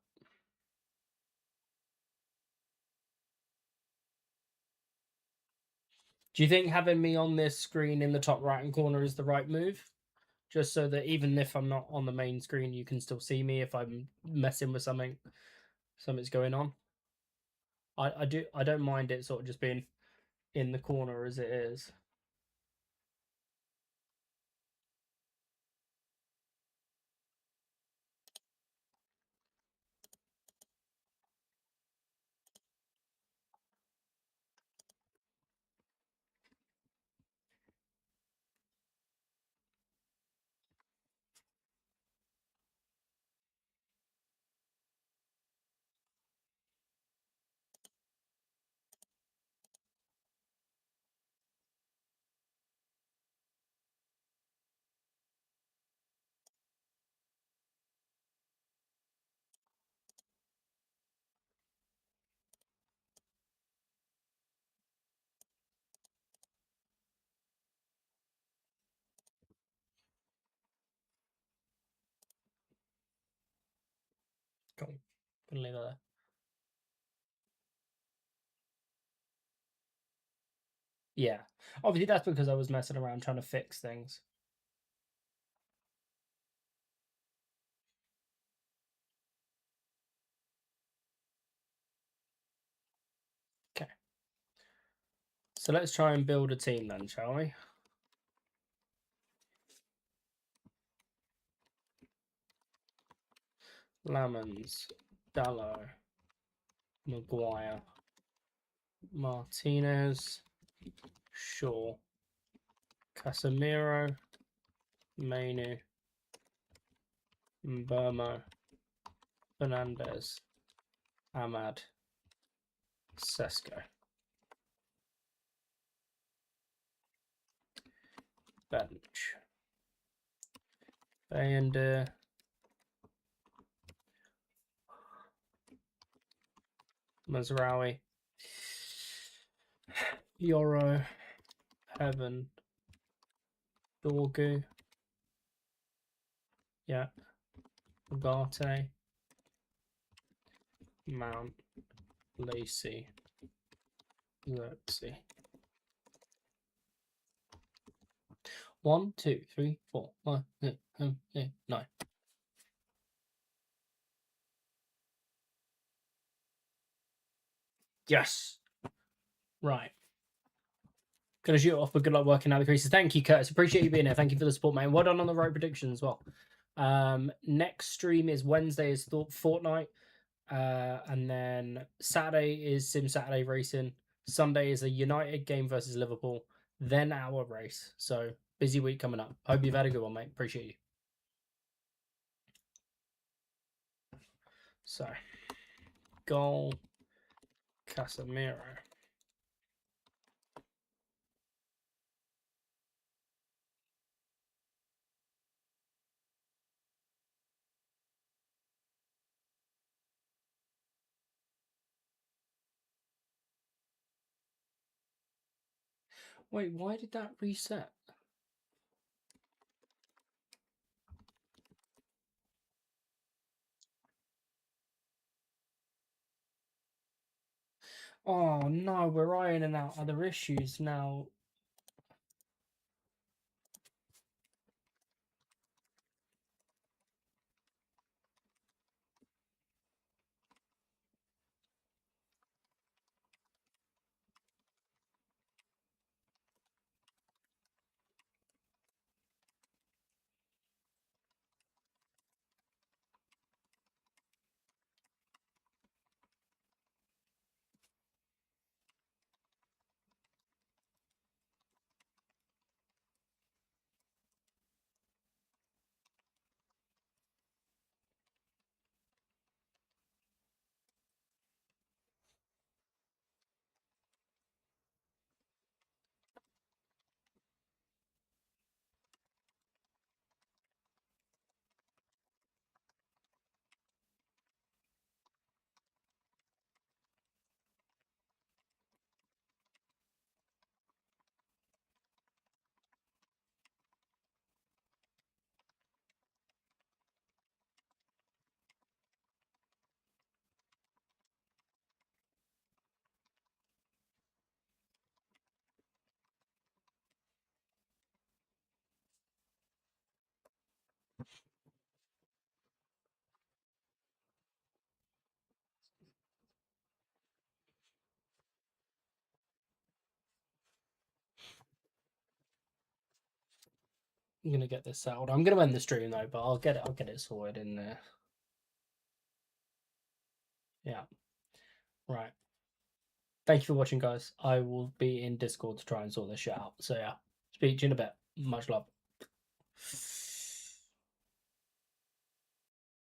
Do you think having me on this screen in the top right hand corner is the right move? Just so that even if I'm not on the main screen, you can still see me if I'm messing with something, something's going on. I don't mind it sort of just being in the corner as it is. Cool. Gonna leave that there. Yeah. Obviously, that's because I was messing around trying to fix things. Okay. So let's try and build a team then, shall we? Lamans, Dallo, Maguire, Martinez, Shaw, Casemiro, Mainu, Mbermo, Fernandez, Ahmad, Sesko. Bench. Bayender, Mazraoui, Yoro, Heaven, Dorgu, yeah, Ugarte, Mount, Lacey, Xerxes. 1, 2, 3, 4, 5, 6, 7, 8, 9. Yes. Right. Gonna shoot off, but good luck working out the creases. Thank you, Curtis. Appreciate you being here. Thank you for the support, man. Well done on the right prediction as well. Next stream is Wednesday is Fortnite. And then Saturday is Sim Saturday Racing. Sunday is a United game versus Liverpool. Then our race. So busy week coming up. Hope you've had a good one, mate. Appreciate you. So, goal, Casemiro. Wait, why did that reset? Oh no, we're ironing out other issues now. I'm gonna get this settled. I'm gonna end the stream though, but I'll get it sorted in there. Yeah. Right. Thank you for watching, guys. I will be in Discord to try and sort this shit out. So yeah. Speak to you in a bit. Much love.